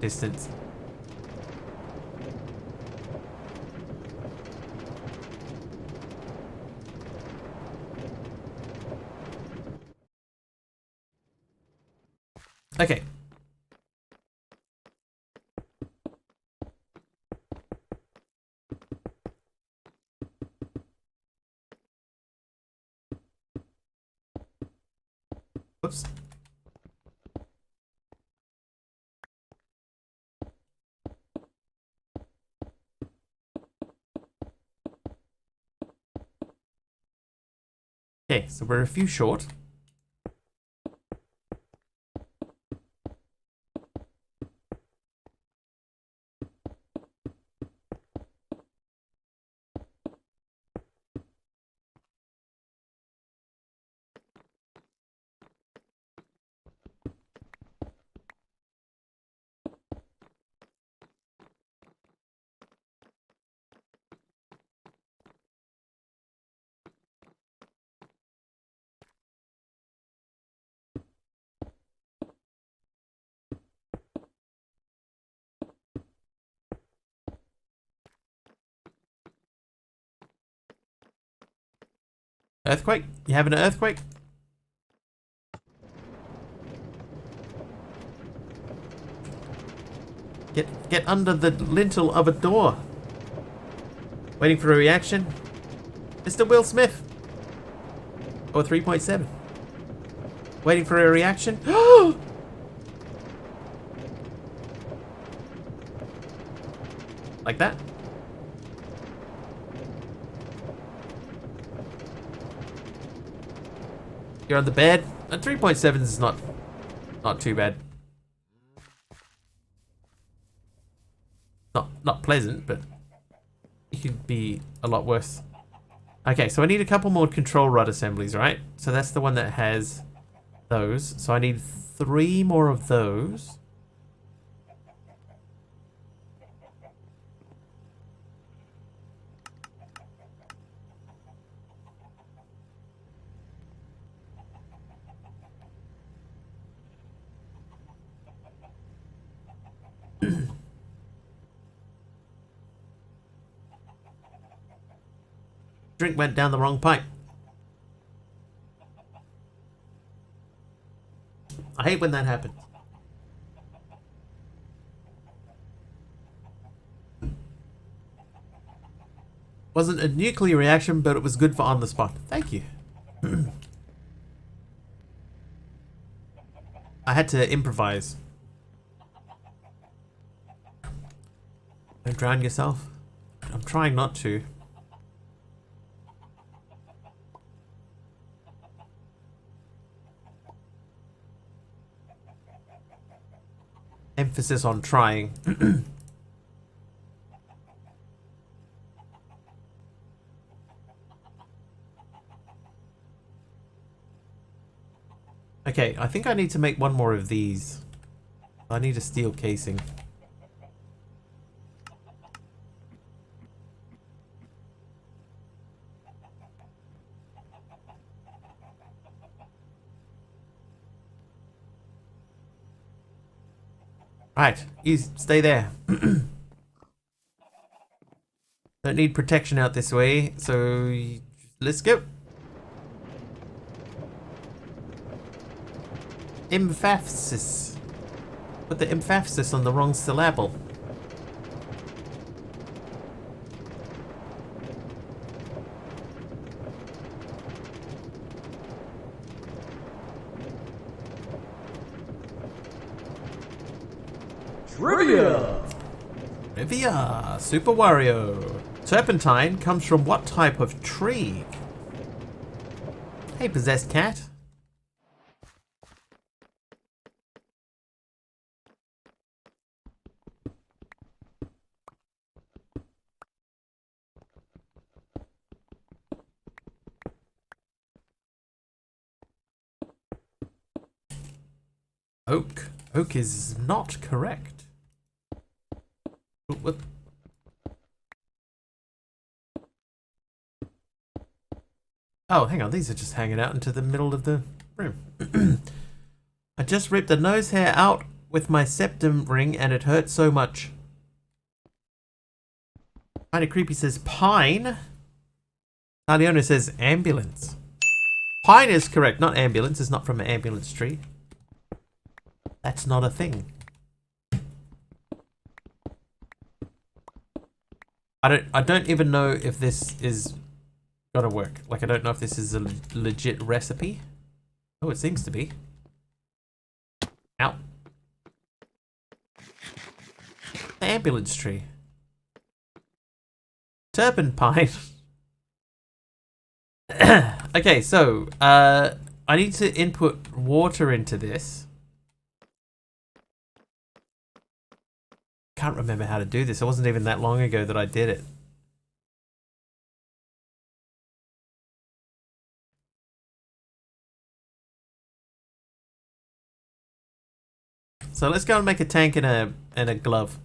distance. Okay. Whoops. Okay, so we're a few short. Earthquake? You having an earthquake? Get under the lintel of a door. Waiting for a reaction. Mr. Will Smith. Or 3.7. Waiting for a reaction. Like that. You're on the bed. 3.7 is not too bad. Not pleasant, but You could be a lot worse. Okay, so I need a couple more control rod assemblies, right? So that's the one that has those. So I need 3 more of those. Drink went down the wrong pipe. I hate when that happens. Wasn't a nuclear reaction, but it was good for on the spot. Thank you. I had to improvise. Don't drown yourself. I'm trying not to. Emphasis on trying. Okay, I think I need to make one more of these. I need a steel casing. Right, you stay there. Don't need protection out this way, so let's go. Emphasis. Put the emphasis on the wrong syllable. Trivia! Trivia! Super Wario. Turpentine comes from what type of tree? Hey, possessed cat. Oak. Oak is not correct. What? Oh, hang on. These are just hanging out into the middle of the room. I just ripped a nose hair out with my septum ring and it hurt so much. Kinda Creepy says pine. Leona says ambulance. Pine is correct, not ambulance. It's not from an ambulance tree. That's not a thing. I don't even know if this is gonna work. Like, I don't know if this is a legit recipe. Oh, it seems to be. Ow. The ambulance tree. Turpentine. Okay, so I need to input water into this. Can't remember how to do this. It wasn't even that long ago that I did it. So let's go and make a tank and a glove.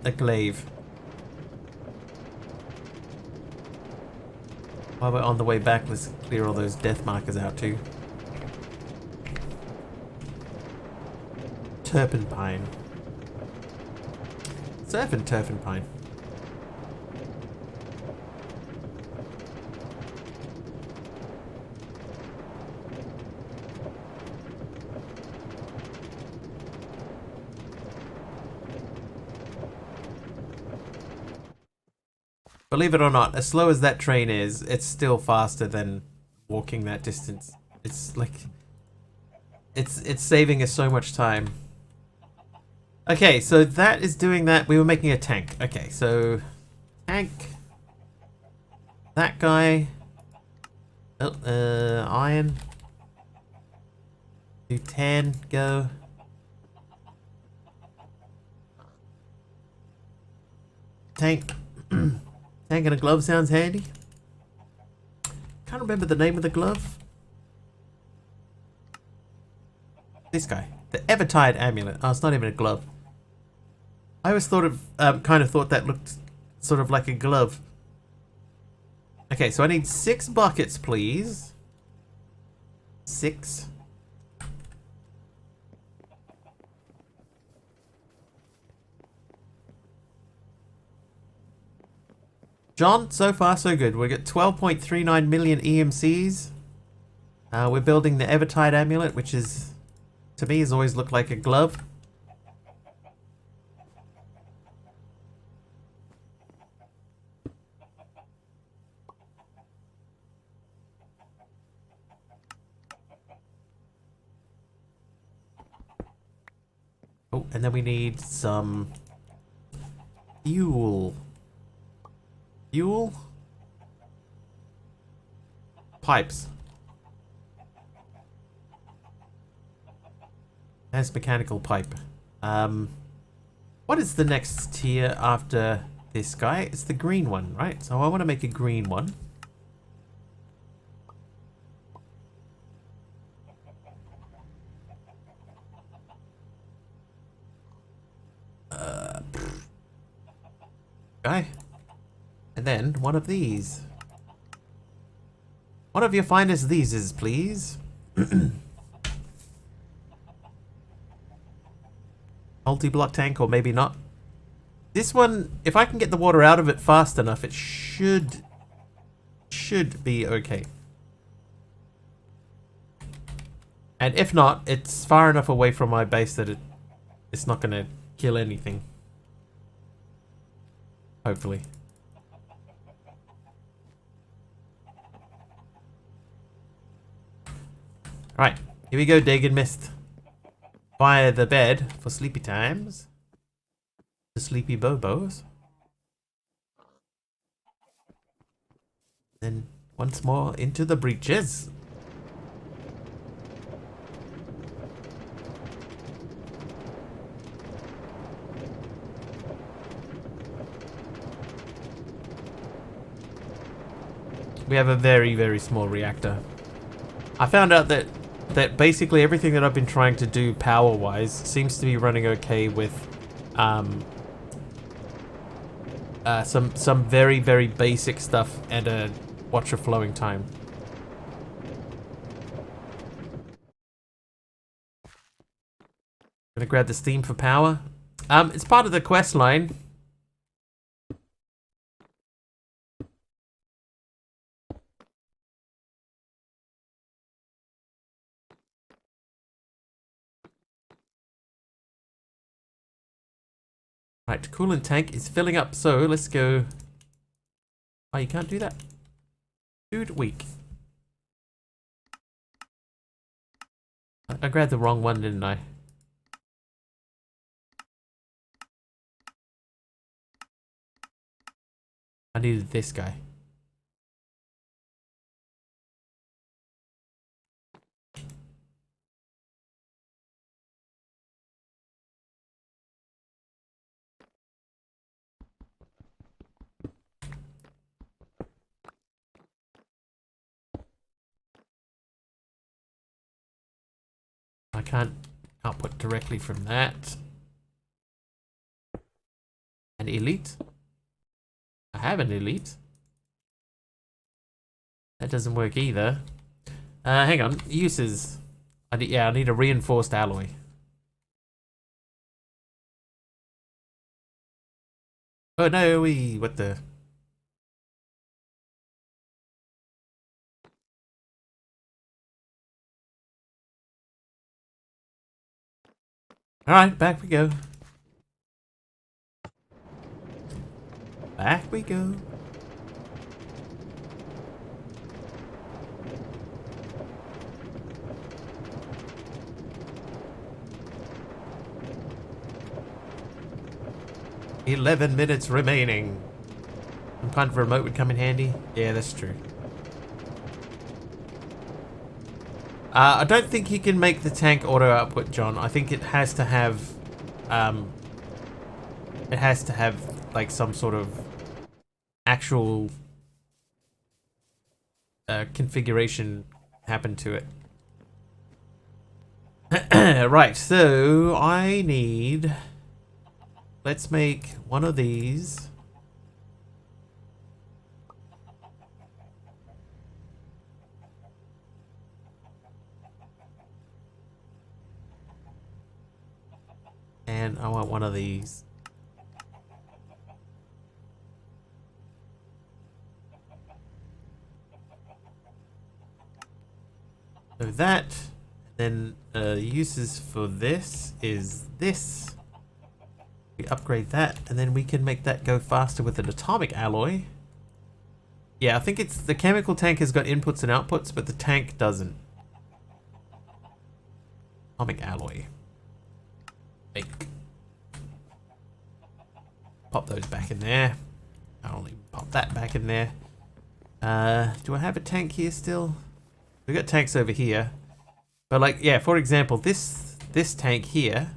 A glaive. While we're on the way back, let's clear all those death markers out too. Turpentine. Surfing turpentine. Believe it or not, as slow as that train is, it's still faster than walking that distance. It's like it's saving us so much time. Okay, so that is doing that. We were making a tank. Okay, so tank. That guy. Iron. Do 10. Go. Tank. Tank and a glove sounds handy. Can't remember the name of the glove. This guy. The Evertide amulet. Oh, it's not even a glove. I always thought of, kind of thought that looked sort of like a glove. Okay, so I need 6 buckets, please. 6. John, so far so good. We got 12.39 million EMCs. We're building the Evertide amulet, which is, to me, has always looked like a glove. Oh, and then we need some fuel. Fuel? Pipes. That's mechanical pipe. What is the next tier after this guy? It's the green one, right? So I want to make a green one. Guy. And then one of these. One of your finest theses, please. Multi-block tank, or maybe not. This one, if I can get the water out of it fast enough, it should be okay. And if not, it's far enough away from my base that it's not going to kill anything. Hopefully. Alright, here we go, Dagon Mist. Fire the bed for sleepy times. The sleepy bobos. Then once more into the breaches. We have a very, very small reactor. I found out that basically everything that I've been trying to do power-wise seems to be running okay with some very, very basic stuff and a watcher flowing time. Gonna grab the steam for power. It's part of the quest line. Right, coolant tank is filling up, so let's go. Oh, you can't do that. Dude, weak. I grabbed the wrong one, didn't I? I needed this guy. I can't output directly from that. An elite? I have an elite. That doesn't work either. Hang on. Uses. I need a reinforced alloy. Oh no, what the? Alright, back we go. Back we go. "11 minutes remaining." Some kind of remote would come in handy. Yeah, that's true. I don't think you can make the tank auto output, John. I think it has to have like some sort of actual configuration happen to it. Right, so I need... Let's make one of these. And I want one of these. So that, then uses for this is this. We upgrade that, and then we can make that go faster with an atomic alloy. Yeah, I think it's the chemical tank has got inputs and outputs, but the tank doesn't. Atomic alloy. Make. Pop those back in there. I'll only pop that back in there. Do I have a tank here still? We've got tanks over here. But like, yeah, for example, this tank here,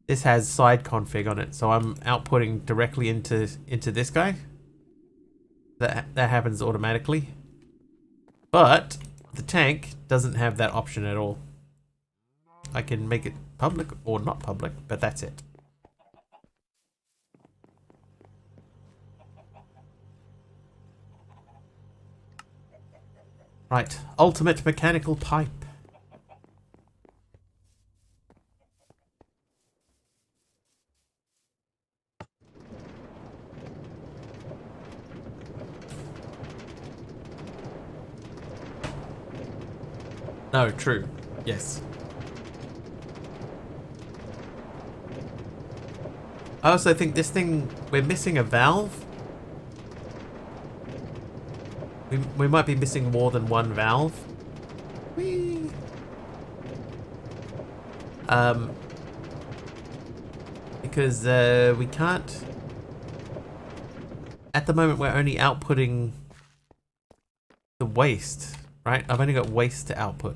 this has side config on it, so I'm outputting directly into this guy. That happens automatically. But the tank doesn't have that option at all. I can make it public or not public, but that's it. Right, ultimate mechanical pipe. No, true. Yes. I also think this thing, we're missing a valve. We might be missing more than one valve. Whee! Because we can't... At the moment we're only outputting the waste, right? I've only got waste to output.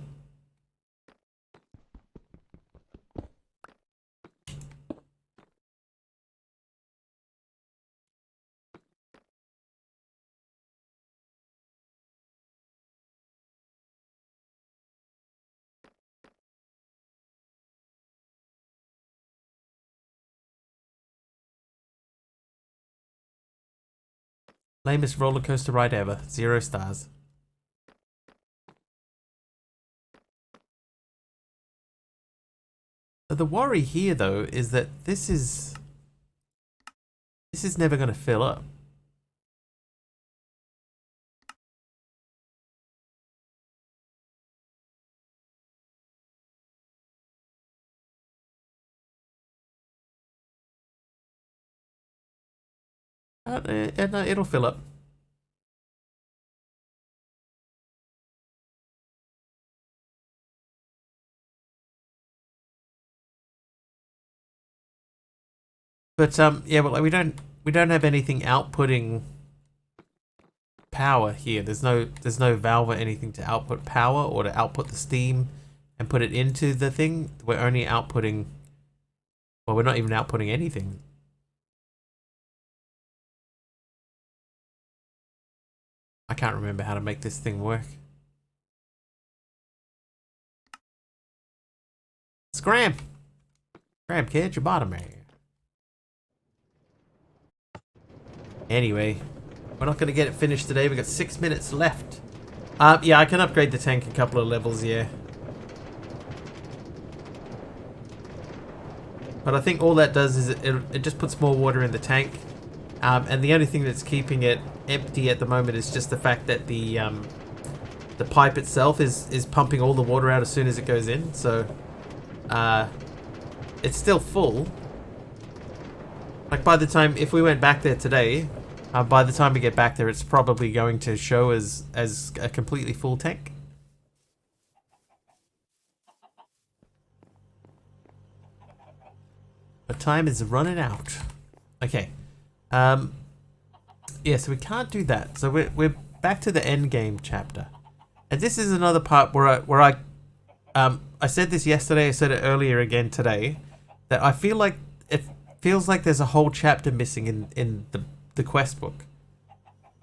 Lamest roller coaster ride ever. 0 stars. So the worry here though is that this is never going to fill up. No, it'll fill up. But yeah, but like we don't have anything outputting power here. There's no valve or anything to output power or to output the steam and put it into the thing. We're only outputting, well, we're not even outputting anything. I can't remember how to make this thing work. Scram! Scram, kid, your bottom area. Anyway, we're not going to get it finished today. We've got 6 minutes left. Yeah, I can upgrade the tank a couple of levels, yeah. But I think all that does is it just puts more water in the tank. And the only thing that's keeping it empty at the moment is just the fact that the pipe itself is pumping all the water out as soon as it goes in. So it's still full. Like by the time, if we went back there today, by the time we get back there, it's probably going to show as a completely full tank. But time is running out. Okay. Yeah, so we can't do that. So we're back to the end game chapter, and this is another part where I said this yesterday. I said it earlier again today, that I feel like feels like there's a whole chapter missing in the quest book.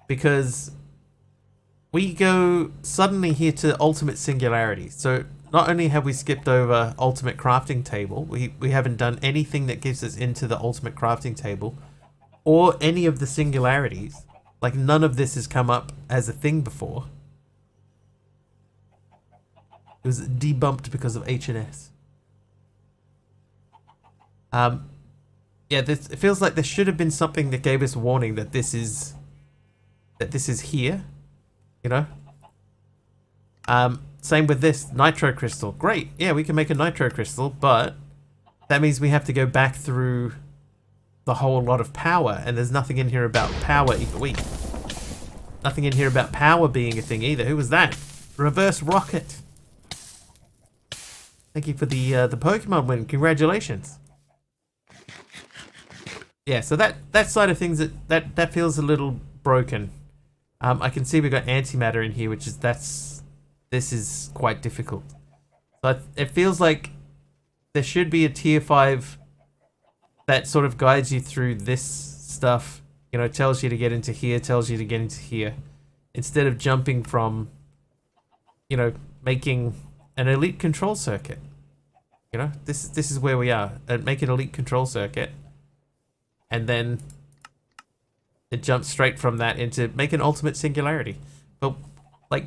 Because we go suddenly here to Ultimate Singularity. So not only have we skipped over Ultimate Crafting Table, we haven't done anything that gives us into the Ultimate Crafting Table or any of the singularities. Like, none of this has come up as a thing before. It was debunked because of HNS. Yeah, it feels like there should have been something that gave us warning that this is here, you know. Same with this nitro crystal. Great, yeah, we can make a nitro crystal, but that means we have to go back through the whole lot of power, and there's nothing in here about power. Nothing in here about power being a thing either. Who was that? Reverse Rocket. Thank you for the Pokemon win. Congratulations. Yeah, so that side of things that feels a little broken. I can see we got antimatter in here, which is this is quite difficult. But it feels like there should be a tier 5 that sort of guides you through this stuff. You know, tells you to get into here, tells you to get into here, instead of jumping from, you know, making an elite control circuit. You know, this is where we are. Make an elite control circuit, and then it jumps straight from that into make an ultimate singularity. But like,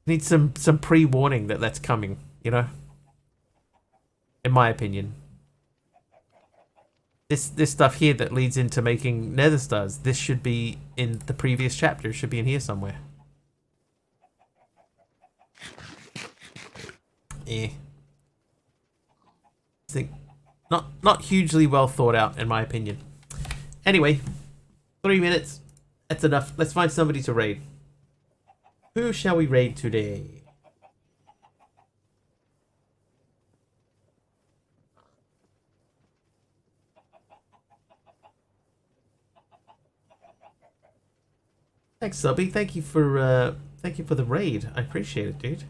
need some pre-warning that that's coming. You know, in my opinion. This stuff here that leads into making nether stars, this should be in the previous chapter. It should be in here somewhere. Yeah. I think not hugely well thought out in my opinion. Anyway, 3 minutes. That's enough. Let's find somebody to raid. Who shall we raid today? Thanks, Subby. Thank you for the raid. I appreciate it, dude.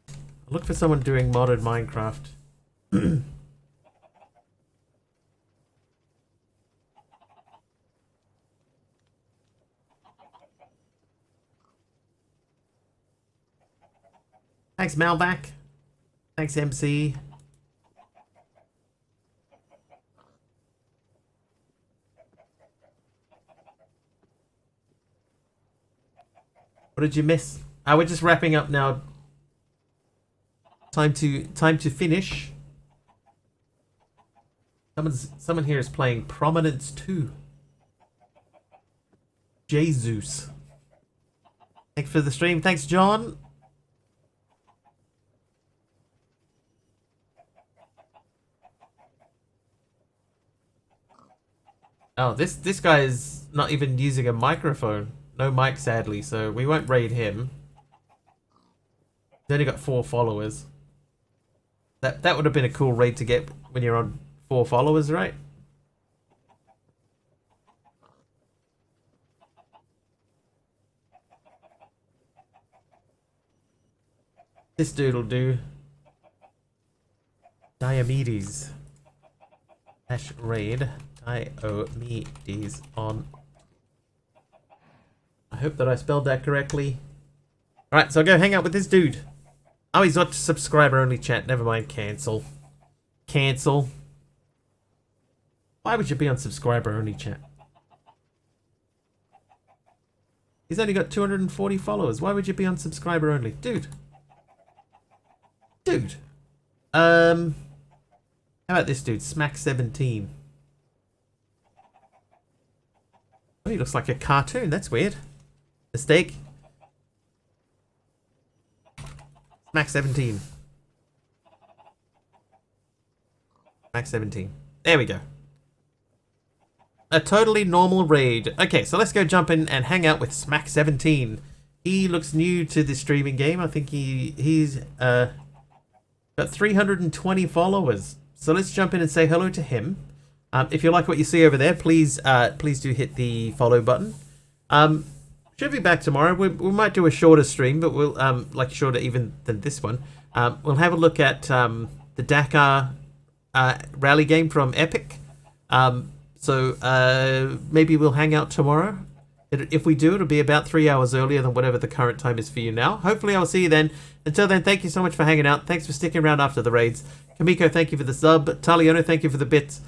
I'll look for someone doing modded Minecraft. Thanks, Malvac. Thanks, MC. What did you miss? We're just wrapping up now. Time to finish. Someone here is playing Prominence 2. Jesus. Thanks for the stream. Thanks, John. Oh, this guy is not even using a microphone. No mic, sadly, so we won't raid him. He's only got 4 followers. That would have been a cool raid to get when you're on 4 followers, right? This dude will do. Diomedes. #raid. Diomedes on. I hope that I spelled that correctly. Alright, so I'll go hang out with this dude. Oh, he's got subscriber only chat. Never mind, cancel. Cancel. Why would you be on subscriber only chat? He's only got 240 followers. Why would you be on subscriber only? Dude. Dude. How about this dude? Smack17. Oh, he looks like a cartoon. That's weird. Mistake. Smack17. Smack17. There we go. A totally normal raid. Okay, so let's go jump in and hang out with Smack17. He looks new to the streaming game. I think he's got 320 followers. So let's jump in and say hello to him. If you like what you see over there, please do hit the follow button. Should be back tomorrow. We might do a shorter stream, but we'll like shorter even than this one. We'll have a look at the Dakar rally game from Epic. So maybe we'll hang out tomorrow. If we do, it'll be about 3 hours earlier than whatever the current time is for you now. Hopefully I'll see you then. Until then, thank you so much for hanging out. Thanks for sticking around after the raids. Kamiko, thank you for the sub. Taliano, thank you for the bits.